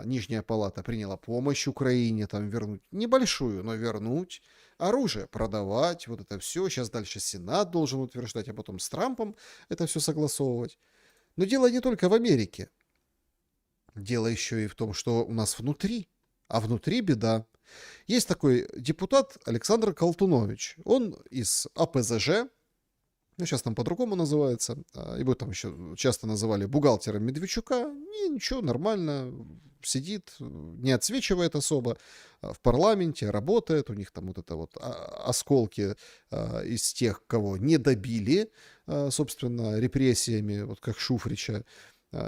Нижняя палата приняла помощь Украине, там вернуть, небольшую, но вернуть, оружие продавать, вот это все. Сейчас дальше Сенат должен утверждать, а потом с Трампом это все согласовывать. Но дело не только в Америке. Дело еще и в том, что у нас внутри. А внутри беда. Есть такой депутат Александр Колтунович. Он из АПЗЖ. Ну, сейчас там по-другому называется. Его там еще часто называли бухгалтером Медведчука. И ничего, нормально. Сидит, не отсвечивает особо. В парламенте работает. У них там вот это вот осколки из тех, кого не добили, собственно, репрессиями, вот как Шуфрича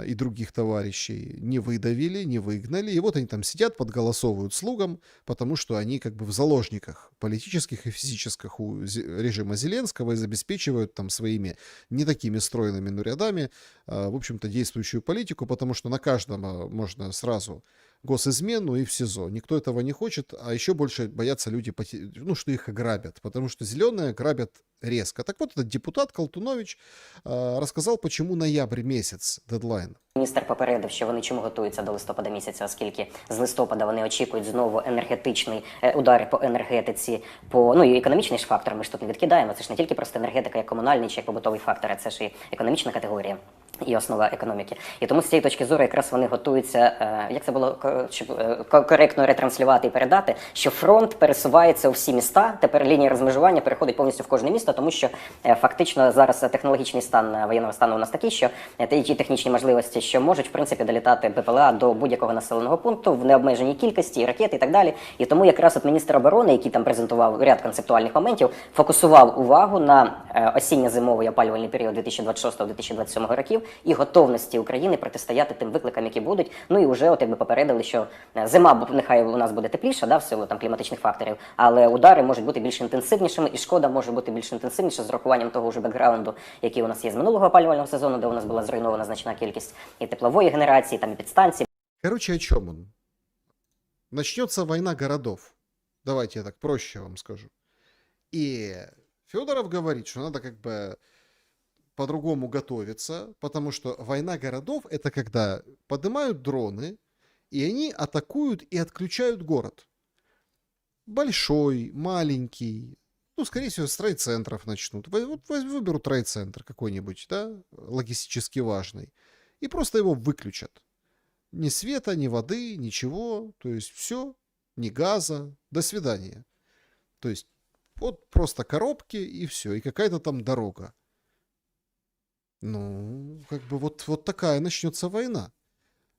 и других товарищей, не выдавили, не выгнали. И вот они там сидят, подголосовывают слугам, потому что они как бы в заложниках политических и физических у режима Зеленского и обеспечивают там своими не такими стройными, но рядами, в общем-то, действующую политику, потому что на каждого можно сразу госизмену и в СИЗО. Никто этого не хочет, а еще больше боятся люди, ну, что их ограбят, потому что зеленые грабят резко. Так вот, этот депутат Колтунович розказав, почему ноябрь місяць дедлайн. Міністр попередив, що вони чому готуються до листопада місяця, оскільки з листопада вони очікують знову енергетичний удари по енергетиці, ну і економічний ж фактор, ми ж тут не відкидаємо, це ж не тільки просто енергетика, як комунальний чи як побутовий фактор, а це ж і економічна категорія. І основа економіки. І тому з цієї точки зору якраз вони готуються, як це було коректно ретранслювати і передати, що фронт пересувається у всі міста, тепер лінія розмежування переходить повністю в кожне місто, тому що фактично зараз технологічний стан воєнного стану у нас такий, що ті технічні можливості, що можуть, в принципі, долітати БПЛА до будь-якого населеного пункту в необмеженій кількості, ракет і так далі. І тому якраз от міністр оборони, який там презентував ряд концептуальних моментів, фокусував увагу на осінньо-зимовий опалювальний період 2026-2027 років, і готовності України протистояти тим викликам, які будуть. Ну і вже от якби попередили, що зима нехай у нас буде тепліша, да, в силу там кліматичних факторів, але удари можуть бути більш інтенсивнішими, і шкода може бути більш інтенсивніша з урахуванням того вже бекграунду, який у нас є з минулого опалювального сезону, де у нас була зруйнована значна кількість і теплової генерації, там і підстанцій. Короче, о чем он? Начнется война городов. Давайте я так проще вам скажу. И Федоров говорит, что надо как бы по-другому готовиться, потому что война городов — это когда поднимают дроны, и они атакуют и отключают город. Большой, маленький, ну, скорее всего, с райцентров начнут. Вот выберут райцентр какой-нибудь, да, логистически важный, и просто его выключат. Ни света, ни воды, ничего, то есть все, ни газа, до свидания. То есть вот просто коробки и все, и какая-то там дорога. Ну, как бы вот такая начнется война.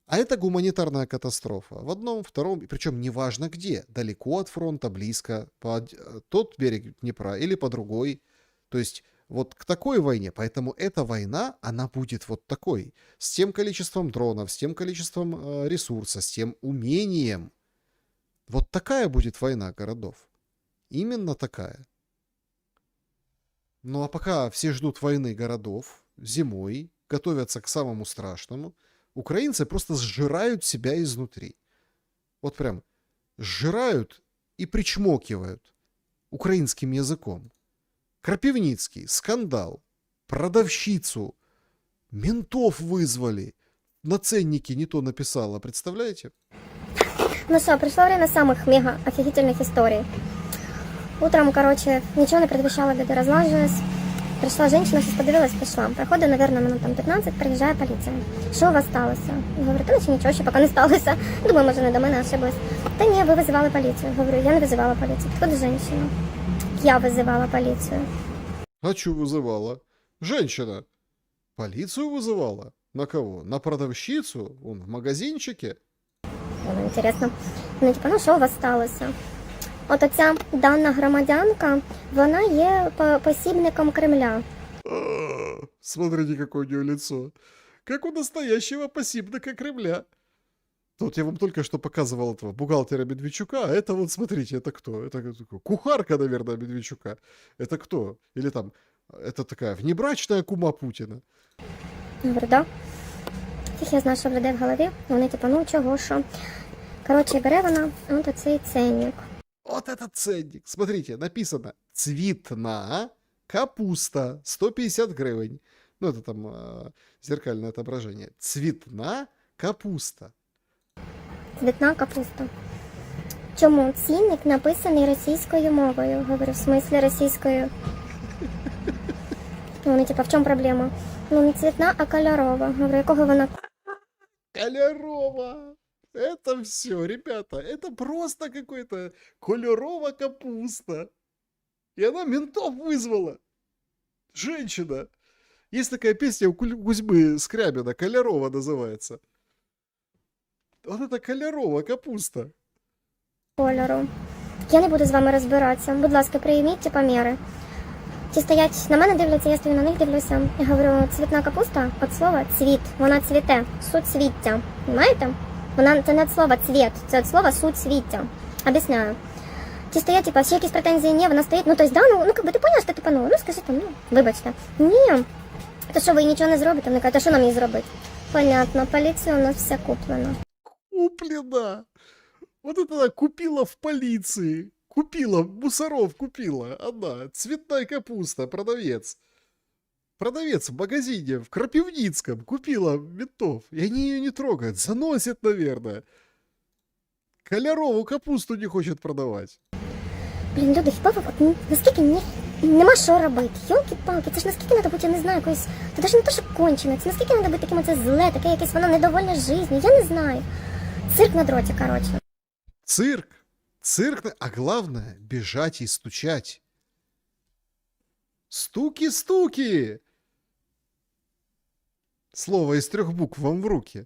А это гуманитарная катастрофа. В одном, втором, причем неважно где. Далеко от фронта, близко, по тот берег Днепра или по другой. То есть вот к такой войне. Поэтому эта война, она будет вот такой. С тем количеством дронов, с тем количеством ресурса, с тем умением. Вот такая будет война городов. Именно такая. Ну а пока все ждут войны городов, зимой, готовятся к самому страшному, украинцы просто сжирают себя изнутри. Вот прям сжирают и причмокивают украинским языком. Крапивницкий, скандал, продавщицу, ментов вызвали, на ценнике не то написала, представляете? Ну что, пришло время самых мега офигительных историй. Утром, короче, ничего не предвещало беды, разлажилась. Пришла женщина, сейчас подивилась, пішла. Проходить, наверное, минут там 15, приїжджає поліція. Що у вас сталося? Говорю, та наче нічого, ще поки не сталося. Думаю, може не до мене ошиблась. Та ні, ви визивали поліцію. Говорю, я не визивала поліцію. Підходить женщина. Я визивала поліцію. А что вызывала? Женщина. Полицию вызывала? На кого? На продавщицу? Он в магазинчике? Ну, інтересно. Ну, типу, ну що у вас сталося? От оця дана громадянка, вона є посібником Кремля. Смотрите, какое у него лицо. Как у настоящего пассивника Кремля. Вот я вам только что показывал этого бухгалтера Медведчука, а это вот, смотрите, это кто? Это кухарка, наверное, Медведчука. Это кто? Или там, это такая внебрачная кума Путіна. Говорю, да. Всіх я знаю, що в людей в голові. Вони типу, ну чого, що. Коротше, бере вона от оцей ценник. Вот этот ценник. Смотрите, написано «Цвітна капуста, 150 гривень». Ну, это там зеркальное отображение. Цвітна капуста. Цвітна капуста. Чому цінник написаний російською мовою? Говорю, в смислі російською? Вони, типа, в чому проблема? Ну, не цвітна, а кольорова. Говорю, якого вона? Кольорова. Это все, ребята, это просто какой-то кольорова капуста. И она ментов вызвала. Женщина. Есть такая песня у Кузьмы Скрябина, «Кольорова» называется. Вот это кольорова капуста. Кольору. Я не буду з вами розбиратися. Будь ласка, прийміть ті поміри. Ті стоять на мене дивляться, я стою на них дивлюся. Я говорю, цвітна капуста від слова цвіт. Вона цвіте. Суцвіття. Понимаєте? Вона, це не від слова цвіт, це від слова суцвіття. Об'ясняю. Ті стоять, типа, всі якісь претензії, ні, вона стоїть, ну, то есть, да, ну, как бы, ти поняла, що ти тупанула? Ну, скажи там, ну, вибачте. Ні, то що, ви нічого не зробите? Вони кажуть, а що нам їй зробити? Понятно, поліція у нас вся куплена. Куплена. Вот это она купила в полиции. Купила, мусоров купила. Она, цветная капуста, продавец. Продавец в магазине в Крапивницком купила ментов. И они ее не трогают. Заносят, наверное. Кольорову капусту не хочет продавать. Блін, люди, хіба ви, от, наскільки нема що робити? Йолки-палки, це ж наскільки треба бути, я не знаю, якоюсь, це навіть не те, що кончене, це наскільки треба бути таким оце зле, таке якесь воно недовольне життю, я не знаю. Цирк на дроті, коротше. Цирк. Цирк, а главное, бежать и стучать. Стуки-стуки! Слово из 3 букв вам в руки.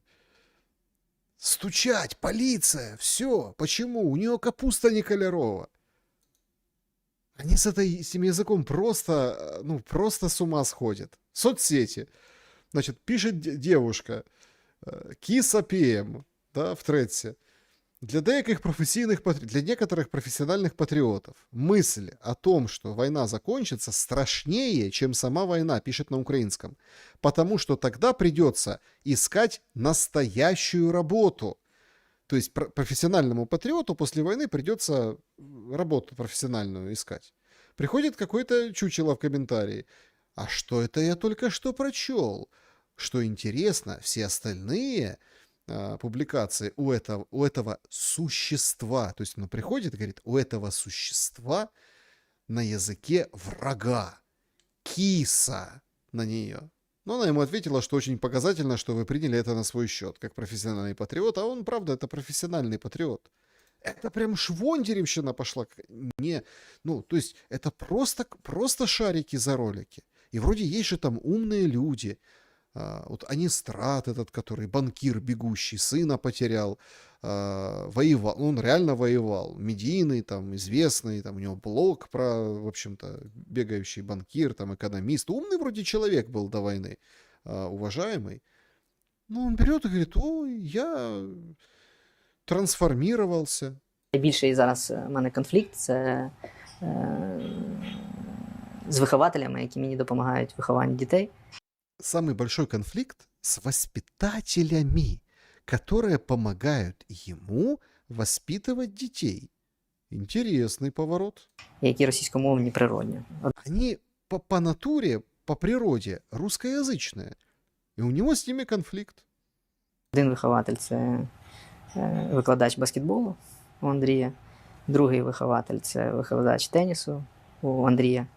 Стучать, полиция, все. Почему? У нее капуста не кольорова. Они с этим языком просто, ну, просто с ума сходят. Соцсети. Значит, пишет девушка, Киса ПМ, да, в Тредсе. Для некоторых профессиональных патриотов мысль о том, что война закончится, страшнее, чем сама война, пишет на украинском. Потому что тогда придется искать настоящую работу. То есть профессиональному патриоту после войны придется работу профессиональную искать. Приходит какой-то чучело в комментарии. А что это я только что прочел? Что интересно, все остальные публикации у этого существа, то есть оно приходит и говорит, у этого существа на языке врага, киса на нее. Но она ему ответила, что очень показательно, что вы приняли это на свой счет, как профессиональный патриот, а он, правда, это профессиональный патриот. Это прям швондеревщина пошла. Не, ну, то есть это просто шарики за ролики. И вроде есть же там умные люди. Вот Анистрат этот, который банкир бегущий, сына потерял, воевал, он реально воевал, медийный, там, известный, там, у него блог про, в общем-то, бегающий банкир, там, экономист, умный вроде человек был до войны, уважаемый. Но он берет и говорит, ой, я трансформировался. Найбільший зараз у мене конфлікт – це з вихователями, які мені допомагають в вихованні дітей. Самый большой конфликт с воспитателями, которые помогают ему воспитывать детей. Интересный поворот. Які російськомовні природні. Они по натуре, по природе русскоязычные. И у него с ними конфликт. Один вихователь – це викладач баскетболу у Андрія. Другий вихователь – це викладач тенісу у Андрія.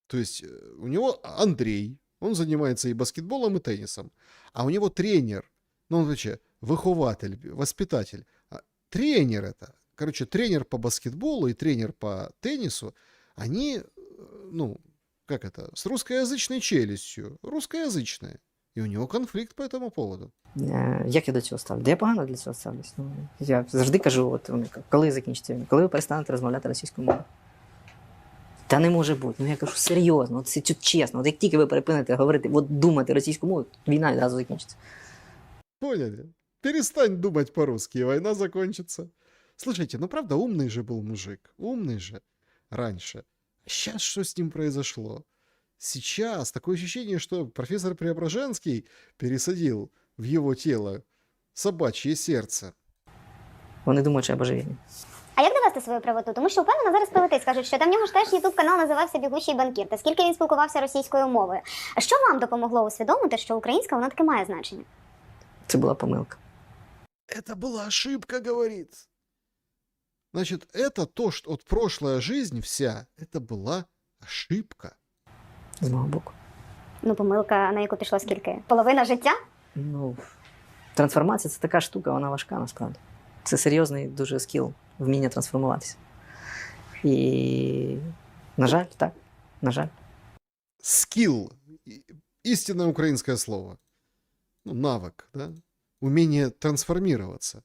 То есть у него Андрей, он занимается и баскетболом, и теннисом. А у него тренер, ну, он вообще выхователь, воспитатель. Тренер это. Короче, тренер по баскетболу и тренер по теннису, они, ну, как это, с русскоязычной челюстью. Русскоязычные. І у нього конфлікт по этому поводу. Як я до цього ставлю? Я погано для цього ставлюсь. Ну, я завжди кажу, от, коли закінчиться війна, коли ви перестанете розмовляти російською мовою. Та не може бути. Ну я кажу, серйозно, це чесно. От як тільки ви перепините говорити, от думати російську мову, війна відразу закінчиться. Поняли? Перестань думать по-русски, и война закончится. Слушайте, ну правда, умный же был мужик. Умный же раньше. Сейчас что с ним произошло? Сейчас такое ощущение, что профессор Преображенский пересадил в его тело собачье сердце. Вони думають, що я божевільний. А як довести свою правоту? Тому що впевнено зараз прилетить, скажуть, що там в нього ж теж ютуб-канал називався «Бігущий банкір», та скільки він спілкувався російською мовою. Що вам допомогло усвідомити, що українська вона таки має значення? Це була помилка. Это была ошибка, говорит. Значит, это то, что вот прошлая жизнь вся, это была ошибка. З мого боку. Ну, помилка, на яку пішло скільки? Половина життя? Ну, трансформація – це така штука, вона важка насправді. Це серйозний дуже скіл, вміння трансформуватися. І, на жаль, так, на жаль. Скилл. Истинное украинское слово. Ну, навык, да? Умение трансформироваться.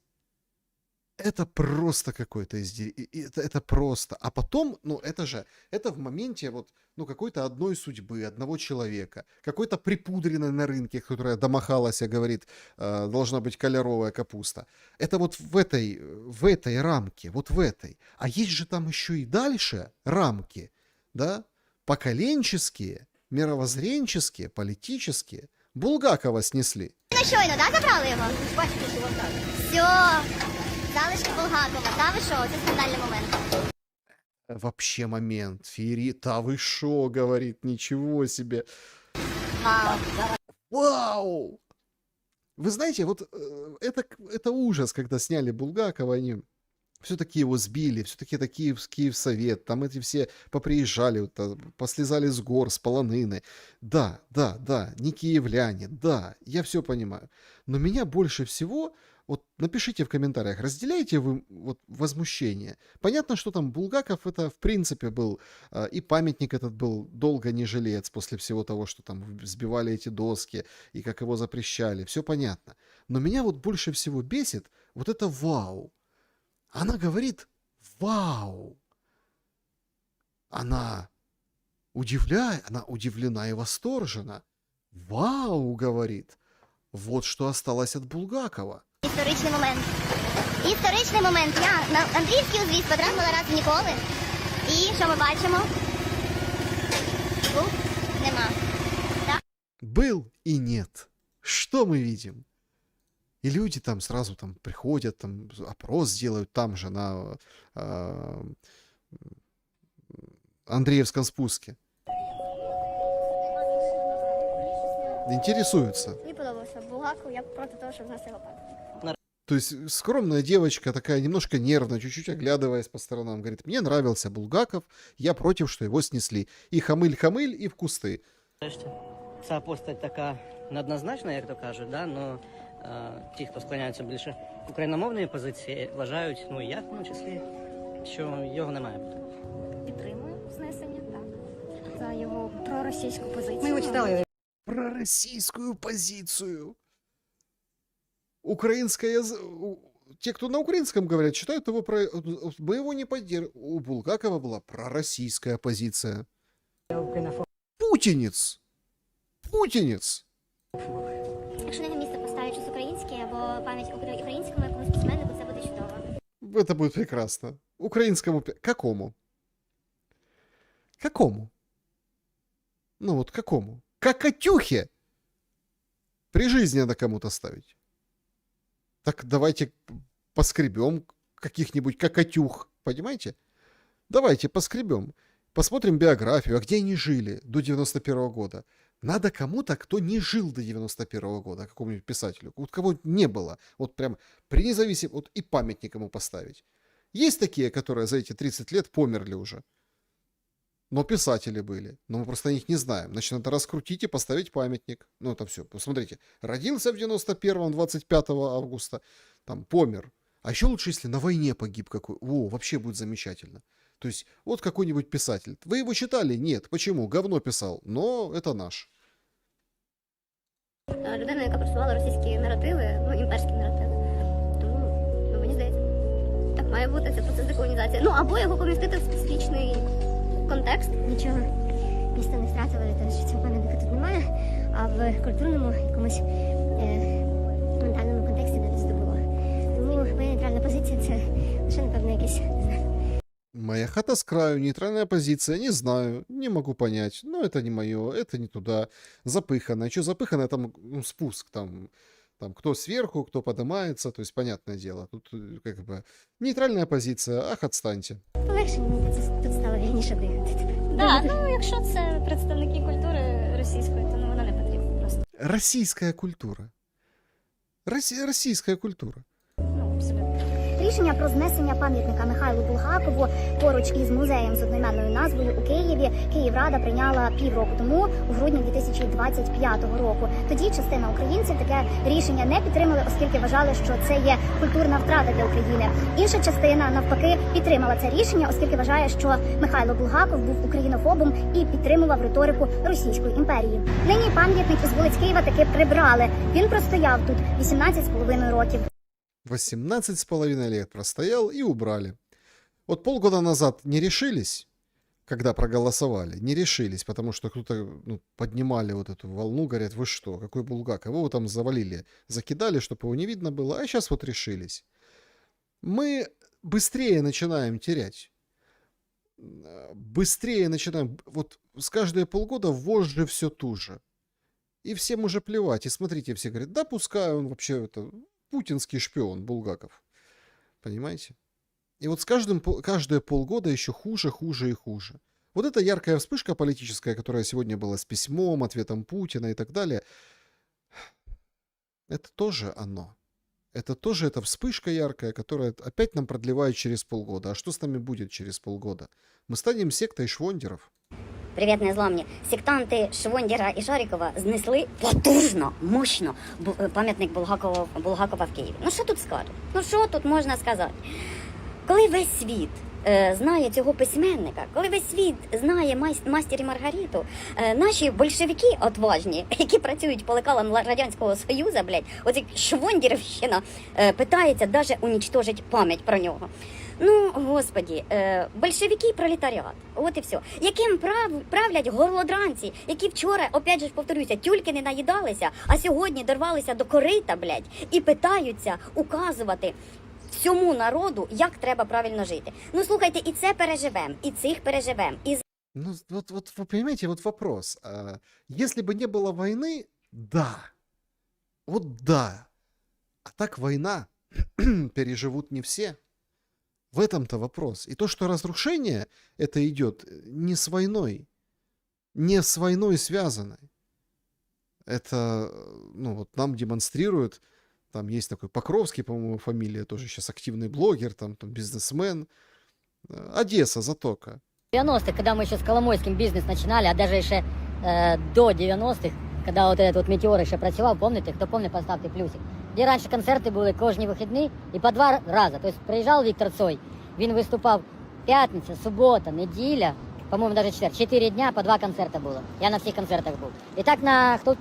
Это просто какое-то это просто. А потом, ну, это в моменте вот, ну, какой-то одной судьбы, одного человека. Какой-то припудренной на рынке, которая домахалась и говорит, должна быть кольоровая капуста. Это вот в этой рамке, вот в этой. А есть же там еще и дальше рамки, да? Поколенческие, мировоззренческие, политические. Булгакова снесли. Ну, щойно, да, забрали його? Бачите, що вам так. Все. Залишки Булгакова, та ви що, це скандальний момент. Вообще момент. Та вы шо, говорит, ничего себе. Вау. Вау! Вы знаете, вот это ужас, когда сняли Булгакова, они все-таки его сбили, все-таки это Киевсовет, там эти все поприезжали, вот, послезали с гор, с полонины. Да, не киевляне, да, я все понимаю. Но меня больше всего, вот напишите в комментариях, разделяете вы вот возмущение? Понятно, что там Булгаков это в принципе был, и памятник этот был долго не жилец после всего того, что там сбивали эти доски, и как его запрещали, все понятно. Но меня вот больше всего бесит вот это вау. Она говорит «Вау!». Она удивлена и восторжена. «Вау!» говорит. Вот что осталось от Булгакова. Історичний момент. Історичний момент. Я на Андріївський узвіз потрапила раз ніколи. І що ми бачимо? Був? Нема. Так? Был и нет. Что мы видим? И люди там сразу там приходят, там опрос делают там же, на Андреевском спуске. Интересуются. Мені подобався Булгаков, я проти того, щоб знести лопату. То есть скромная девочка, такая немножко нервная, чуть-чуть оглядываясь по сторонам, говорит, мне нравился Булгаков, я против, что его снесли. И хамыль-хамыль, и в кусты. Ця постать така неоднозначна, як то кажуть, да? Но ті, хто склоняються більше україномовної позиції, вважають, ну і я в тому числі, що його не має бути. Підтримую знесення, так. За його проросійську позицію. Ми його читали. Пророссийскую позицию. Украинская... Те, кто на украинском говорят, считают его... Мы его не поддерживаем. У Булгакова была пророссийская позиция. Путинец! Путинец! Якщо на його місце поставить щось українське або пам'ять українському якомусь письменнику, це буде чудово. Это будет прекрасно. Украинскому... Какому? Какому? Ну вот какому? Какатюхе! При жизни надо кому-то ставить. Так давайте поскребем каких-нибудь какатюх, понимаете? Давайте поскребем. Посмотрим биографию, а где они жили до 91 года. Надо кому-то, кто не жил до 91 года, какому-нибудь писателю, вот кого не было, вот прям при независимом, вот и памятник ему поставить. Есть такие, которые за эти 30 лет померли уже, но писатели были, но мы просто о них не знаем. Значит, надо раскрутить и поставить памятник. Ну, это все. Посмотрите, родился в 91-м, 25 августа, там, помер. А еще лучше, если на войне погиб какой. О, вообще будет замечательно. То есть, вот какой-нибудь писатель. Вы его читали? Нет. Почему? Говно писал. Но это наш. Людина, яка просувала російські наративи, ну, імперські наративи. Тому, мені здається, так має бути, це процес деколонізації. Ну, або його помістити в специфічний контекст. контекст. Нічого місто не втратило від того, що цього пам'ятника тут немає, а в культурному якомусь ментальному контексті не здобуло. Тому моя нейтральна позиція це лише, напевно, якесь, не знаю. Моя хата с краю, нейтральная позиция, не знаю, не могу понять. Но это не мое, это не туда. Запыхано. Что запыхано, там спуск, там кто сверху, кто поднимается, то есть понятное дело. Тут как бы нейтральная позиция, ах, отстаньте. Полегше мені тут стало вільніше дихати. Так, ну якщо це представники культури російської, то вона не потрібна просто. Российская культура. Российская культура. Ну, абсолютно. Рішення про знесення пам'ятника Михайлу Булгакову поруч із музеєм з одноіменною назвою у Києві Київрада прийняла півроку тому, у грудні 2025 року. Тоді частина українців таке рішення не підтримали, оскільки вважали, що це є культурна втрата для України. Інша частина, навпаки, підтримала це рішення, оскільки вважає, що Михайло Булгаков був українофобом і підтримував риторику Російської імперії. Нині пам'ятник із вулиць Києва таки прибрали. Він простояв тут 18,5 років. 18,5 лет простоял и убрали. Вот полгода назад не решились, когда проголосовали, не решились, потому что кто-то поднимали вот эту волну, говорят, вы что, какой Булгаков, его там завалили, закидали, чтобы его не видно было, а сейчас вот решились. Мы быстрее начинаем терять. Быстрее начинаем, вот с каждые полгода вожжи все туже. И всем уже плевать, и смотрите, все говорят, да пускай он вообще это... Путинский шпион Булгаков. Понимаете? И вот с каждые полгода еще хуже, хуже и хуже. Вот эта яркая вспышка политическая, которая сегодня была с письмом, ответом Путина и так далее, это тоже оно. Это тоже эта вспышка яркая, которая опять нам продлевает через полгода. А что с нами будет через полгода? Мы станем сектой швондеров. Привіт, незламні. Сектанти Швондера і Шарікова знесли потужно, мощно пам'ятник Булгакова в Києві. Ну що тут скажуть? Ну що тут можна сказати? Коли весь світ знає цього письменника, коли весь світ знає «Мастер і Маргариту», наші большевики отважні, які працюють по лекалам Радянського Союзу, блядь, оці Швондерівщина, питається навіть унічтожити пам'ять про нього. Ну, господі, большевики і пролетаріат, от і все. Яким правлять горлодранці, які вчора, опять же повторюся, тюльки не наїдалися, а сьогодні дорвалися до корита, блядь, і питаються указувати всьому народу, як треба правильно жити. Ну, слухайте, і це переживем, і цих переживем, і... Ну, вот вы понимаете, вот вопрос. Если бы не было войны, да. Вот да. А так война переживут не все. В этом-то вопрос. И то, что разрушение это идет не с войной, не с войной связано. Это, ну вот нам демонстрируют, там есть такой Покровский, по-моему, фамилия, тоже сейчас активный блогер, там бизнесмен. Одесса, Затока. В 90-х, когда мы еще с Коломойским бизнес начинали, а даже еще до 90-х, когда вот этот вот метеор еще працював, помните, хто помнить, поставте плюсик. Де раніше концерти були кожні вихідні і по 2 рази. Тобто приїжджав Віктор Цой, він виступав п'ятниця, субота, неділя, по-моєму, навіть 4 дня, по 2 концерти було. Я на всіх концертах був. І так,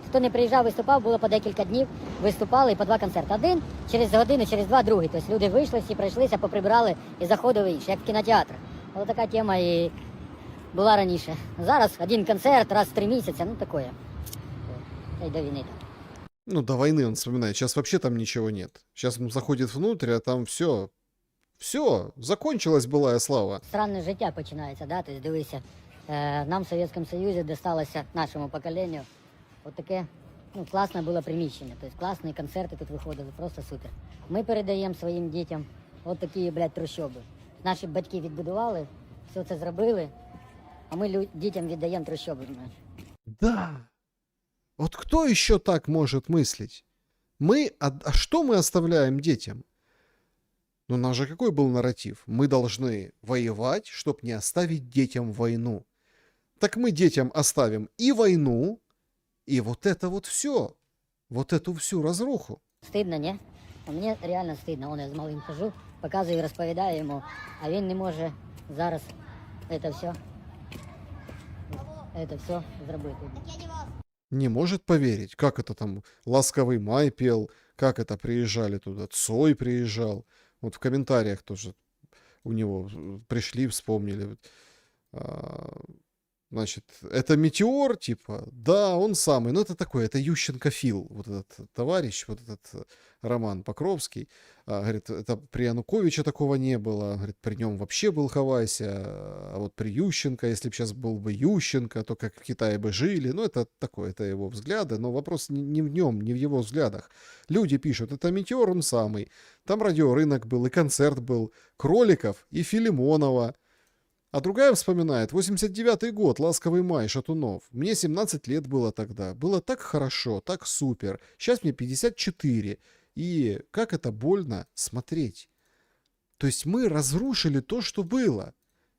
хто не приїжджав, виступав, було по декілька днів, виступали і по 2 концерти. Один, через годину, через 2 другий. Тобто люди вийшли, всі пройшлися, поприбирали і заходили інші, як в кінотеатрах. Ось така тема і була раніше. Зараз один концерт раз в 3 місяці, ну таке. І до війни. Ну, до войны он вспоминает. Сейчас вообще там ничего нет. Сейчас он заходит внутрь, а там все. Все, закончилась былая слава. Странне життя починається, да? Тобто, дивися, нам в Совєтському Союзі досталося нашому поколенню от таке, ну, класне було приміщення. Тобто, класні концерти тут виходили, просто супер. Ми передаємо своїм дітям от такі, блядь, трущоби. Наші батьки відбудували, все це зробили, а ми дітям віддаємо трущоби. Да. Вот кто еще так может мыслить? А что мы оставляем детям? Ну, у нас же какой был нарратив? Мы должны воевать, чтобы не оставить детям войну. Так мы детям оставим и войну, и вот это вот все. Вот эту всю разруху. Стидно, не? А мені реально стидно. Он я з малим хожу, показую, розповідаю йому, а він не може зараз це все зробити. Не может поверить, как это там «Ласковый май» пел, как это приезжали туда, Цой приезжал. Вот в комментариях тоже у него пришли, вспомнили. Значит, это метеор, типа, да, он самый, но это такой, это Ющенко-фил, вот этот товарищ, вот этот Роман Покровский, говорит, это при Януковиче такого не было, говорит, при нем вообще был Хавайся, а вот при Ющенко, если бы сейчас был бы Ющенко, то как в Китае бы жили, ну, это такое, это его взгляды, но вопрос не в нем, не в его взглядах. Люди пишут, это метеор, он самый, там радиорынок был, и концерт был, Кроликов и Филимонова. А другая вспоминает, 89-й год, «Ласковый май», Шатунов. Мне 17 лет было тогда. Было так хорошо, так супер. Сейчас мне 54. И как это больно смотреть. То есть мы разрушили то, что было.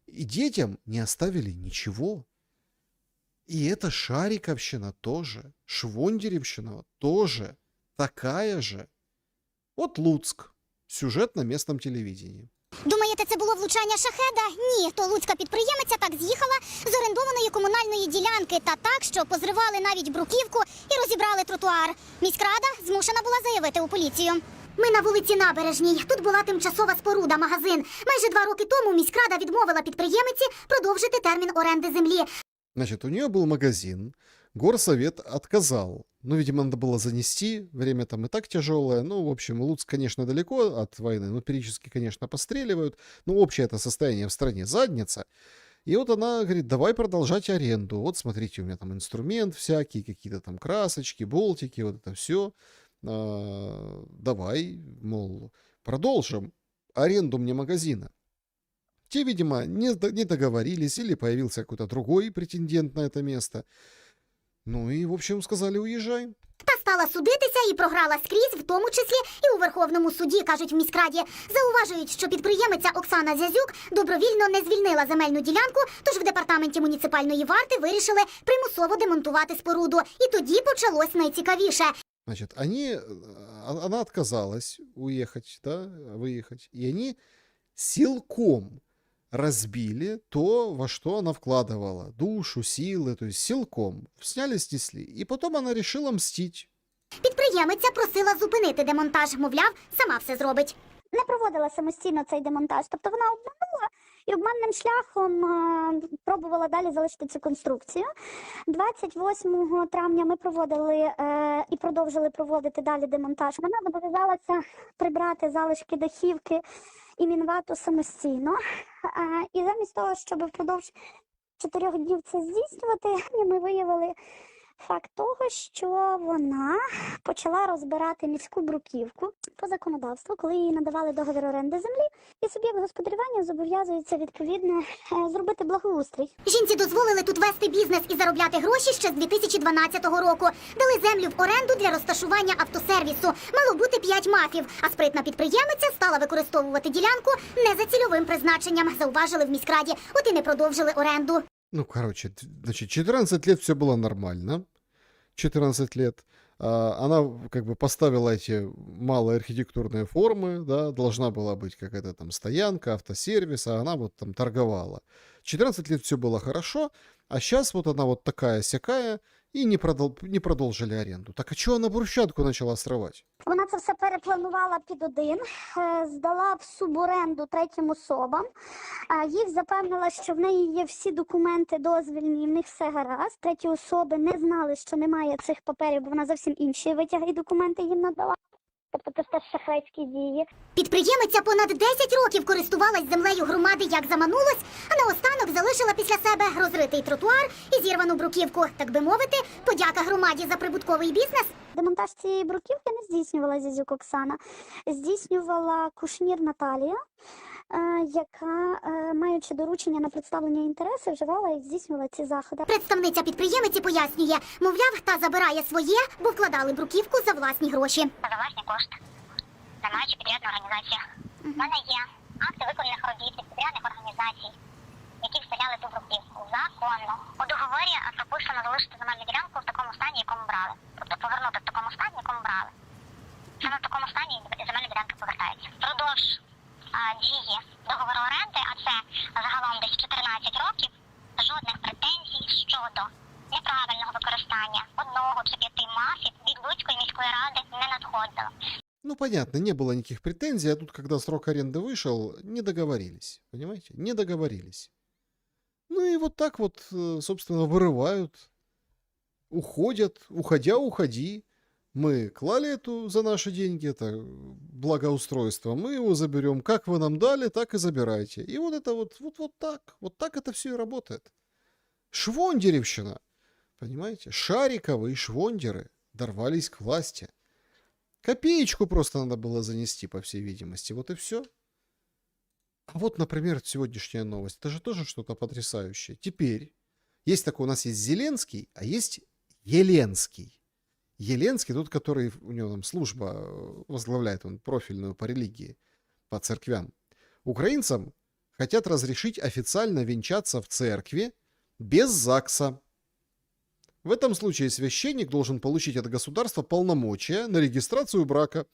И детям не оставили ничего. И это Шариковщина тоже. Швондеревщина тоже. Такая же. Вот Луцк. Сюжет на местном телевидении. Думаєте, це було влучання шахеда? Ні, то луцька підприємиця так з'їхала з орендованої комунальної ділянки та так, що позривали навіть бруківку і розібрали тротуар. Міськрада змушена була заявити у поліцію. Ми на вулиці Набережній. Тут була тимчасова споруда-магазин. Майже 2 роки тому міськрада відмовила підприємиці продовжити термін оренди землі. Значит, у нее был магазин, горсовет отказал. Ну, видимо, надо было занести, время там и так тяжелое. Ну, в общем, Луцк, конечно, далеко от войны, но периодически, конечно, постреливают. Ну, общее это состояние в стране задница. И вот она говорит, давай продолжать аренду. Вот, смотрите, у меня там инструмент всякий, какие-то там красочки, болтики, вот это все. Давай, мол, продолжим аренду мне магазина. Те, видимо, не договорились, или появился какой-то другой претендент на это место. Ну и, в общем, сказали, уезжай. Та стала судитися і програла скрізь, в тому числі і у Верховному суді, кажуть в міськраді. Зауважують, що підприємиця Оксана Зязюк добровільно не звільнила земельну ділянку, тож в департаменті муніципальної варти вирішили примусово демонтувати споруду. І тоді почалось найцікавіше. Значит, она отказалась уехать, да, выехать, и они силком разбили то, во что она вкладывала. Душу, силы, то есть силком. Сняли, снесли. И потом она решила мстить. Підприємиця просила зупинити демонтаж, мовляв, сама все зробить. Не проводила самостійно цей демонтаж. Тобто вона обманула і обманним шляхом пробувала далі залишити цю конструкцію. 28 травня ми проводили і продовжили проводити далі демонтаж. Вона зобов'язалася прибрати залишки дахівки і мінвату самостійно. І замість того, щоб впродовж 4 днів це здійснювати, ми виявили факт того, що вона почала розбирати міську бруківку по законодавству, коли їй надавали договір оренди землі, і суб'єкт господарювання зобов'язується відповідно зробити благоустрій. Жінці дозволили тут вести бізнес і заробляти гроші ще з 2012 року. Дали землю в оренду для розташування автосервісу. Мало бути 5 мафів, а спритна підприємиця стала використовувати ділянку не за цільовим призначенням, зауважили в міськраді, от і не продовжили оренду. Ну, короче, значит, 14 лет все было нормально. 14 лет. Она как бы поставила эти малые архитектурные формы, да, должна была быть какая-то там стоянка, автосервис, а она вот там торговала. 14 лет все было хорошо, а сейчас вот она вот такая-сякая, і не продовжили оренду. Так а чого вона брусчатку почала сривати? Вона це все перепланувала під один, здала в суборенду третім особам, їх запевнила, що в неї є всі документи дозвільні, в них все гаразд. Треті особи не знали, що немає цих паперів, бо вона зовсім інші витяги і документи їм надала. Тобто це теж шахрайські дії. Підприємиця понад 10 років користувалась землею громади як заманулась, а наостанок залишила після себе розритий тротуар і зірвану бруківку. Так би мовити, подяка громаді за прибутковий бізнес. Демонтаж цієї бруківки не здійснювала Зязюк Оксана, здійснювала Кушнір Наталія, яка, маючи доручення на представлення інтересів, вживала і здійснювала ці заходи. Представниця підприємиці пояснює, мовляв, та забирає своє, бо вкладали бруківку за власні гроші. За власні кошти. Займаючи підрядну організацію. У мене є акти виконаних робіт від підрядних організацій, які вставляли ту бруківку. Законно. У договорі прописано залишити земельну ділянку в такому стані, якому брали. Тобто повернути в такому стані, якому брали. Саме в такому стані земельна ділянка повертається. Впродовж дії договору оренди, а це загалом десь 14 років, жодних претензій щодо неправильного використання одного чи 5 мафів від Луцької міської ради не надходило. Ну, понятно, не было никаких претензий, а тут, когда срок аренды вышел, не договорились. Понимаете? Не договорились. Ну и вот так вот, собственно, вырывают, уходят, уходя, уходи. Мы клали эту за наши деньги, это благоустройство, мы его заберем. Как вы нам дали, так и забирайте. И вот это вот так это все и работает. Швондеревщина, понимаете? Шариковые швондеры дорвались к власти. Копеечку просто надо было занести, по всей видимости, вот и все. А вот, например, сегодняшняя новость, это же тоже что-то потрясающее. Теперь есть такой, у нас есть Зеленский, а есть Еленский. Еленский, тот, который, у него там служба возглавляет, он профильную по религии, по церквям. Украинцам хотят разрешить официально венчаться в церкви без ЗАГСа. В этом случае священник должен получить от государства полномочия на регистрацию брака.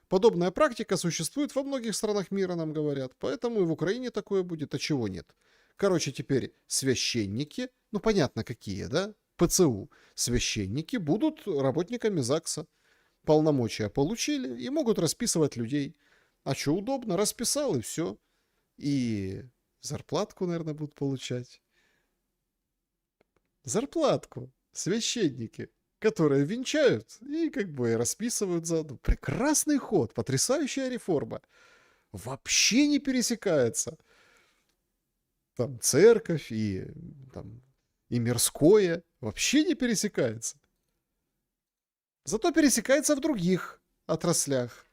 Подобная практика существует во многих странах мира, нам говорят. Поэтому и в Украине такое будет, а чего нет. Короче, теперь священники, ну понятно какие, да? ПЦУ, священники будут работниками ЗАГСа. Полномочия получили и могут расписывать людей. А что удобно, расписал и все. И зарплатку, наверное, будут получать. Зарплатку. Священники, которые венчают и как бы расписывают заодно. Прекрасный ход, потрясающая реформа. Вообще не пересекается. Там церковь и мирское вообще не пересекается. Зато пересекается в других отраслях.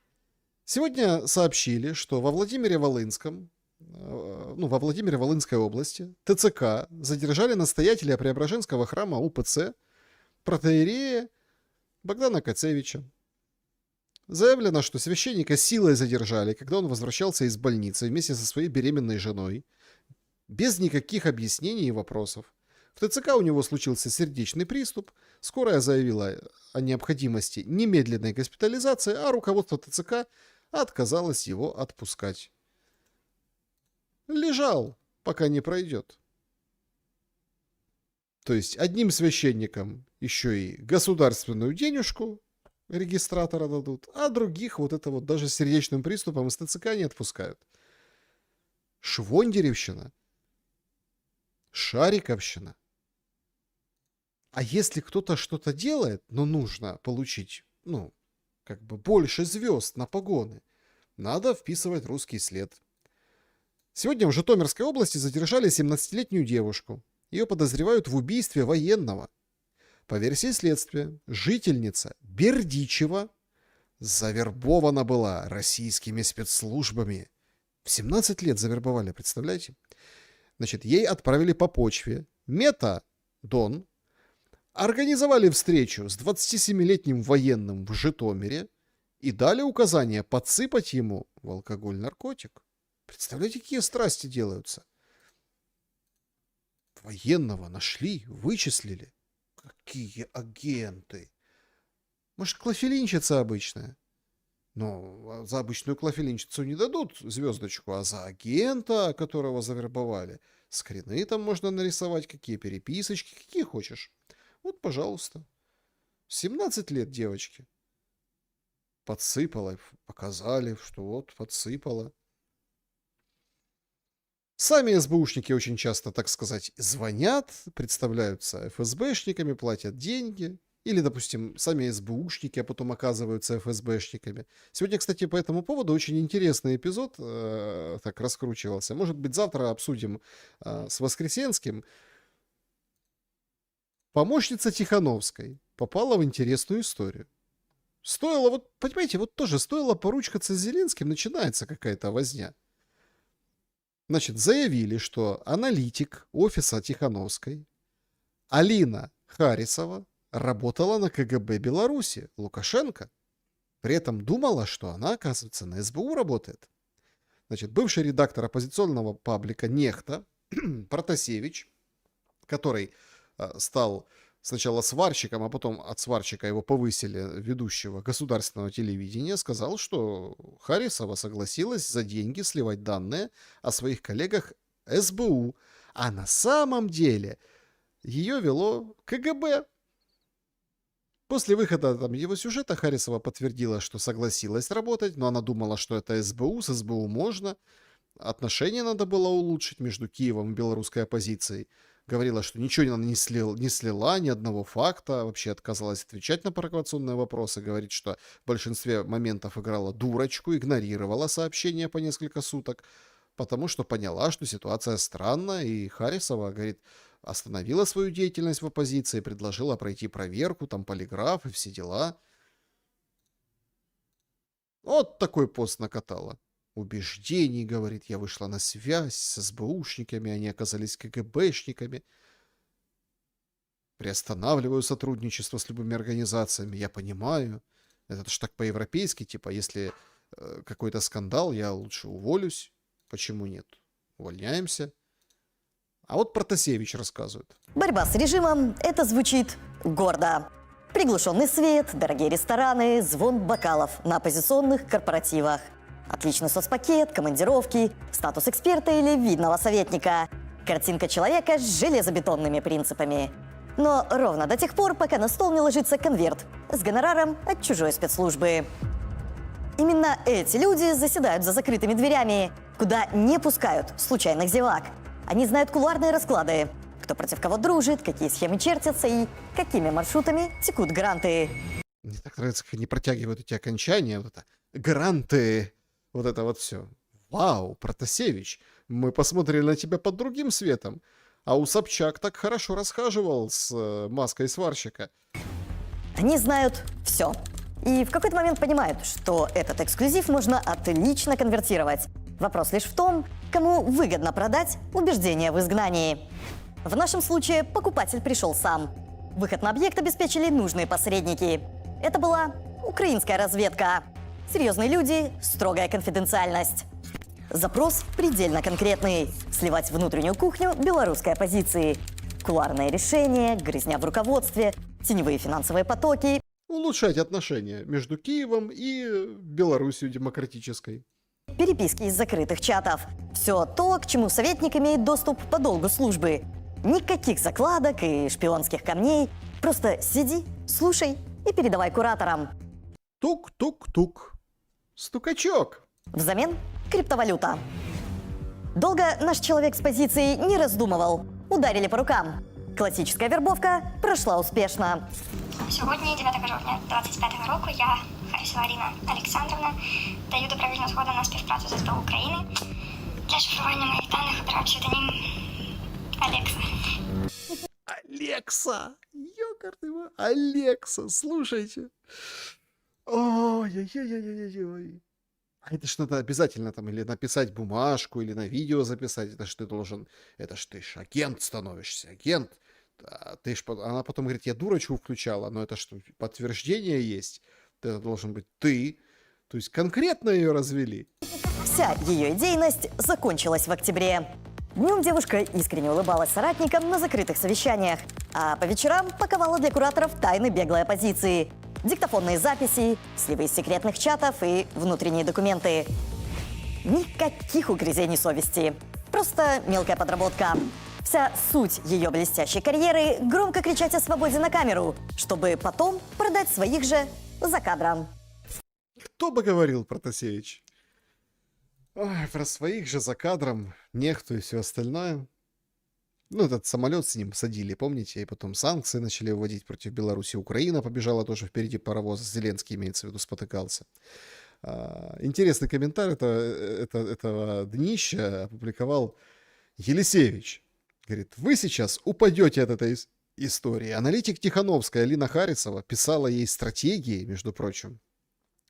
Сегодня сообщили, что во Владимире-Волынском, во Владимире-Волынской области ТЦК задержали настоятеля Преображенского храма УПЦ протоиерея Богдана Кацевича. Заявлено, что священника силой задержали, когда он возвращался из больницы вместе со своей беременной женой, без никаких объяснений и вопросов. В ТЦК у него случился сердечный приступ, скорая заявила о необходимости немедленной госпитализации, а руководство ТЦК отказалось его отпускать. Лежал, пока не пройдет. То есть одним священникам еще и государственную денежку регистратора дадут, а других вот это вот даже с сердечным приступом из ТЦК не отпускают. Швондеревщина. Шариковщина. А если кто-то что-то делает, но нужно получить, больше звезд на погоны, надо вписывать русский след. Сегодня в Житомирской области задержали 17-летнюю девушку. Ее подозревают в убийстве военного. По версии следствия, жительница Бердичева завербована была российскими спецслужбами. В 17 лет завербовали, представляете? Значит, ей отправили по почве метадон, организовали встречу с 27-летним военным в Житомире и дали указание подсыпать ему в алкоголь-наркотик. Представляете, какие страсти делаются? Военного нашли, вычислили. Какие агенты! Может, клофелинщица обычная? Но за обычную клофелинщицу не дадут звездочку, а за агента, которого завербовали, скрины там можно нарисовать, какие переписочки, какие хочешь. Вот, пожалуйста. 17 лет девочки. Подсыпала, показали, что вот подсыпала. Сами СБУшники очень часто, так сказать, звонят, представляются ФСБшниками, платят деньги. Или, допустим, сами СБУшники, а потом оказываются ФСБшниками. Сегодня, кстати, по этому поводу очень интересный эпизод так раскручивался. Может быть, завтра обсудим с Воскресенским. Помощница Тихановской попала в интересную историю. Стоило, вот, понимаете, вот тоже стоило поручкаться с Зеленским, начинается какая-то возня. Значит, заявили, что аналитик офиса Тихановской Алина Харисова работала на КГБ Беларуси, Лукашенко. При этом думала, что она, оказывается, на СБУ работает. Значит, бывший редактор оппозиционного паблика Нехта Протасевич, который стал сначала сварщиком, а потом от сварщика его повысили ведущего государственного телевидения, сказал, что Харисова согласилась за деньги сливать данные о своих коллегах СБУ, а на самом деле ее вело КГБ. После выхода его сюжета Харисова подтвердила, что согласилась работать, но она думала, что это СБУ, с СБУ можно. отношения надо было улучшить между Киевом и белорусской оппозицией. Говорила, что ничего не слила, ни одного факта, вообще отказалась отвечать на провокационные вопросы, говорит, что в большинстве моментов играла дурочку, игнорировала сообщения по несколько суток, потому что поняла, что ситуация странная, и Харисова, говорит, остановила свою деятельность в оппозиции, предложила пройти проверку, там полиграф и все дела. Вот такой пост накатала. Убеждений, говорит, я вышла на связь с СБУшниками, они оказались КГБшниками. Приостанавливаю сотрудничество с любыми организациями, я понимаю. Это ж так по-европейски, типа, если какой-то скандал, я лучше уволюсь. Почему нет? Увольняемся. А вот Протасевич рассказывает. Борьба с режимом – это звучит гордо. Приглушенный свет, дорогие рестораны, звон бокалов на оппозиционных корпоративах. Отличный соцпакет, командировки, статус эксперта или видного советника. Картинка человека с железобетонными принципами. Но ровно до тех пор, пока на стол не ложится конверт с гонораром от чужой спецслужбы. Именно эти люди заседают за закрытыми дверями, куда не пускают случайных зевак. Они знают кулуарные расклады, кто против кого дружит, какие схемы чертятся и какими маршрутами текут гранты. Мне так нравится, как они протягивают эти окончания, вот это гранты, вот это вот все. Вау, Протасевич, мы посмотрели на тебя под другим светом. А у Собчак так хорошо расхаживал с маской сварщика. Они знают все. И в какой-то момент понимают, что этот эксклюзив можно отлично конвертировать. Вопрос лишь в том, кому выгодно продать убеждение в изгнании. В нашем случае покупатель пришел сам. Выход на объект обеспечили нужные посредники. Это была украинская разведка. Серьезные люди, строгая конфиденциальность. Запрос предельно конкретный. Сливать внутреннюю кухню белорусской оппозиции. Кулуарные решения, грызня в руководстве, теневые финансовые потоки. Улучшать отношения между Киевом и Белоруссией демократической. Переписки из закрытых чатов. Все то, к чему советник имеет доступ по долгу службы. Никаких закладок и шпионских камней. Просто сиди, слушай и передавай кураторам. Тук-тук-тук. Стукачок. Взамен криптовалюта. Долго наш человек с позиции не раздумывал. Ударили по рукам. Классическая вербовка прошла успешно. Сьогодні, 9 жовтня 25-го року, я, Харисова Аріна Олександровна, даю добровільну згоду на співпрацю з СБУ України. Для шифрування моїх даних обираю псевдонім Алекса. Алекса! Ёкарный, Алекса, слушайте. Ой-ой-ой-ой-ой-ой. А это ж надо обязательно там или написать бумажку, или на видео записать. Это ж ты должен... Это ж ты ж агент становишься, агент. Ты ж... Она потом говорит, я дурочку включала, но это что, подтверждение есть. Это должен быть ты. То есть конкретно ее развели. Вся ее идейность закончилась в октябре. Днем девушка искренне улыбалась соратникам на закрытых совещаниях, а по вечерам паковала для кураторов тайны беглой оппозиции. Диктофонные записи, сливы из секретных чатов и внутренние документы. Никаких угрызений совести. Просто мелкая подработка. Вся суть ее блестящей карьеры – громко кричать о свободе на камеру, чтобы потом продать своих же за кадром. Кто бы говорил, Протасевич? Ой, про своих же за кадром, нехту и все остальное. Ну, этот самолет с ним садили, помните? И потом санкции начали вводить против Беларуси. Украина побежала тоже впереди паровоза. Зеленский, имеется в виду, спотыкался. Интересный комментарий этого днища опубликовал Елисевич. Говорит, вы сейчас упадете от этой истории. Аналитик Тихановская Алина Харисова писала ей стратегии, между прочим.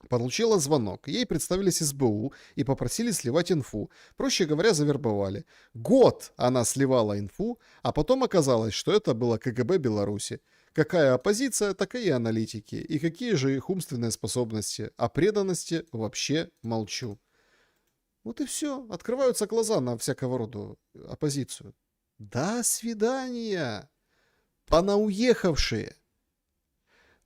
Получила звонок, ей представились СБУ и попросили сливать инфу. Проще говоря, завербовали. Год она сливала инфу, а потом оказалось, что это было КГБ Беларуси. Какая оппозиция, такие и аналитики. И какие же их умственные способности. О преданности вообще молчу. Вот и все. Открываются глаза на всякого рода оппозицию. До свидания. Понауехавшие.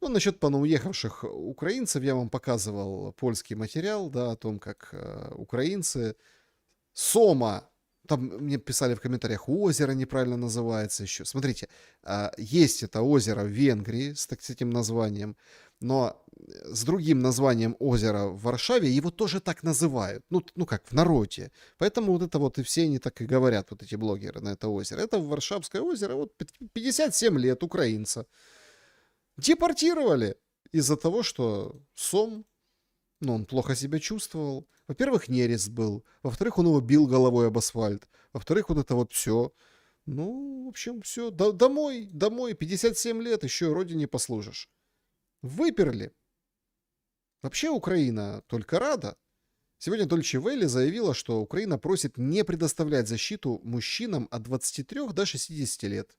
Ну, насчет понауехавших украинцев я вам показывал польский материал, да, о том, как украинцы... Сома, там мне писали в комментариях, озеро неправильно называется еще. Смотрите, есть это озеро в Венгрии с этим названием, но с другим названием озера в Варшаве, его тоже так называют. Ну как, в народе. Поэтому вот это вот и все они так и говорят, вот эти блогеры на это озеро. Это Варшавское озеро, вот 57 лет украинца. Депортировали из-за того, что Сом, он плохо себя чувствовал. Во-первых, нерест был. Во-вторых, он его бил головой об асфальт. Во-вторых, вот это вот все. Ну, в общем, все. Домой, 57 лет, еще родине послужишь. Выперли. Вообще Украина только рада. Сегодня Deutsche Welle заявила, что Украина просит не предоставлять защиту мужчинам от 23 до 60 лет.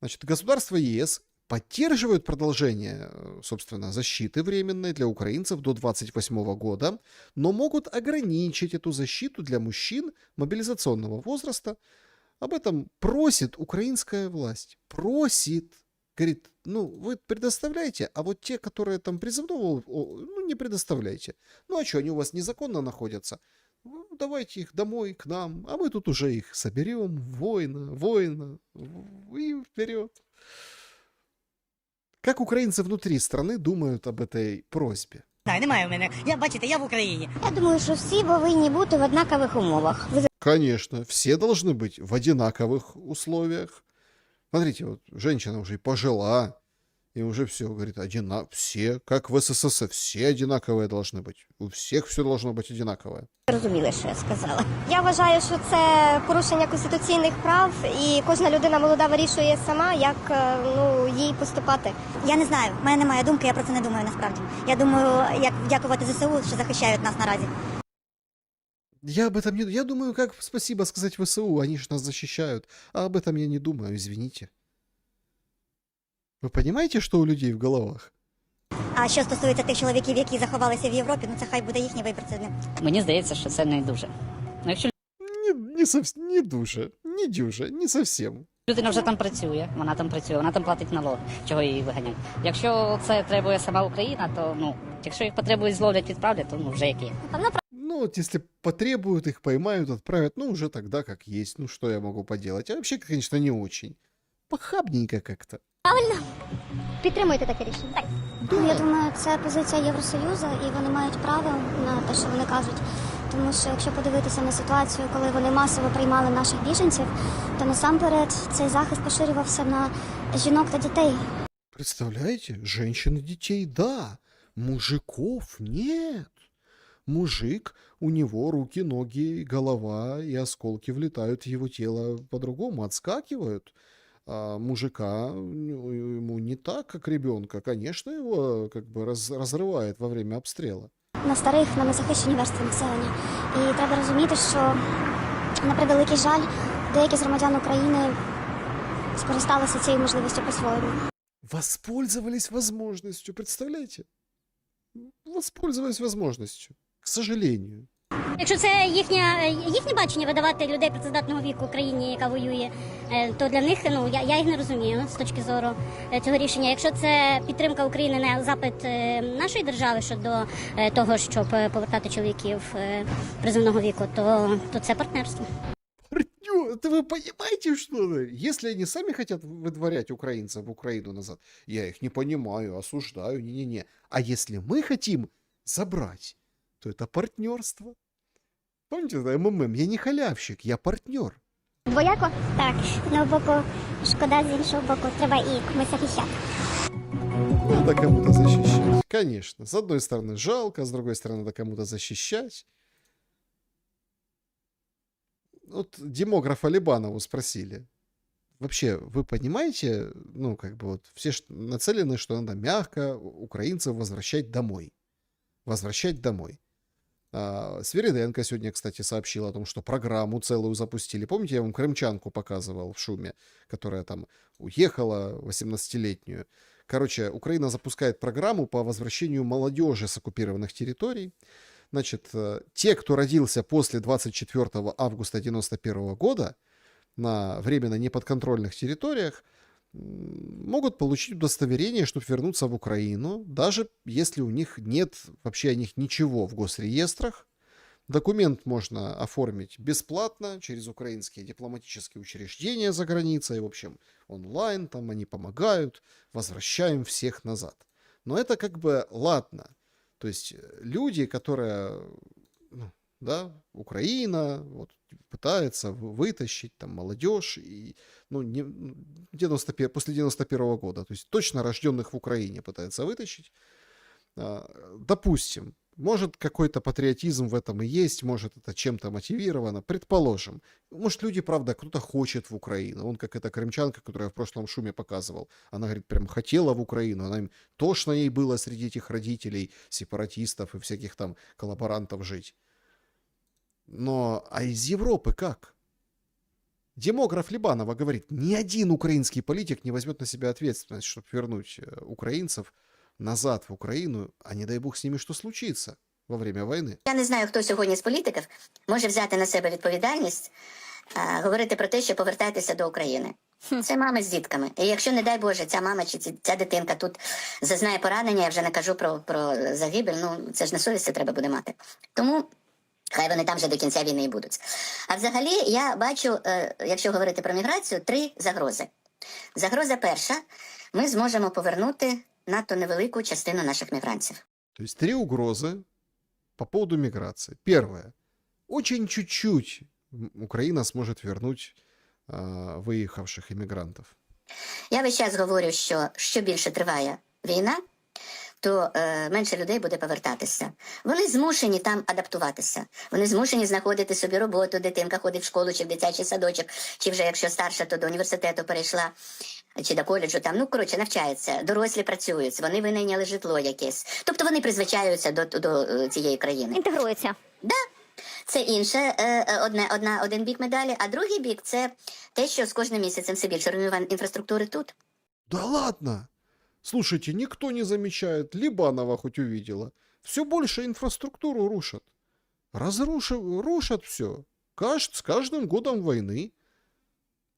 Значит, государства ЕС поддерживают продолжение, собственно, защиты временной для украинцев до 28 года, но могут ограничить эту защиту для мужчин мобилизационного возраста. Об этом просит украинская власть. Просит. Говорит, вы предоставляете, а вот те, которые там призывного, не предоставляйте. Ну а что, они у вас незаконно находятся? Давайте их домой, к нам, а мы тут уже их соберем, воина, и вперед. Как украинцы внутри страны думают об этой просьбе? Немає в мене. Бачите, я в Україні. Я думаю, що всі повинні бути в однакових умовах. Конечно, все должны быть в одинаковых условиях. Смотрите, вот женщина уже и пожила, и уже все, говорит, все, как в СССР, все одинаковые должны быть. У всех все должно быть одинаковое. Розуміли, що я сказала. Я вважаю, що це порушення конституційних прав, і кожна людина молода вирішує сама, як їй поступати. Я не знаю, в мене немає думки, я про це не думаю насправді. Я думаю, як дякувати ЗСУ, що захищають нас наразі. Я об этом не... Я думаю, как спасибо сказать ВСУ, они же нас защищают. А об этом я не думаю, извините. Вы понимаете, что у людей в головах? А що стосується тих чоловіків, які заховалися в Європі, це хай буде їхній вибір. Мені здається, що це не дуже. Ну, якщо Не дуже, не дюже, не совсем. людина вже там працює, вона там платить налог, чого її виганяють. Якщо це требує сама Україна, то, якщо їх потребують, зловлять, відправлять, то, вже як є. Ну, вот если потребуют, их поймают, отправят, уже тогда как есть. Ну, что я могу поделать? А вообще, конечно, не очень. Похабненько как-то. Правильно? Підтримуєте таке рішення? Так. Я думаю, це позиція Євросоюзу, і вони мають право на те, що вони кажуть. Тому що якщо подивитися на ситуацію, коли вони масово приймали наших біженців, то насамперед цей захист поширювався на жінок та дітей. Представляете? Женщин и детей, да. Мужиков нет. Мужик, у него руки, ноги, голова и осколки влетают в его тело по-другому, отскакивают. А мужика ему не так, как ребенка. Конечно, его как бы разрывает во время обстрела. На старих, на незахищені верстви населення. І треба розуміти, що, на превеликий жаль, деякі з громадян України скористалися цією можливістю по-своєму. Воспользовались возможностью, представляете? Воспользовались возможностью, к сожалению. Якщо це їхнє бачення видавати людей працездатного віку в країні, яка воює, то для них, я їх не розумію з точки зору цього рішення. Якщо це підтримка України на запит нашої держави щодо того, щоб повертати чоловіків призовного віку, то це партнерство. Это вы понимаете, что если они сами хотят выдворять украинцев в Украину назад, я их не понимаю, осуждаю, не-не-не. А если мы хотим забрать, то это партнерство. Помните, это МММ? Я не халявщик, я партнер. Двояко? Так, з одного боку шкода, з іншого боку треба і комусь захищати. Надо кому-то защищать, конечно. С одной стороны жалко, с другой стороны надо кому-то защищать. Вот демографа Либанову спросили. Вообще, вы понимаете, все нацелены, что надо мягко украинцев возвращать домой. Возвращать домой. Свириденко сегодня, кстати, сообщил о том, что программу целую запустили. Помните, я вам крымчанку показывал в шуме, которая там уехала, 18-летнюю. Короче, Украина запускает программу по возвращению молодежи с оккупированных территорий. Значит, те, кто родился после 24 августа 1991 года на временно неподконтрольных территориях, могут получить удостоверение, чтобы вернуться в Украину, даже если у них нет вообще о них ничего в госреестрах. Документ можно оформить бесплатно через украинские дипломатические учреждения за границей, в общем, онлайн, там они помогают, возвращаем всех назад. Но это как бы ладно. То есть люди, которые, ну, да, Украина, вот, пытается вытащить там молодежь, и, ну, не, после 91 года, то есть точно рожденных в Украине пытается вытащить. Допустим, может какой-то патриотизм в этом и есть, может это чем-то мотивировано, предположим. Может люди, правда, кто-то хочет в Украину. Он как эта крымчанка, которую я в прошлом шуме показывал. Она, говорит, прям хотела в Украину. Она им, тошно ей было среди этих родителей, сепаратистов и всяких там коллаборантов жить. Но, а из Европы как? Демограф Либанова говорит, ни один украинский политик не возьмет на себя ответственность, чтобы вернуть украинцев назад в Україну, а не дай Бог з ними що случиться во время війни. Я не знаю, хто сьогодні з політиків може взяти на себе відповідальність, говорити про те, що повертайтеся до України. Це мами з дітками. І якщо, не дай Боже, ця мама чи ця дитинка тут зазнає поранення, я вже не кажу про загибель, ну це ж на совісті треба буде мати. Тому хай вони там вже до кінця війни і будуть. А взагалі я бачу, якщо говорити про міграцію, 3 загрози. Загроза перша – ми зможемо повернути надто невелику частину наших мигрантов. То есть 3 угрозы по поводу миграции. Первое. Очень чуть-чуть Украина сможет вернуть выехавших иммигрантов. Я весь час говорю, що більше триває війна, то менше людей буде повертатися. Вони змушені там адаптуватися. Вони змушені знаходити собі роботу, дитинка ходить в школу чи в дитячий садочок, чи вже якщо старша, то до університету перейшла, чи до коледжу там, ну, коротше, навчаються. Дорослі працюють, вони винайняли житло якесь. Тобто вони призвичаються до цієї країни. Інтегруються. Да. Це інше, один бік медалі, а другий бік – це те, що з кожним місяцем все більше руйнування інфраструктури тут. Да ладно! Слушайте, никто не замечает, Либанова хоть увидела. Все больше инфраструктуру рушат. Рушат все. С каждым годом войны.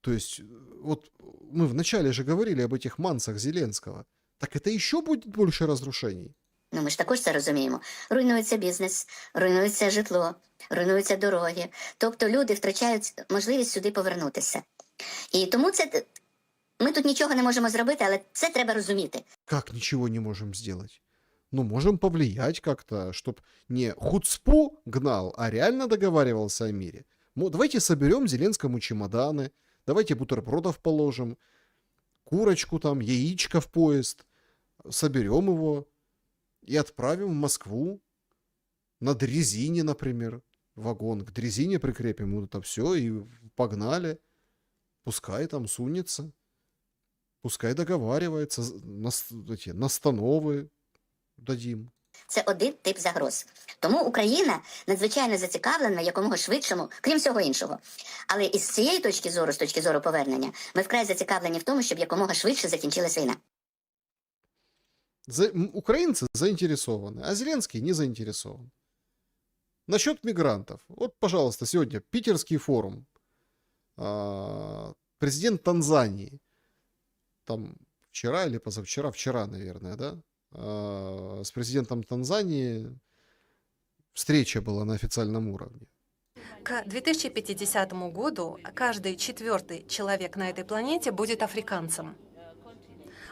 То есть, вот мы вначале же говорили об этих мансах Зеленского. Так это еще будет больше разрушений. Ну, ми ж також це розуміємо. Руйнується бізнес, руйнується житло, руйнуються дороги. Тобто люди втрачають можливість сюди повернутися. І тому це... Ми тут нічого не можемо зробити, але це треба розуміти. Как ничего не можем сделать? Ну, можем повлиять как-то, чтоб не хуцпу гнал, а реально договаривался о мире. Давайте соберем Зеленскому чемоданы, давайте бутербродов положим, курочку там, яичко в поезд, соберем его и отправим в Москву на дрезине, например, вагон. К дрезине прикрепим вот это все и погнали. Пускай там сунется. Пускай договаривается, настанови дадим. Це один тип загроз. Тому Україна надзвичайно зацікавлена в якомога швидшому, крім всього іншого. Але із цієї точки зору, з точки зору повернення, ми вкрай зацікавлені в тому, щоб якомога швидше закінчилась війна. Украинцы заинтересованы, а Зеленский не заинтересован. Насчет мигрантов. Вот, пожалуйста, сегодня Питерский форум. Президент Танзании. Там вчера или вчера, наверное, да? С президентом Танзании встреча была на официальном уровне. К 2050 году каждый 4-й человек на этой планете будет африканцем.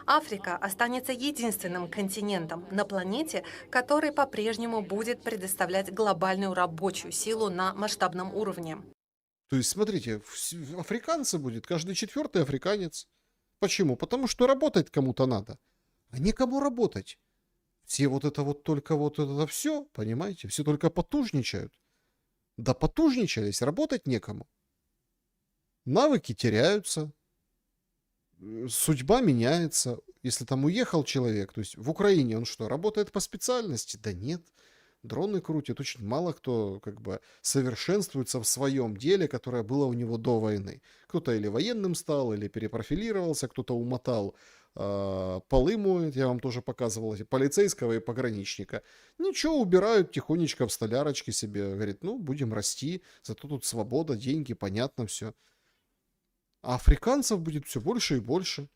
Африка останется единственным континентом на планете, который по-прежнему будет предоставлять глобальную рабочую силу на масштабном уровне. То есть, смотрите, африканцы будет, каждый 4-й африканец. Почему? Потому что работать кому-то надо. А некому работать. Все вот это все, понимаете? Все только потужничают. Да потужничались, работать некому. Навыки теряются. Судьба меняется. Если там уехал человек, то есть в Украине он что, работает по специальности? Да нет. Дроны крутят. Очень мало кто как бы совершенствуется в своем деле, которое было у него до войны. Кто-то или военным стал, или перепрофилировался, кто-то умотал полы моет, я вам тоже показывал, полицейского и пограничника. Ничего, убирают тихонечко в столярочке себе. Говорит, ну, будем расти, зато тут свобода, деньги, понятно все. А африканцев будет все больше и больше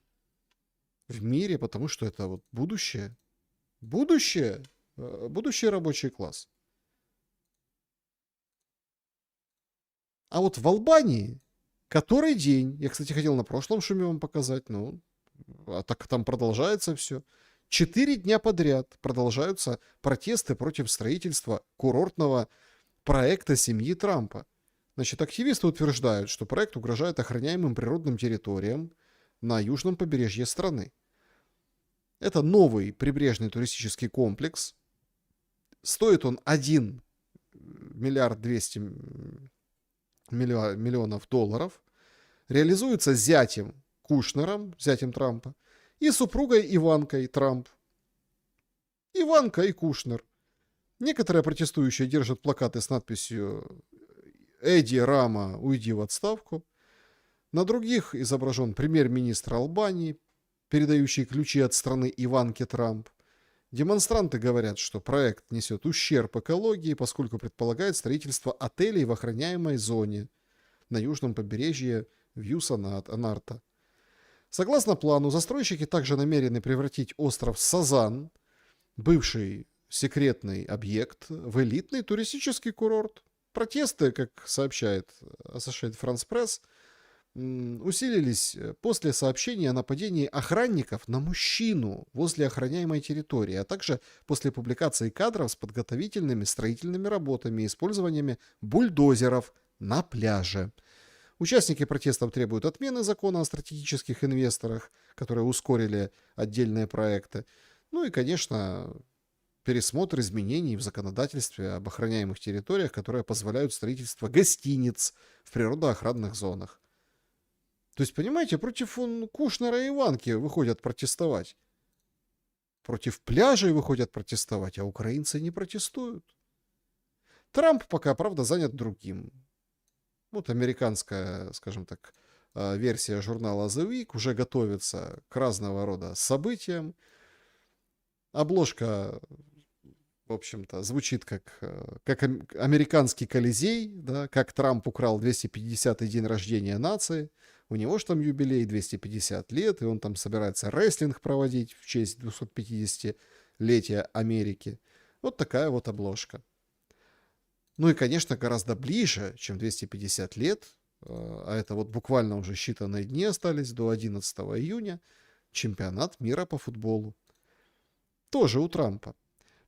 в мире, потому что это вот будущее. Будущее рабочий класс. А вот в Албании который день, я, кстати, хотел на прошлом шуме вам показать, ну, а так там продолжается все. 4 дня подряд продолжаются протесты против строительства курортного проекта семьи Трампа. Значит, активисты утверждают, что проект угрожает охраняемым природным территориям на южном побережье страны. Это новый прибрежный туристический комплекс. Стоит он 1 миллиард 200 миллионов долларов. Реализуется зятем Кушнером, зятем Трампа, и супругой Иванкой Трамп. Иванка и Кушнер. Некоторые протестующие держат плакаты с надписью «Эдди Рама, уйди в отставку». На других изображен премьер-министр Албании, передающий ключи от страны Иванке Трамп. Демонстранты говорят, что проект несет ущерб экологии, поскольку предполагает строительство отелей в охраняемой зоне на южном побережье Вью-Анарта. Согласно плану, застройщики также намерены превратить остров Сазан, бывший секретный объект, в элитный туристический курорт. Протесты, как сообщает Associated France Press, усилились после сообщения о нападении охранников на мужчину возле охраняемой территории, а также после публикации кадров с подготовительными строительными работами и использованием бульдозеров на пляже. Участники протестов требуют отмены закона о стратегических инвесторах, которые ускорили отдельные проекты. Ну и, конечно, пересмотр изменений в законодательстве об охраняемых территориях, которые позволяют строительство гостиниц в природоохранных зонах. То есть, понимаете, против Кушнера и Иванки выходят протестовать. Против пляжей выходят протестовать, а украинцы не протестуют. Трамп пока, правда, занят другим. Вот американская, скажем так, версия журнала The Week уже готовится к разного рода событиям. Обложка, в общем-то, звучит как американский Колизей, да, как Трамп украл 250-й день рождения нации. У него же там юбилей 250 лет, и он там собирается рестлинг проводить в честь 250-летия Америки. Вот такая вот обложка. Ну и, конечно, гораздо ближе, чем 250 лет, а это вот буквально уже считанные дни остались до 11 июня, чемпионат мира по футболу. Тоже у Трампа.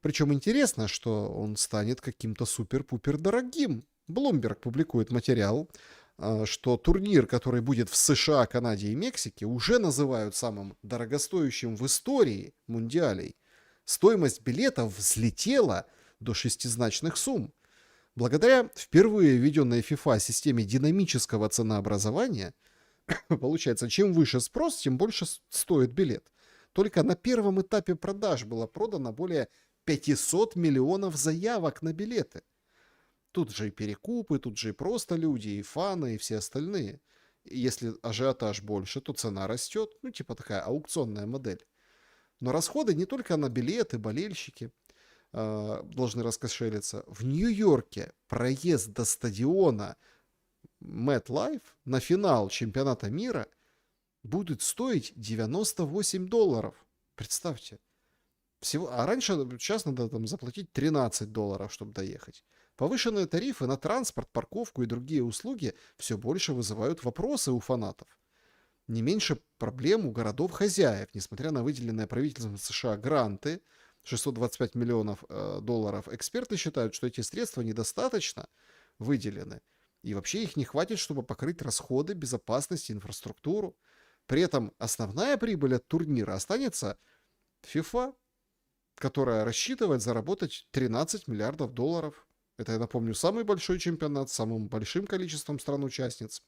Причем интересно, что он станет каким-то супер-пупер дорогим. Bloomberg публикует материал, что турнир, который будет в США, Канаде и Мексике, уже называют самым дорогостоящим в истории мундиалей. Стоимость билетов взлетела до 6-значных сумм. Благодаря впервые введенной FIFA системе динамического ценообразования, получается, чем выше спрос, тем больше стоит билет. Только на первом этапе продаж было продано более 500 миллионов заявок на билеты. Тут же и перекупы, тут же и просто люди, и фаны, и все остальные. И если ажиотаж больше, то цена растет. Ну, типа такая аукционная модель. Но расходы не только на билеты, болельщики должны раскошелиться. В Нью-Йорке проезд до стадиона MetLife на финал чемпионата мира будет стоить $98. Представьте. Всего, а раньше, сейчас надо там заплатить $13, чтобы доехать. Повышенные тарифы на транспорт, парковку и другие услуги все больше вызывают вопросы у фанатов. Не меньше проблем у городов-хозяев, несмотря на выделенные правительством США гранты, 625 миллионов долларов. Эксперты считают, что эти средства недостаточно выделены. И вообще их не хватит, чтобы покрыть расходы, безопасность, инфраструктуру. При этом основная прибыль от турнира останется FIFA, которая рассчитывает заработать 13 миллиардов долларов. Это, я напомню, самый большой чемпионат с самым большим количеством стран-участниц.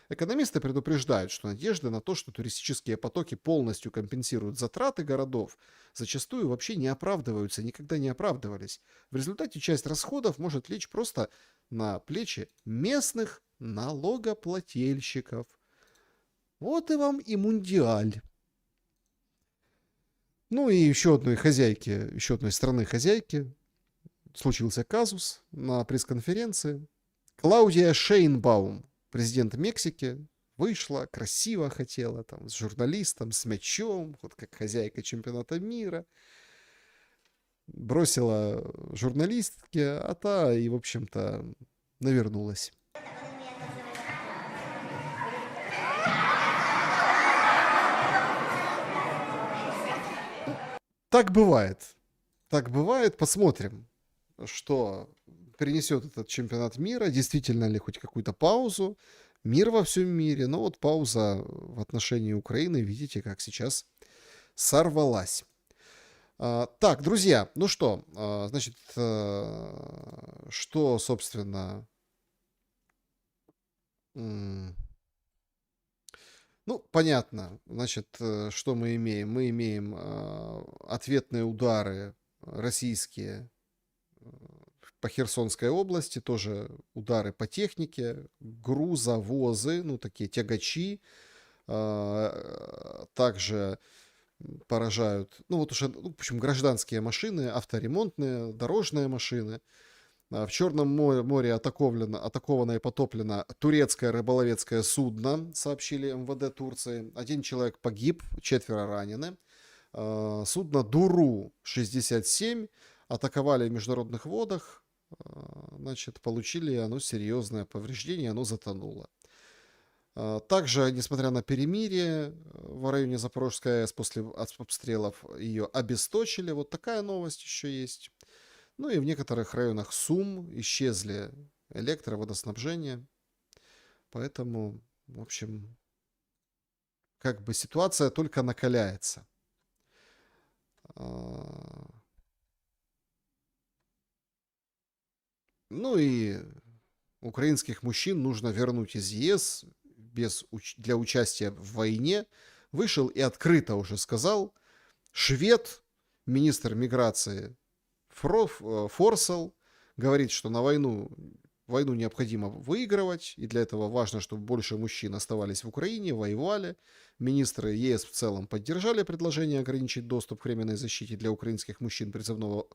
Экономисты предупреждают, что надежды на то, что туристические потоки полностью компенсируют затраты городов, зачастую вообще не оправдываются, никогда не оправдывались. В результате часть расходов может лечь просто на плечи местных налогоплательщиков. Вот и вам и мундиаль. Ну и еще одной хозяйки, еще одной страны-хозяйки случился казус на пресс-конференции. Клаудия Шейнбаум, президент Мексики, вышла, красиво хотела, там, с журналистом, с мячом, вот как хозяйка чемпионата мира. Бросила журналистке, а та и, в общем-то, навернулась. так бывает. Так бывает. Посмотрим, что принесет этот чемпионат мира. Действительно ли хоть какую-то паузу. Мир во всем мире. Но вот пауза в отношении Украины, видите, как сейчас сорвалась. Так, друзья, ну что, значит, что, собственно... Ну, понятно. Значит, что мы имеем? Мы имеем ответные удары российские по Херсонской области, тоже удары по технике, грузовозы, ну, такие тягачи, также поражают, ну, вот уже, ну, в общем, гражданские машины, авторемонтные, дорожные машины. В Черном море атаковано и потоплено турецкое рыболовецкое судно, сообщили МВД Турции. 1 человек погиб, 4 ранены. Судно Дуру-67 атаковали в международных водах. Значит, получили оно серьезное повреждение, оно затонуло. Также, несмотря на перемирие в районе Запорожской АЭС, после обстрелов ее обесточили. Вот такая новость еще есть. Ну и в некоторых районах Сум исчезли электроводоснабжение. Поэтому, в общем, как бы ситуация только накаляется. Ну и украинских мужчин нужно вернуть из ЕС для участия в войне. Вышел и открыто уже сказал швед, министр миграции Форсел, говорит, что на войну необходимо выигрывать, и для этого важно, чтобы больше мужчин оставались в Украине, воевали. Министры ЕС в целом поддержали предложение ограничить доступ к временной защите для украинских мужчин призывного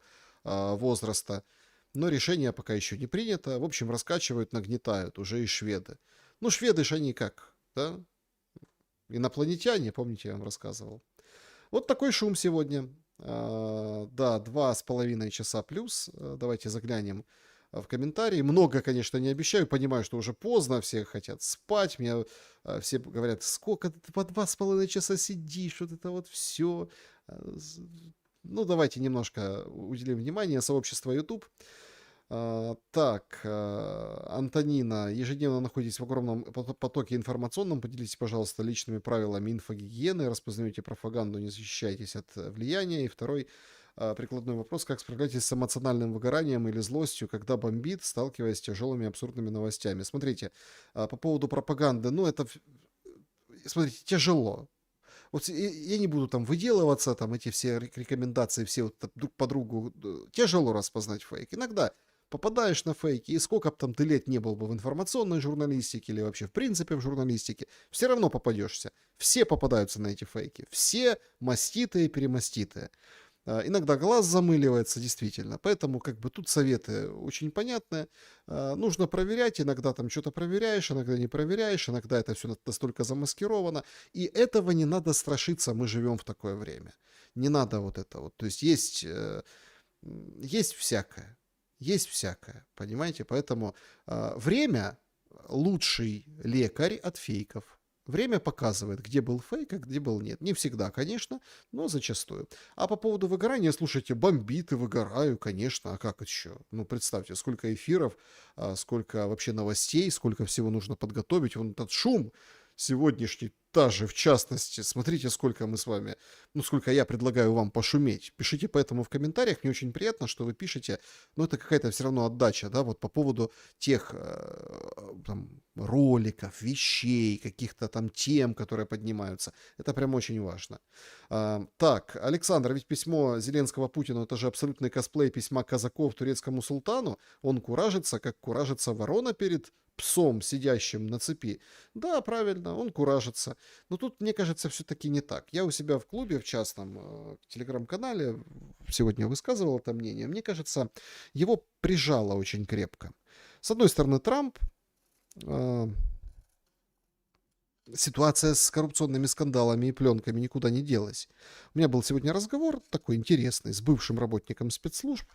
возраста, но решение пока еще не принято. В общем, раскачивают, нагнетают уже и шведы. Ну, шведы же они как, да? Инопланетяне, помните, я вам рассказывал. Вот такой шум сегодня. Да, 2,5 часа плюс. Давайте заглянем в комментарии. Много, конечно, не обещаю. Понимаю, что уже поздно, все хотят спать. Мне все говорят, сколько ты по 2,5 часа сидишь, вот это вот все. Ну, давайте немножко уделим внимание. Сообщество YouTube. Так, Антонина, ежедневно находитесь в огромном потоке информационном. Поделитесь, пожалуйста, личными правилами инфогигиены. Распознаете пропаганду, не защищайтесь от влияния. И второй прикладной вопрос. Как справляетесь с эмоциональным выгоранием или злостью, когда бомбит, сталкиваясь с тяжелыми абсурдными новостями? Смотрите, по поводу пропаганды. Ну, это, смотрите, тяжело. Вот я не буду там выделываться, там эти все рекомендации, все вот друг по другу. Тяжело распознать фейк. Иногда попадаешь на фейки, и сколько бы там ты лет не был бы в информационной журналистике или вообще в принципе в журналистике, все равно попадешься. Все попадаются на эти фейки. Все маститые, перемаститые. Иногда глаз замыливается, действительно. Поэтому как бы тут советы очень понятные. Нужно проверять. Иногда там что-то проверяешь, иногда не проверяешь. Иногда это все настолько замаскировано. И этого не надо страшиться. Мы живем в такое время. Не надо вот это вот. То есть есть всякое. Есть всякое, понимаете? Поэтому время лучший лекарь от фейков. Время показывает, где был фейк, а где был нет. Не всегда, конечно, но зачастую. А по поводу выгорания, слушайте, бомбит и выгораю, конечно. А как еще? Ну, представьте, сколько эфиров, сколько вообще новостей, сколько всего нужно подготовить. Вон этот шум сегодняшний, даже в частности, смотрите, сколько мы с вами, ну, сколько я предлагаю вам пошуметь. Пишите поэтому в комментариях, мне очень приятно, что вы пишете, но это какая-то все равно отдача, да, вот по поводу тех там, роликов, вещей, каких-то там тем, которые поднимаются. Это прям очень важно. Так, Александр, ведь письмо Зеленского Путину, это же абсолютный косплей письма казаков турецкому султану. Он куражится, как куражится ворона перед псом, сидящим на цепи. Да, правильно, он куражится. Но тут, мне кажется, все-таки не так. Я у себя в клубе, в частном телеграм-канале, сегодня высказывал это мнение. Мне кажется, его прижало очень крепко. С одной стороны, Трамп. Ситуация с коррупционными скандалами и пленками никуда не делась. У меня был сегодня разговор такой интересный с бывшим работником спецслужб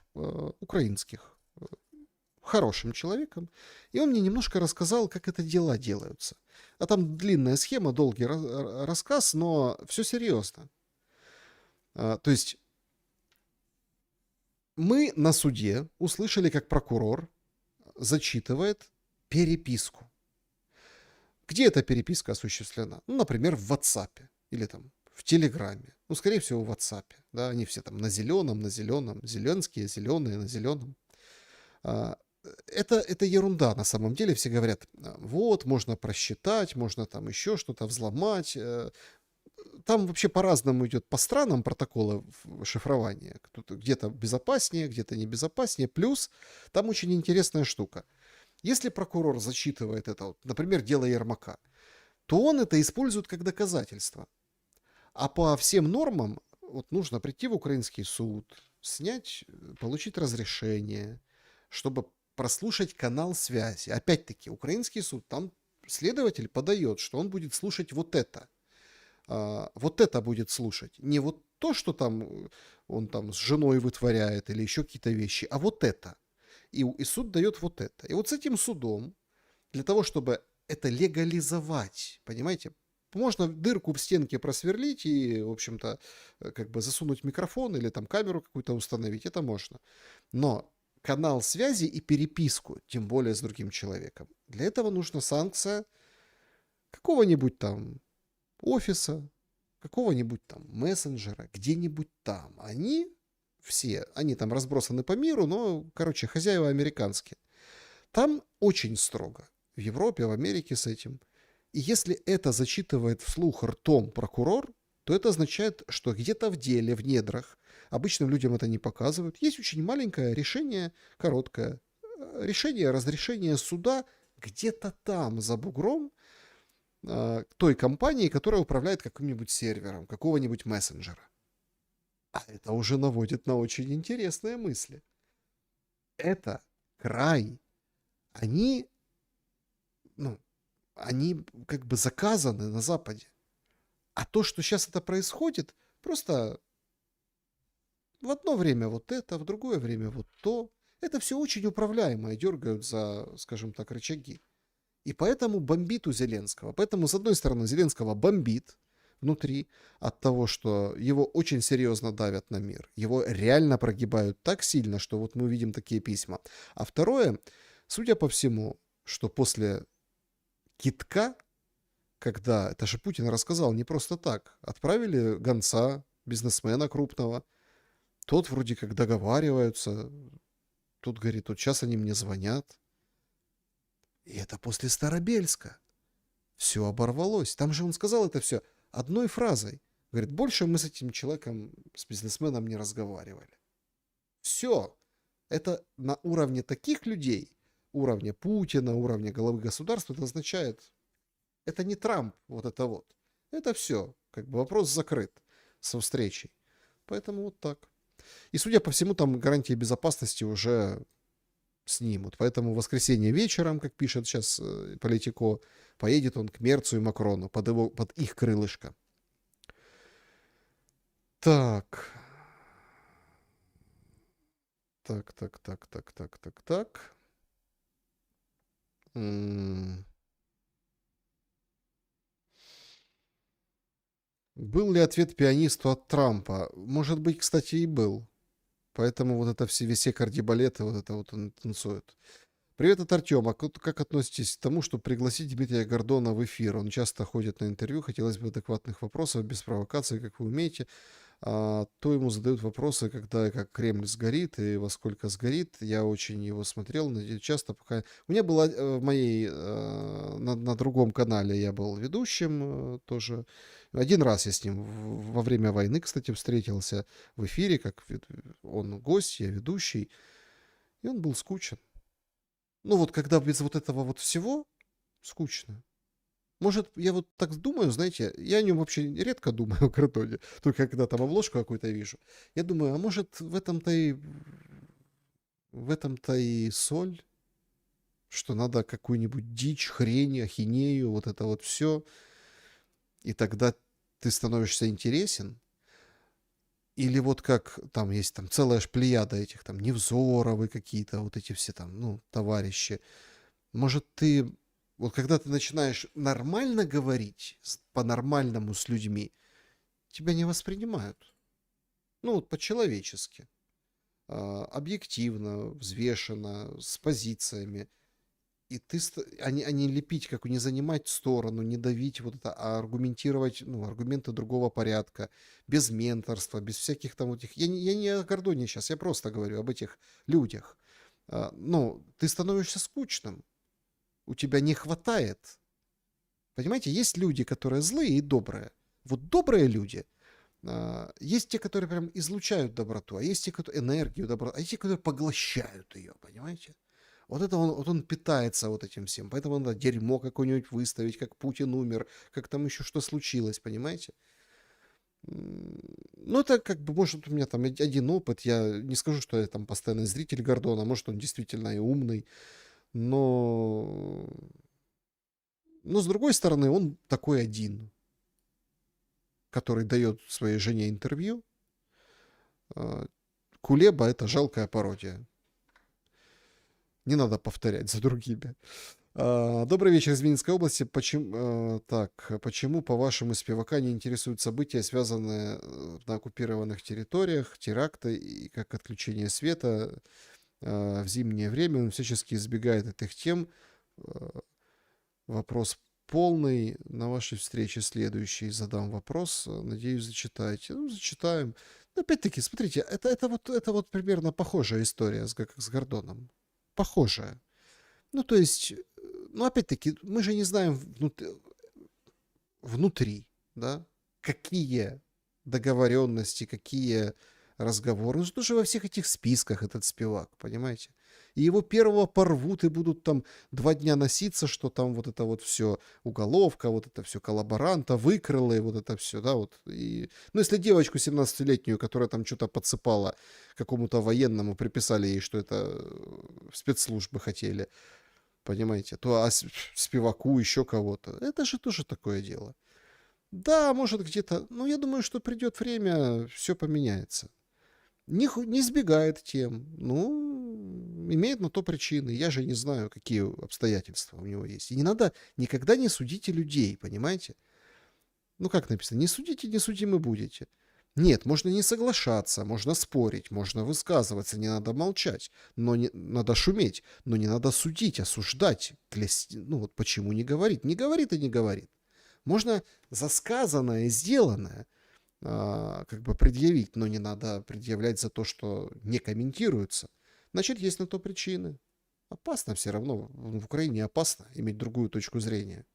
украинских, хорошим человеком, и он мне немножко рассказал, как это дела делаются. А там длинная схема, долгий рассказ, но все серьезно. То есть Мы на суде услышали, как прокурор зачитывает переписку. Где эта переписка осуществлена? Ну, например, в WhatsApp или там в Телеграме. Ну, скорее всего, в WhatsApp. Да, они все там на зеленом, зеленские, зеленые, на зеленом. Это ерунда на самом деле. Все говорят, вот, можно просчитать, можно там еще что-то взломать. Там вообще по-разному идет по странам протоколы шифрования. Где-то безопаснее, где-то небезопаснее. Плюс там очень интересная штука. Если прокурор зачитывает это, вот, например, дело Ермака, то он это использует как доказательство. А по всем нормам вот, нужно прийти в украинский суд, снять, получить разрешение, чтобы прослушать канал связи. Опять-таки, украинский суд, там следователь подает, что он будет слушать вот это. Вот это будет слушать. Не вот то, что там он там с женой вытворяет или еще какие-то вещи, а вот это. И суд дает вот это. И вот с этим судом, для того, чтобы это легализовать, понимаете, можно дырку в стенке просверлить и, в общем-то, как бы засунуть микрофон или там камеру какую-то установить, это можно. Но канал связи и переписку, тем более с другим человеком, для этого нужна санкция какого-нибудь там офиса, какого-нибудь там мессенджера, где-нибудь там. Они там разбросаны по миру, но, короче, хозяева американские. Там очень строго. В Европе, в Америке с этим. И если это зачитывает вслух ртом прокурор, то это означает, что где-то в деле, в недрах, обычным людям это не показывают, есть очень маленькое решение, короткое, разрешение суда где-то там, за бугром, той компании, которая управляет каким-нибудь сервером, какого-нибудь мессенджера. А это уже наводит на очень интересные мысли. Это край. Они как бы заказаны на Западе. А то, что сейчас это происходит, просто в одно время вот это, в другое время вот то. Это все очень управляемо и дергают за, скажем так, рычаги. И поэтому бомбит у Зеленского. Поэтому, с одной стороны, Зеленского бомбит внутри от того, что его очень серьезно давят на мир. Его реально прогибают так сильно, что вот мы видим такие письма. А второе, судя по всему, что после китка, когда, это же Путин рассказал не просто так, отправили гонца, бизнесмена крупного, тот вроде как договариваются, тут говорит, вот сейчас они мне звонят. И это после Старобельска. Все оборвалось. Там же он сказал это все одной фразой. Говорит, больше мы с этим человеком, с бизнесменом не разговаривали. Все. Это на уровне таких людей, уровня Путина, уровня главы государства, это означает, это не Трамп, вот это вот. Это все. Как бы вопрос закрыт со встречей. Поэтому вот так. И, судя по всему, там гарантии безопасности уже снимут. Поэтому в воскресенье вечером, как пишет сейчас Политико, поедет он к Мерцу и Макрону под их крылышко. Так. Был ли ответ пианисту от Трампа? Может быть, кстати, и был. Поэтому вот это весь кардибалеты, вот это вот он танцует. Привет от Артема. Как относитесь к тому, чтобы пригласить Дмитрия Гордона в эфир? Он часто ходит на интервью, хотелось бы адекватных вопросов, без провокации, как вы умеете. То ему задают вопросы, когда и как Кремль сгорит и во сколько сгорит. Я очень его смотрел, часто пока... У меня была в моей... На другом канале я был ведущим тоже. Один раз я с ним во время войны, кстати, встретился в эфире, как он гость, я ведущий. И он был скучен. Ну вот, когда без вот этого вот всего, скучно. Может, я вот так думаю, знаете, я о нем вообще редко думаю, о Гордоне, только когда там обложку какую-то вижу. Я думаю, а может, в этом-то и соль, что надо какую-нибудь дичь, хрень, ахинею, вот это вот все, и тогда ты становишься интересен. Или вот как там есть там целая плеяда этих там Невзоровы какие-то, вот эти все там, ну, товарищи. Может, ты, вот когда ты начинаешь нормально говорить, по-нормальному с людьми, тебя не воспринимают. Ну, вот по-человечески. объективно, взвешенно, с позициями. И а не лепить, как не занимать сторону, не давить вот это, а аргументировать, ну, аргументы другого порядка, без менторства, без всяких там вот этих... Я не о Гордоне сейчас, я просто говорю об этих людях. Ну, ты становишься скучным, у тебя не хватает. Понимаете, есть люди, которые злые и добрые. Вот добрые люди, есть те, которые прям излучают доброту, а есть те, которые энергию, доброту, а есть те, которые поглощают ее, понимаете? Вот это он питается вот этим всем. Поэтому надо дерьмо какое-нибудь выставить, как Путин умер, как там еще что случилось, понимаете? Ну, это как бы, может, у меня там один опыт. Я не скажу, что я там постоянный зритель Гордона. Может, он действительно и умный. Но с другой стороны, он такой один, который дает своей жене интервью. Кулеба — это жалкая пародия. Не надо повторять за другими. Добрый вечер из Винницкой области. Почему, по-вашему, Спивака не интересуют события, связанные на оккупированных территориях, теракты и как отключение света в зимнее время? Он всячески избегает этих тем. Вопрос полный. На вашей встрече следующий задам вопрос. Надеюсь, зачитаете. Ну, зачитаем. Но опять-таки, смотрите, это вот примерно похожая история как с Гордоном. Похожая. Ну, то есть, ну, опять-таки, мы же не знаем внутри, да, какие договоренности, какие разговоры. Он же тоже во всех этих списках, этот Спивак, понимаете? И его первого порвут и будут там 2 дня носиться, что там вот это вот все уголовка, вот это все коллаборанта, выкрылы, вот это все, да, вот. И, ну, если девочку 17-летнюю, которая там что-то подсыпала какому-то военному, приписали ей, что это спецслужбы хотели, понимаете, то Спиваку еще кого-то. Это же тоже такое дело. Да, может где-то, но я думаю, что придет время, все поменяется. Не избегает тем, ну, имеет на то причины. Я же не знаю, какие обстоятельства у него есть. И не надо, никогда не судите людей, понимаете? Ну, как написано, не судите, не судимы будете. Нет, можно не соглашаться, можно спорить, можно высказываться, не надо молчать, но надо шуметь, но не надо судить, осуждать. Ну, вот почему не говорит? Не говорит и не говорит. Можно за сказанное и сделанное как бы предъявить, но не надо предъявлять за то, что не комментируется. Значит, есть на то причины. Опасно все равно. В Украине опасно иметь другую точку зрения.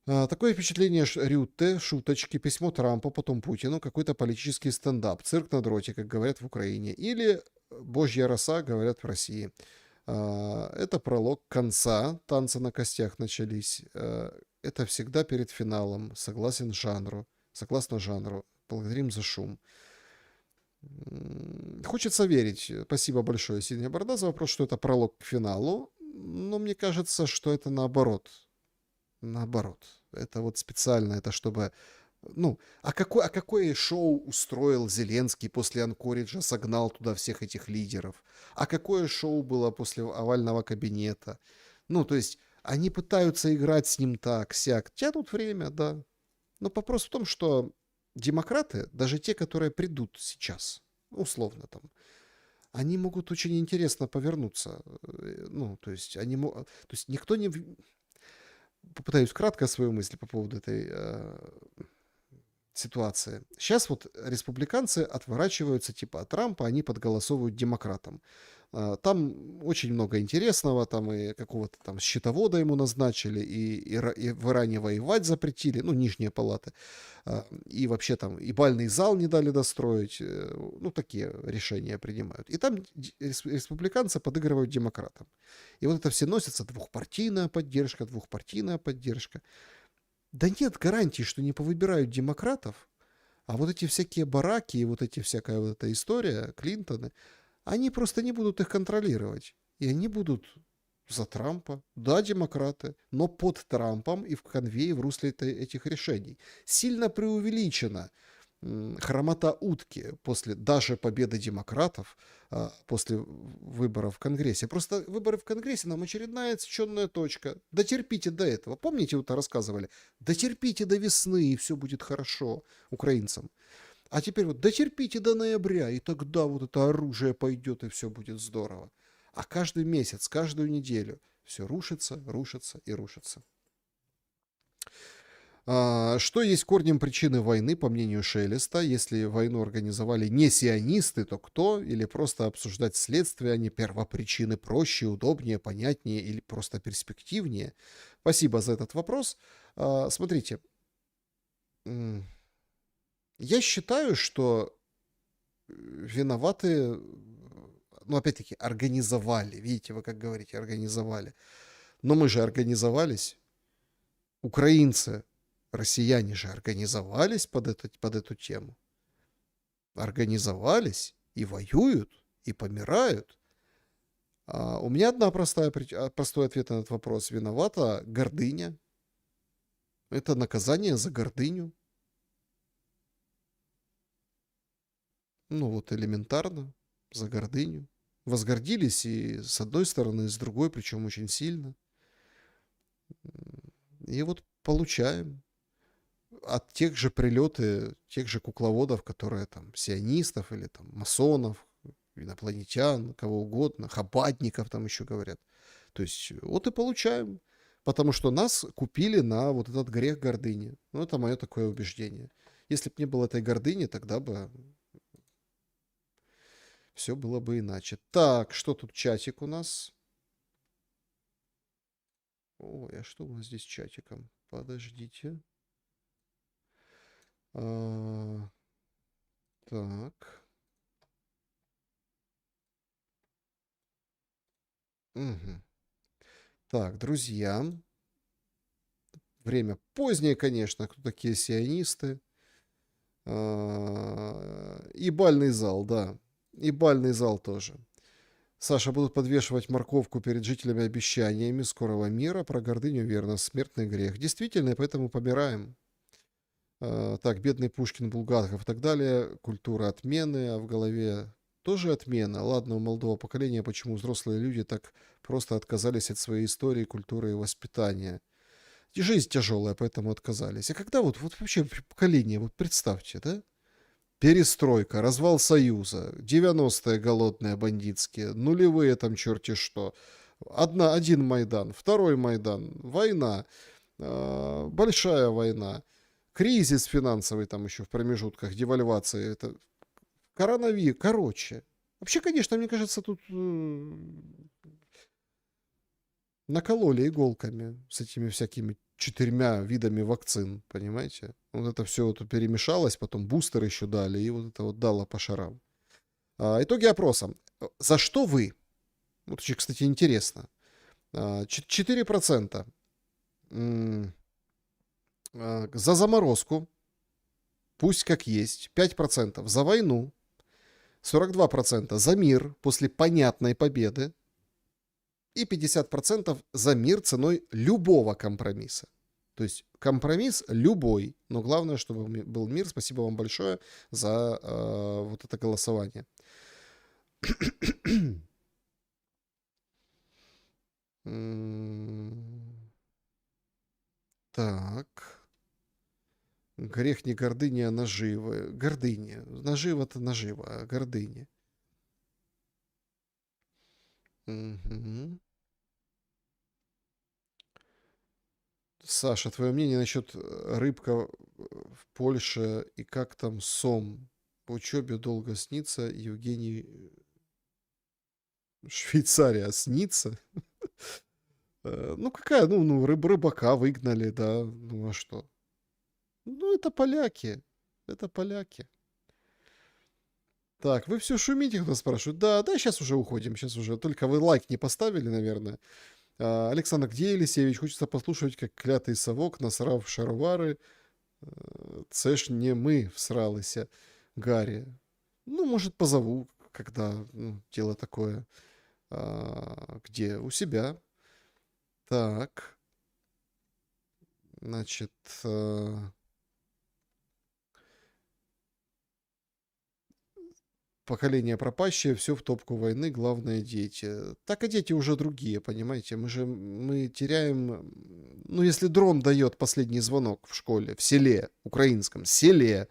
Такое впечатление, Рютте, шуточки, письмо Трампу, потом Путину, какой-то политический стендап, цирк на дроте, как говорят в Украине, или божья роса, говорят в России. Это пролог конца, танцы на костях начались. Это всегда перед финалом, согласно жанру. Благодарим за шум. Хочется верить. Спасибо большое, Синяя Борода, за вопрос, что это пролог к финалу. Но мне кажется, что это наоборот. Наоборот. Это вот специально, это чтобы... Ну, а какое шоу устроил Зеленский после Анкориджа, согнал туда всех этих лидеров? А какое шоу было после овального кабинета? Ну, то есть, они пытаются играть с ним так, сяк, тянут время, да. Но вопрос в том, что демократы, даже те, которые придут сейчас, условно там, они могут очень интересно повернуться. Ну, то есть, то есть никто не... Попытаюсь кратко свою мысль по поводу этой ситуации. Сейчас вот республиканцы отворачиваются типа от Трампа, они подголосовывают демократам. Там очень много интересного, там и какого-то там счетовода ему назначили, и в Иране воевать запретили, ну, нижние палаты, и вообще там и бальный зал не дали достроить, ну, такие решения принимают. И там республиканцы подыгрывают демократам. И вот это все носится, двухпартийная поддержка. Да нет гарантии, что не повыбирают демократов, а вот эти всякие бараки и вот эти всякая вот эта история, Клинтоны, они просто не будут их контролировать. И они будут за Трампа. Да, демократы, но под Трампом и в конвее, в русле этих решений. Сильно преувеличена хромота утки после даже победы демократов, после выборов в Конгрессе. Просто выборы в Конгрессе нам очередная отсеченная точка. Дотерпите до этого. Помните, вот рассказывали? Дотерпите до весны, и все будет хорошо украинцам. А теперь вот дотерпите до ноября, и тогда вот это оружие пойдет, и все будет здорово. А каждый месяц, каждую неделю все рушится, рушится и рушится. Что есть корнем причины войны, по мнению Шелеста? Если войну организовали не сионисты, то кто? Или просто обсуждать следствия, а не первопричины проще, удобнее, понятнее или просто перспективнее? Спасибо за этот вопрос. Смотрите, я считаю, что виноваты, ну, опять-таки, организовали. Видите, вы как говорите, организовали. Но мы же организовались. Украинцы, россияне же организовались под эту тему. Организовались и воюют, и помирают. У меня простой ответ на этот вопрос. Виновата гордыня. Это наказание за гордыню. Ну вот элементарно, за гордыню. Возгордились и с одной стороны, и с другой, причем очень сильно. И вот получаем от тех же прилеты, тех же кукловодов, которые там сионистов или там масонов, инопланетян, кого угодно, хабатников там еще говорят. То есть вот и получаем. Потому что нас купили на вот этот грех гордыни. Ну, это мое такое убеждение. Если бы не было этой гордыни, тогда бы все было бы иначе. Так, что тут чатик у нас? Ой, а что у нас здесь с чатиком? Подождите. Так. Угу. Так, друзья. Время позднее, конечно. Кто такие сионисты? И бальный зал, да. И бальный зал тоже. Саша, будут подвешивать морковку перед жителями обещаниями скорого мира. Про гордыню верно. Смертный грех. Действительно, и поэтому помираем. Так, бедный Пушкин, Булгаков и так далее. Культура отмены, а в голове тоже отмена. Ладно, у молодого поколения, почему взрослые люди так просто отказались от своей истории, культуры и воспитания. И жизнь тяжелая, поэтому отказались. А когда вот вообще поколение, вот представьте, да? Перестройка, развал Союза, 90-е голодные бандитские, нулевые там черти что. Один Майдан, второй Майдан, война, большая война, кризис финансовый там еще в промежутках, девальвация, это коронавирус, короче. Вообще, конечно, мне кажется, тут накололи иголками с этими всякими 4 видами вакцин, понимаете? Вот это все вот перемешалось, потом бустер еще дали, и вот это вот дало по шарам. Итоги опроса. За что вы? Вот очень, кстати, интересно. 4% за заморозку, пусть как есть. 5% за войну. 42% за мир после понятной победы. И 50% за мир ценой любого компромисса. То есть компромисс любой, но главное, чтобы был мир. Спасибо вам большое за вот это голосование. Так. Грех не гордыня, а наживы. Гордыня. Нажива-то нажива, а гордыня. Угу. Саша, твое мнение насчет рыбка в Польше и как там сом? По учебе долго снится. Евгений Швейцария снится? Ну, какая? Ну, рыбака выгнали, да. Ну, а что? Ну, это поляки. Это поляки. Так, вы все шумите, кто спрашивает? Да, сейчас уже уходим. Сейчас уже. Только вы лайк не поставили, наверное. Александр, где Елисеевич? Хочется послушать, как клятый совок насрав шаровари. Це ж не мы всралися, Гарри. Ну, может, позову, когда дело такое. Где? У себя. Так. Значит... Поколение пропащее, все в топку войны, главное дети. Так и дети уже другие, понимаете? Мы теряем... Ну, если дрон дает последний звонок в школе, в селе, украинском селе,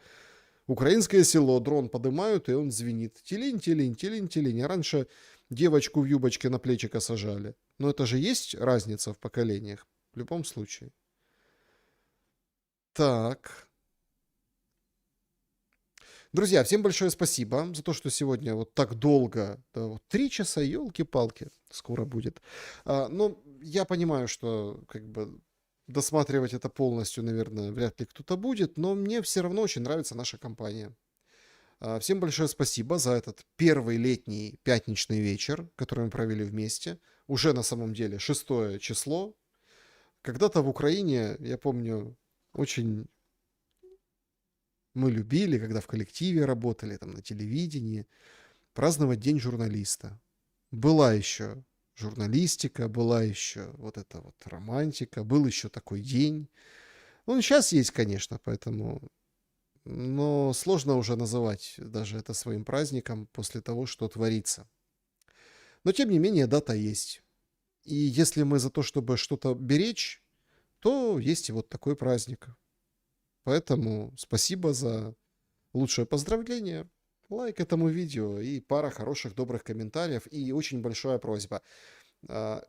Украинское село, дрон поднимают, и он звенит. Тилинь, тилинь, тилинь, тилинь. А раньше девочку в юбочке на плечико сажали. Но это же есть разница в поколениях. В любом случае. Так. Друзья, всем большое спасибо за то, что сегодня вот так долго, да, вот 3 часа, елки-палки, скоро будет. Но я понимаю, что как бы досматривать это полностью, наверное, вряд ли кто-то будет, но мне все равно очень нравится наша компания. Всем большое спасибо за этот первый летний пятничный вечер, который мы провели вместе. Уже на самом деле 6 число. Когда-то в Украине, я помню, очень мы любили, когда в коллективе работали, там на телевидении, праздновать День журналиста. Была еще журналистика, была еще вот эта вот романтика, был еще такой день. Он сейчас есть, конечно, поэтому... Но сложно уже называть даже это своим праздником после того, что творится. Но, тем не менее, дата есть. И если мы за то, чтобы что-то беречь, то есть и вот такой праздник. Поэтому спасибо за лучшее поздравление, лайк этому видео и пара хороших, добрых комментариев. И очень большая просьба.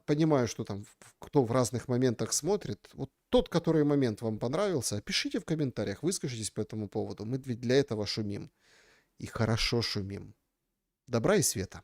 Понимаю, что там кто в разных моментах смотрит. Вот тот, который момент вам понравился, пишите в комментариях, выскажитесь по этому поводу. Мы ведь для этого шумим. И хорошо шумим. Добра и света.